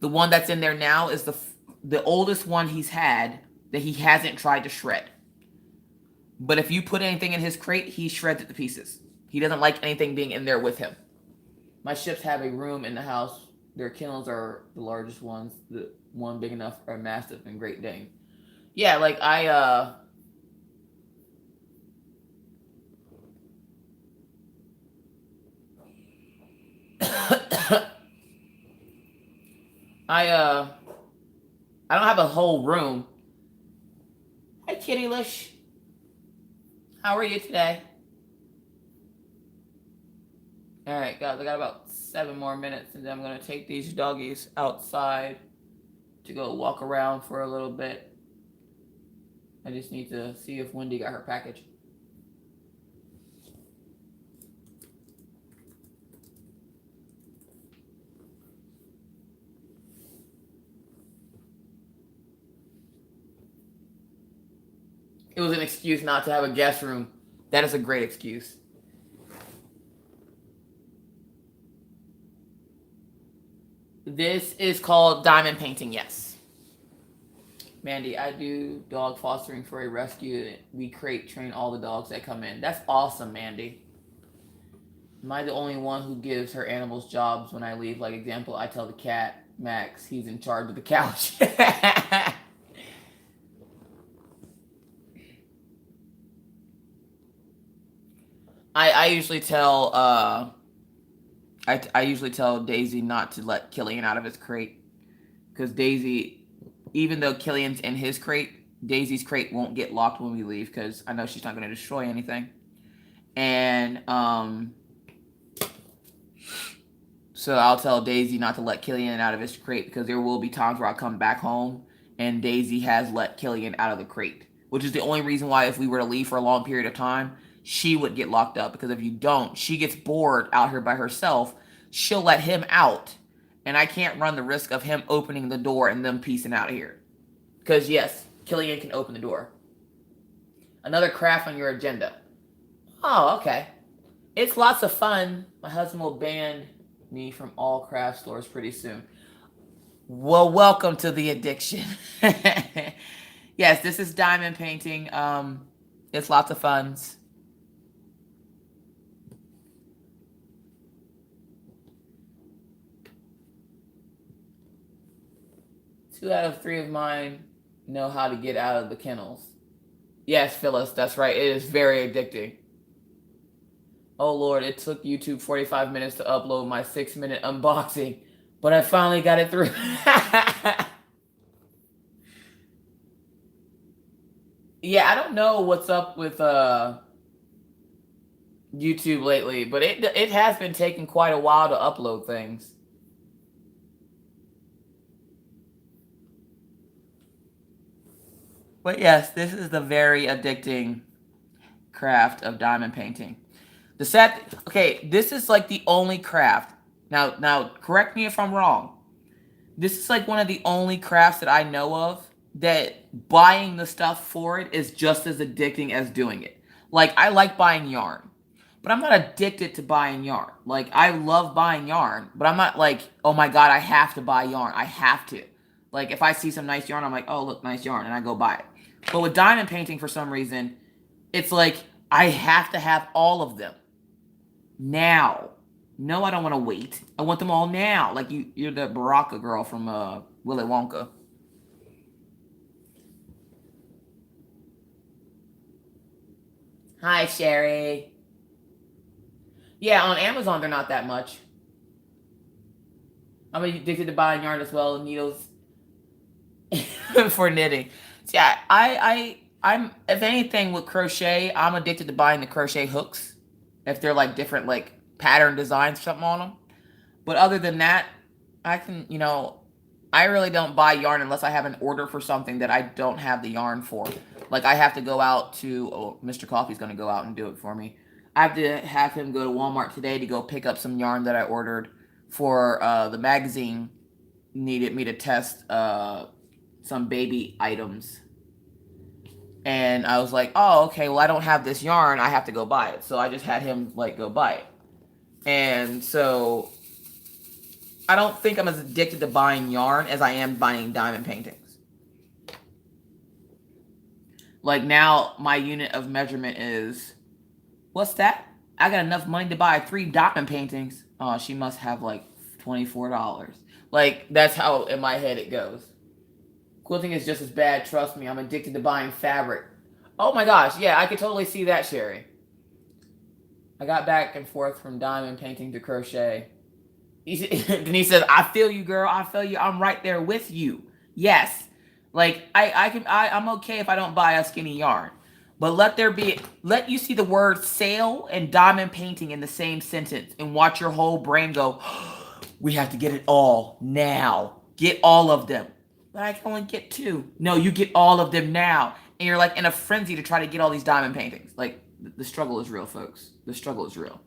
The one that's in there now is the oldest one he's had that he hasn't tried to shred. But if you put anything in his crate, he shreds it to pieces. He doesn't like anything being in there with him. My ships have a room in the house. Their kennels are the largest ones. The one big enough for a Mastiff and Great Dane. Yeah, I don't have a whole room. Hi, Kitty Lish. How are you today? All right, guys, I got about 7 more minutes, and then I'm going to take these doggies outside to go walk around for a little bit. I just need to see if Wendy got her package. It was an excuse not to have a guest room. That is a great excuse. This is called diamond painting, yes. Mandy, I do dog fostering for a rescue. We crate train all the dogs that come in. That's awesome, Mandy. Am I the only one who gives her animals jobs when I leave? Like, example, I tell the cat, Max, he's in charge of the couch. I usually tell I usually tell Daisy not to let Killian out of his crate, because Daisy, even though Killian's in his crate, Daisy's crate won't get locked when we leave, because I know she's not going to destroy anything. And so I'll tell Daisy not to let Killian out of his crate, because there will be times where I'll come back home and Daisy has let Killian out of the crate, which is the only reason why if we were to leave for a long period of time, she would get locked up, because if you don't, she gets bored out here by herself. She'll let him out, and I can't run the risk of him opening the door and them piecing out of here. Because yes, Killian can open the door. Another craft on your agenda. Oh, okay. It's lots of fun. My husband will ban me from all craft stores pretty soon. Well, welcome to the addiction. Yes, this is diamond painting. It's lots of fun. 2 out of 3 of mine know how to get out of the kennels. Yes, Phyllis, that's right. It is very addicting. Oh Lord, it took YouTube 45 minutes to upload my 6-minute unboxing, but I finally got it through. Yeah, I don't know what's up with YouTube lately, but it has been taking quite a while to upload things. But yes, this is the very addicting craft of diamond painting. The sad, okay, this is like the only craft. Now, correct me if I'm wrong. This is like one of the only crafts that I know of that buying the stuff for it is just as addicting as doing it. Like, I like buying yarn, but I'm not addicted to buying yarn. Like, I love buying yarn, but I'm not like, oh my God, I have to buy yarn. I have to. Like, if I see some nice yarn, I'm like, oh, look, nice yarn, and I go buy it. But with diamond painting, for some reason, it's like, I have to have all of them now. No, I don't want to wait. I want them all now. Like you're the Baraka girl from Willy Wonka. Hi, Sherry. Yeah, on Amazon they're not that much. I'm addicted to buying yarn as well, needles for knitting. See, I'm if anything with crochet, I'm addicted to buying the crochet hooks if they're like different like pattern designs or something on them. But other than that, I can, I really don't buy yarn unless I have an order for something that I don't have the yarn for. Like I have to go out to, oh, Mr. Coffee's going to go out and do it for me. I have to have him go to Walmart today to go pick up some yarn that I ordered for the magazine. Needed me to test some baby items. And I was like, oh, okay, well, I don't have this yarn. I have to go buy it. So I just had him like go buy it. And so I don't think I'm as addicted to buying yarn as I am buying diamond paintings. Like now my unit of measurement is, what's that? I got enough money to buy 3 diamond paintings. Oh, she must have like $24. Like that's how in my head it goes. Quilting is just as bad, trust me. I'm addicted to buying fabric. Oh my gosh, yeah, I could totally see that, Sherry. I got back and forth from diamond painting to crochet. Denise says, I feel you, girl. I feel you. I'm right there with you. Yes. Like, I'm okay if I don't buy a skinny yarn. But let you see the word sale and diamond painting in the same sentence and watch your whole brain go, we have to get it all now. Get all of them. But I can only get 2. No, you get all of them now. And you're like in a frenzy to try to get all these diamond paintings. Like, the struggle is real, folks. The struggle is real.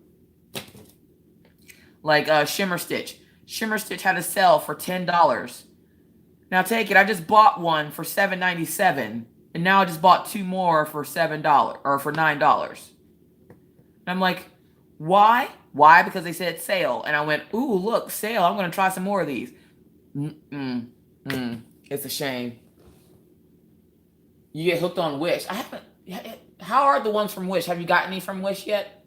Like Shimmer Stitch. Shimmer Stitch had a sale for $10. Now take it. I just bought one for $7.97. And now I just bought 2 more for $7 or for $9. And I'm like, why? Why? Because they said sale. And I went, ooh, look, sale. I'm going to try some more of these. It's a shame. You get hooked on Wish. I haven't. How are the ones from Wish? Have you got any from Wish yet?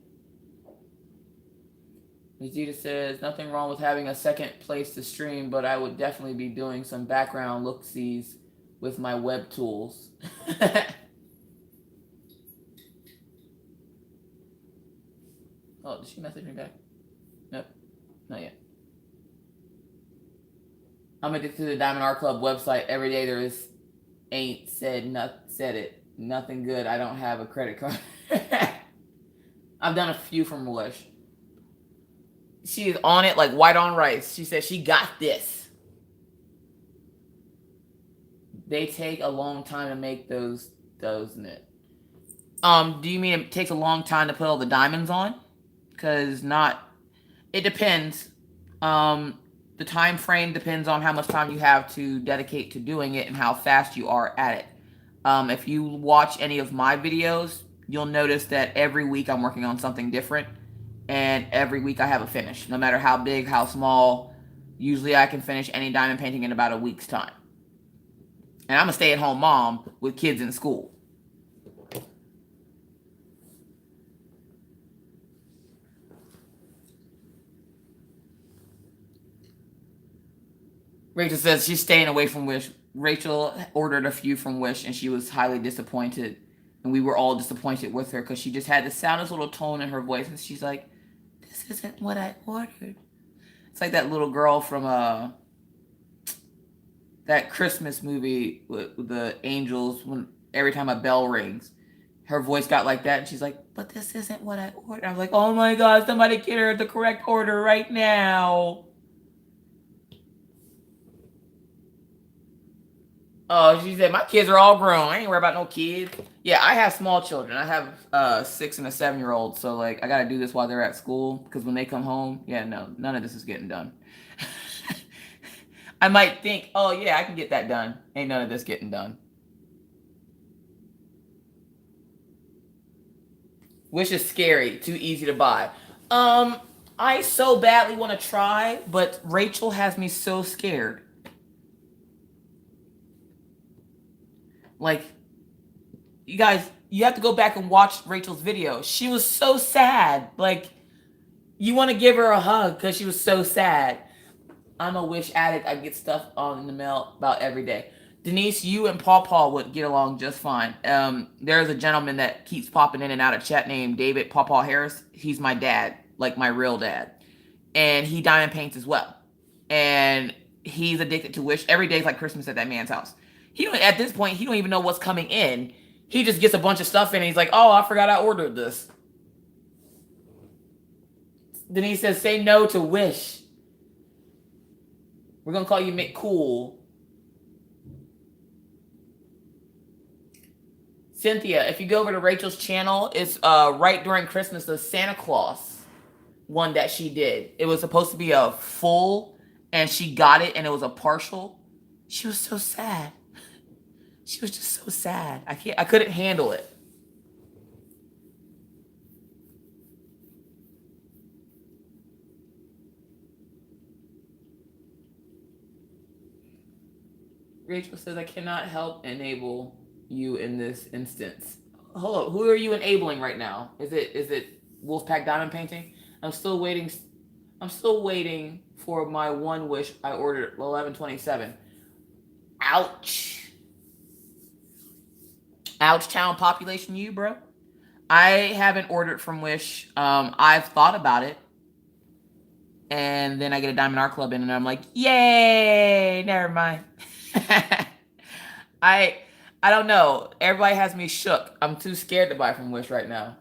Vegeta says, nothing wrong with having a second place to stream, but I would definitely be doing some background look-sees with my web tools. Oh, did she message me back? Nope, not yet. I'm addicted to the Diamond Art Club website. Every day there is said it. Nothing good. I don't have a credit card. I've done a few from Wish. She is on it like white on rice. She says she got this. They take a long time to make those, doesn't it? Do you mean it takes a long time to put all the diamonds on? Because it depends. The time frame depends on how much time you have to dedicate to doing it and how fast you are at it. If you watch any of my videos, you'll notice that every week I'm working on something different. And every week I have a finish. No matter how big, how small, usually I can finish any diamond painting in about a week's time. And I'm a stay-at-home mom with kids in school. Rachel says she's staying away from Wish. Rachel ordered a few from Wish and she was highly disappointed. And we were all disappointed with her because she just had the soundest little tone in her voice. And she's like, this isn't what I ordered. It's like that little girl from that Christmas movie with the angels, when every time a bell rings, her voice got like that. And she's like, but this isn't what I ordered. I was like, oh my God, somebody get her the correct order right now. Oh, she said, my kids are all grown. I ain't worried about no kids. Yeah, I have small children. I have a 6 and a 7-year-old. So, like, I got to do this while they're at school. Because when they come home, yeah, no, none of this is getting done. I might think, oh, yeah, I can get that done. Ain't none of this getting done. Wish is scary. Too easy to buy. I so badly want to try, but Rachel has me so scared. Like, you guys, you have to go back and watch Rachel's video. She was so sad. Like, you want to give her a hug because she was so sad. I'm a Wish addict. I get stuff in the mail about every day. Denise, you and Paw Paw would get along just fine. There's a gentleman that keeps popping in and out of chat named David Paw Paw Harris. He's my dad, like my real dad. And he diamond paints as well. And he's addicted to Wish. Every day is like Christmas at that man's house. At this point, he don't even know what's coming in. He just gets a bunch of stuff in and he's like, oh, I forgot I ordered this. Denise says, say no to Wish. We're going to call you McCool. Cynthia, if you go over to Rachel's channel, it's right during Christmas, the Santa Claus one that she did. It was supposed to be a full, and she got it, and it was a partial. She was so sad. She was just so sad. I couldn't handle it. Rachel says, I cannot help enable you in this instance. Hold up, who are you enabling right now? Is it Wolfpack Diamond Painting? I'm still waiting for my one Wish I ordered 11/27. Ouch. Ouchtown population you, bro. I haven't ordered from Wish. I've thought about it. And then I get a Diamond Art Club in and I'm like, yay, never mind. I don't know. Everybody has me shook. I'm too scared to buy from Wish right now.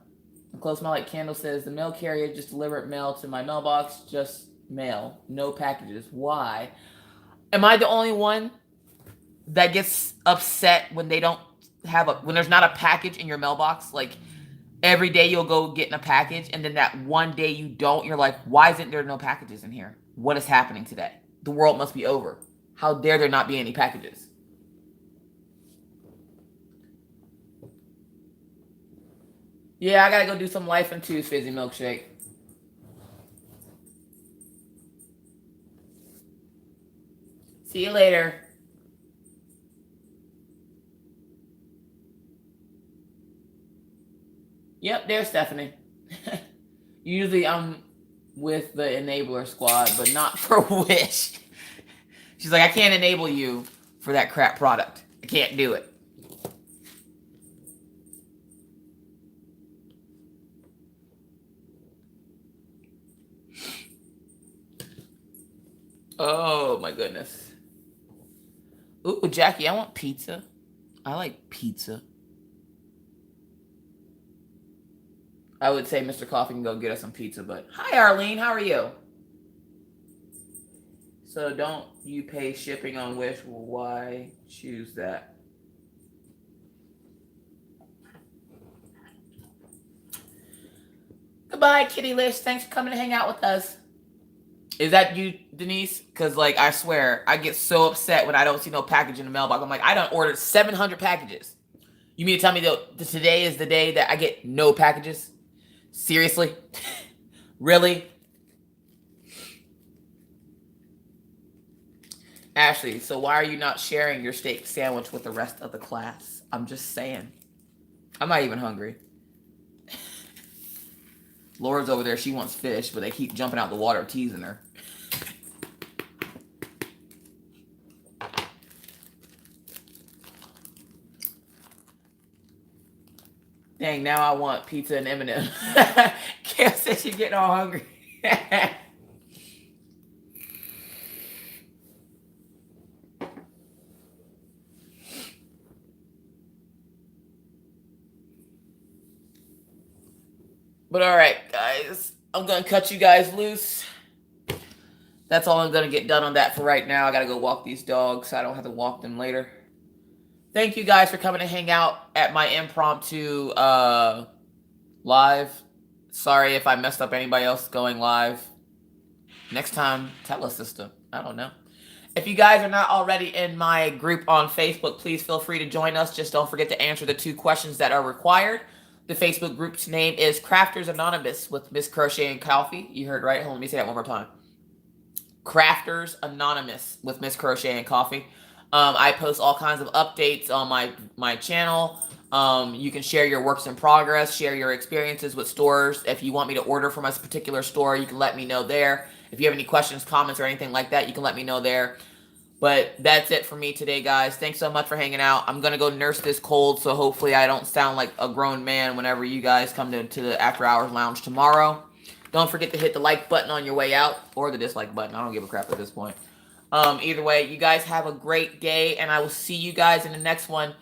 Close My Light Candle says, the mail carrier just delivered mail to my mailbox. Just mail. No packages. Why? Am I the only one that gets upset when they don't when there's not a package in your mailbox? Like, every day you'll go get in a package, and then that one day you don't, you're like, why isn't there no packages in here? What is happening today? The world must be over. How dare there not be any packages? Yeah, I gotta go do some Life and Two's fizzy milkshake. See you later. Yep, there's Stephanie. Usually I'm with the enabler squad, but not for Wish. She's like, I can't enable you for that crap product. I can't do it. Oh my goodness. Ooh, Jackie, I want pizza. I like pizza. I would say Mr. Coffee can go get us some pizza, but hi Arlene, how are you? So don't you pay shipping on Wish? Well, why choose that? Goodbye, Kitty Lish. Thanks for coming to hang out with us. Is that you, Denise? Because, like, I swear, I get so upset when I don't see no package in the mailbox. I'm like, I done ordered 700 packages. You mean to tell me that today is the day that I get no packages? Seriously? Really? Ashley, so why are you not sharing your steak sandwich with the rest of the class? I'm just saying. I'm not even hungry. Laura's over there. She wants fish, but they keep jumping out the water teasing her. Dang, now I want pizza and M&M. Kale said she's getting all hungry. But all right, guys. I'm going to cut you guys loose. That's all I'm going to get done on that for right now. I got to go walk these dogs so I don't have to walk them later. Thank you guys for coming to hang out at my impromptu live. Sorry if I messed up anybody else going live. Next time, tell us, sister. I don't know. If you guys are not already in my group on Facebook, please feel free to join us. Just don't forget to answer the 2 questions that are required. The Facebook group's name is Crafters Anonymous with Miss Crochet and Coffee. You heard right? Hold on, let me say that one more time. Crafters Anonymous with Miss Crochet and Coffee. I post all kinds of updates on my channel. You can share your works in progress, share your experiences with stores. If you want me to order from a particular store, you can let me know there. If you have any questions, comments, or anything like that, you can let me know there. But that's it for me today, guys. Thanks so much for hanging out. I'm going to go nurse this cold, so hopefully I don't sound like a grown man whenever you guys come to the After Hours Lounge tomorrow. Don't forget to hit the like button on your way out, or the dislike button. I don't give a crap at this point. Either way, you guys have a great day, and I will see you guys in the next one.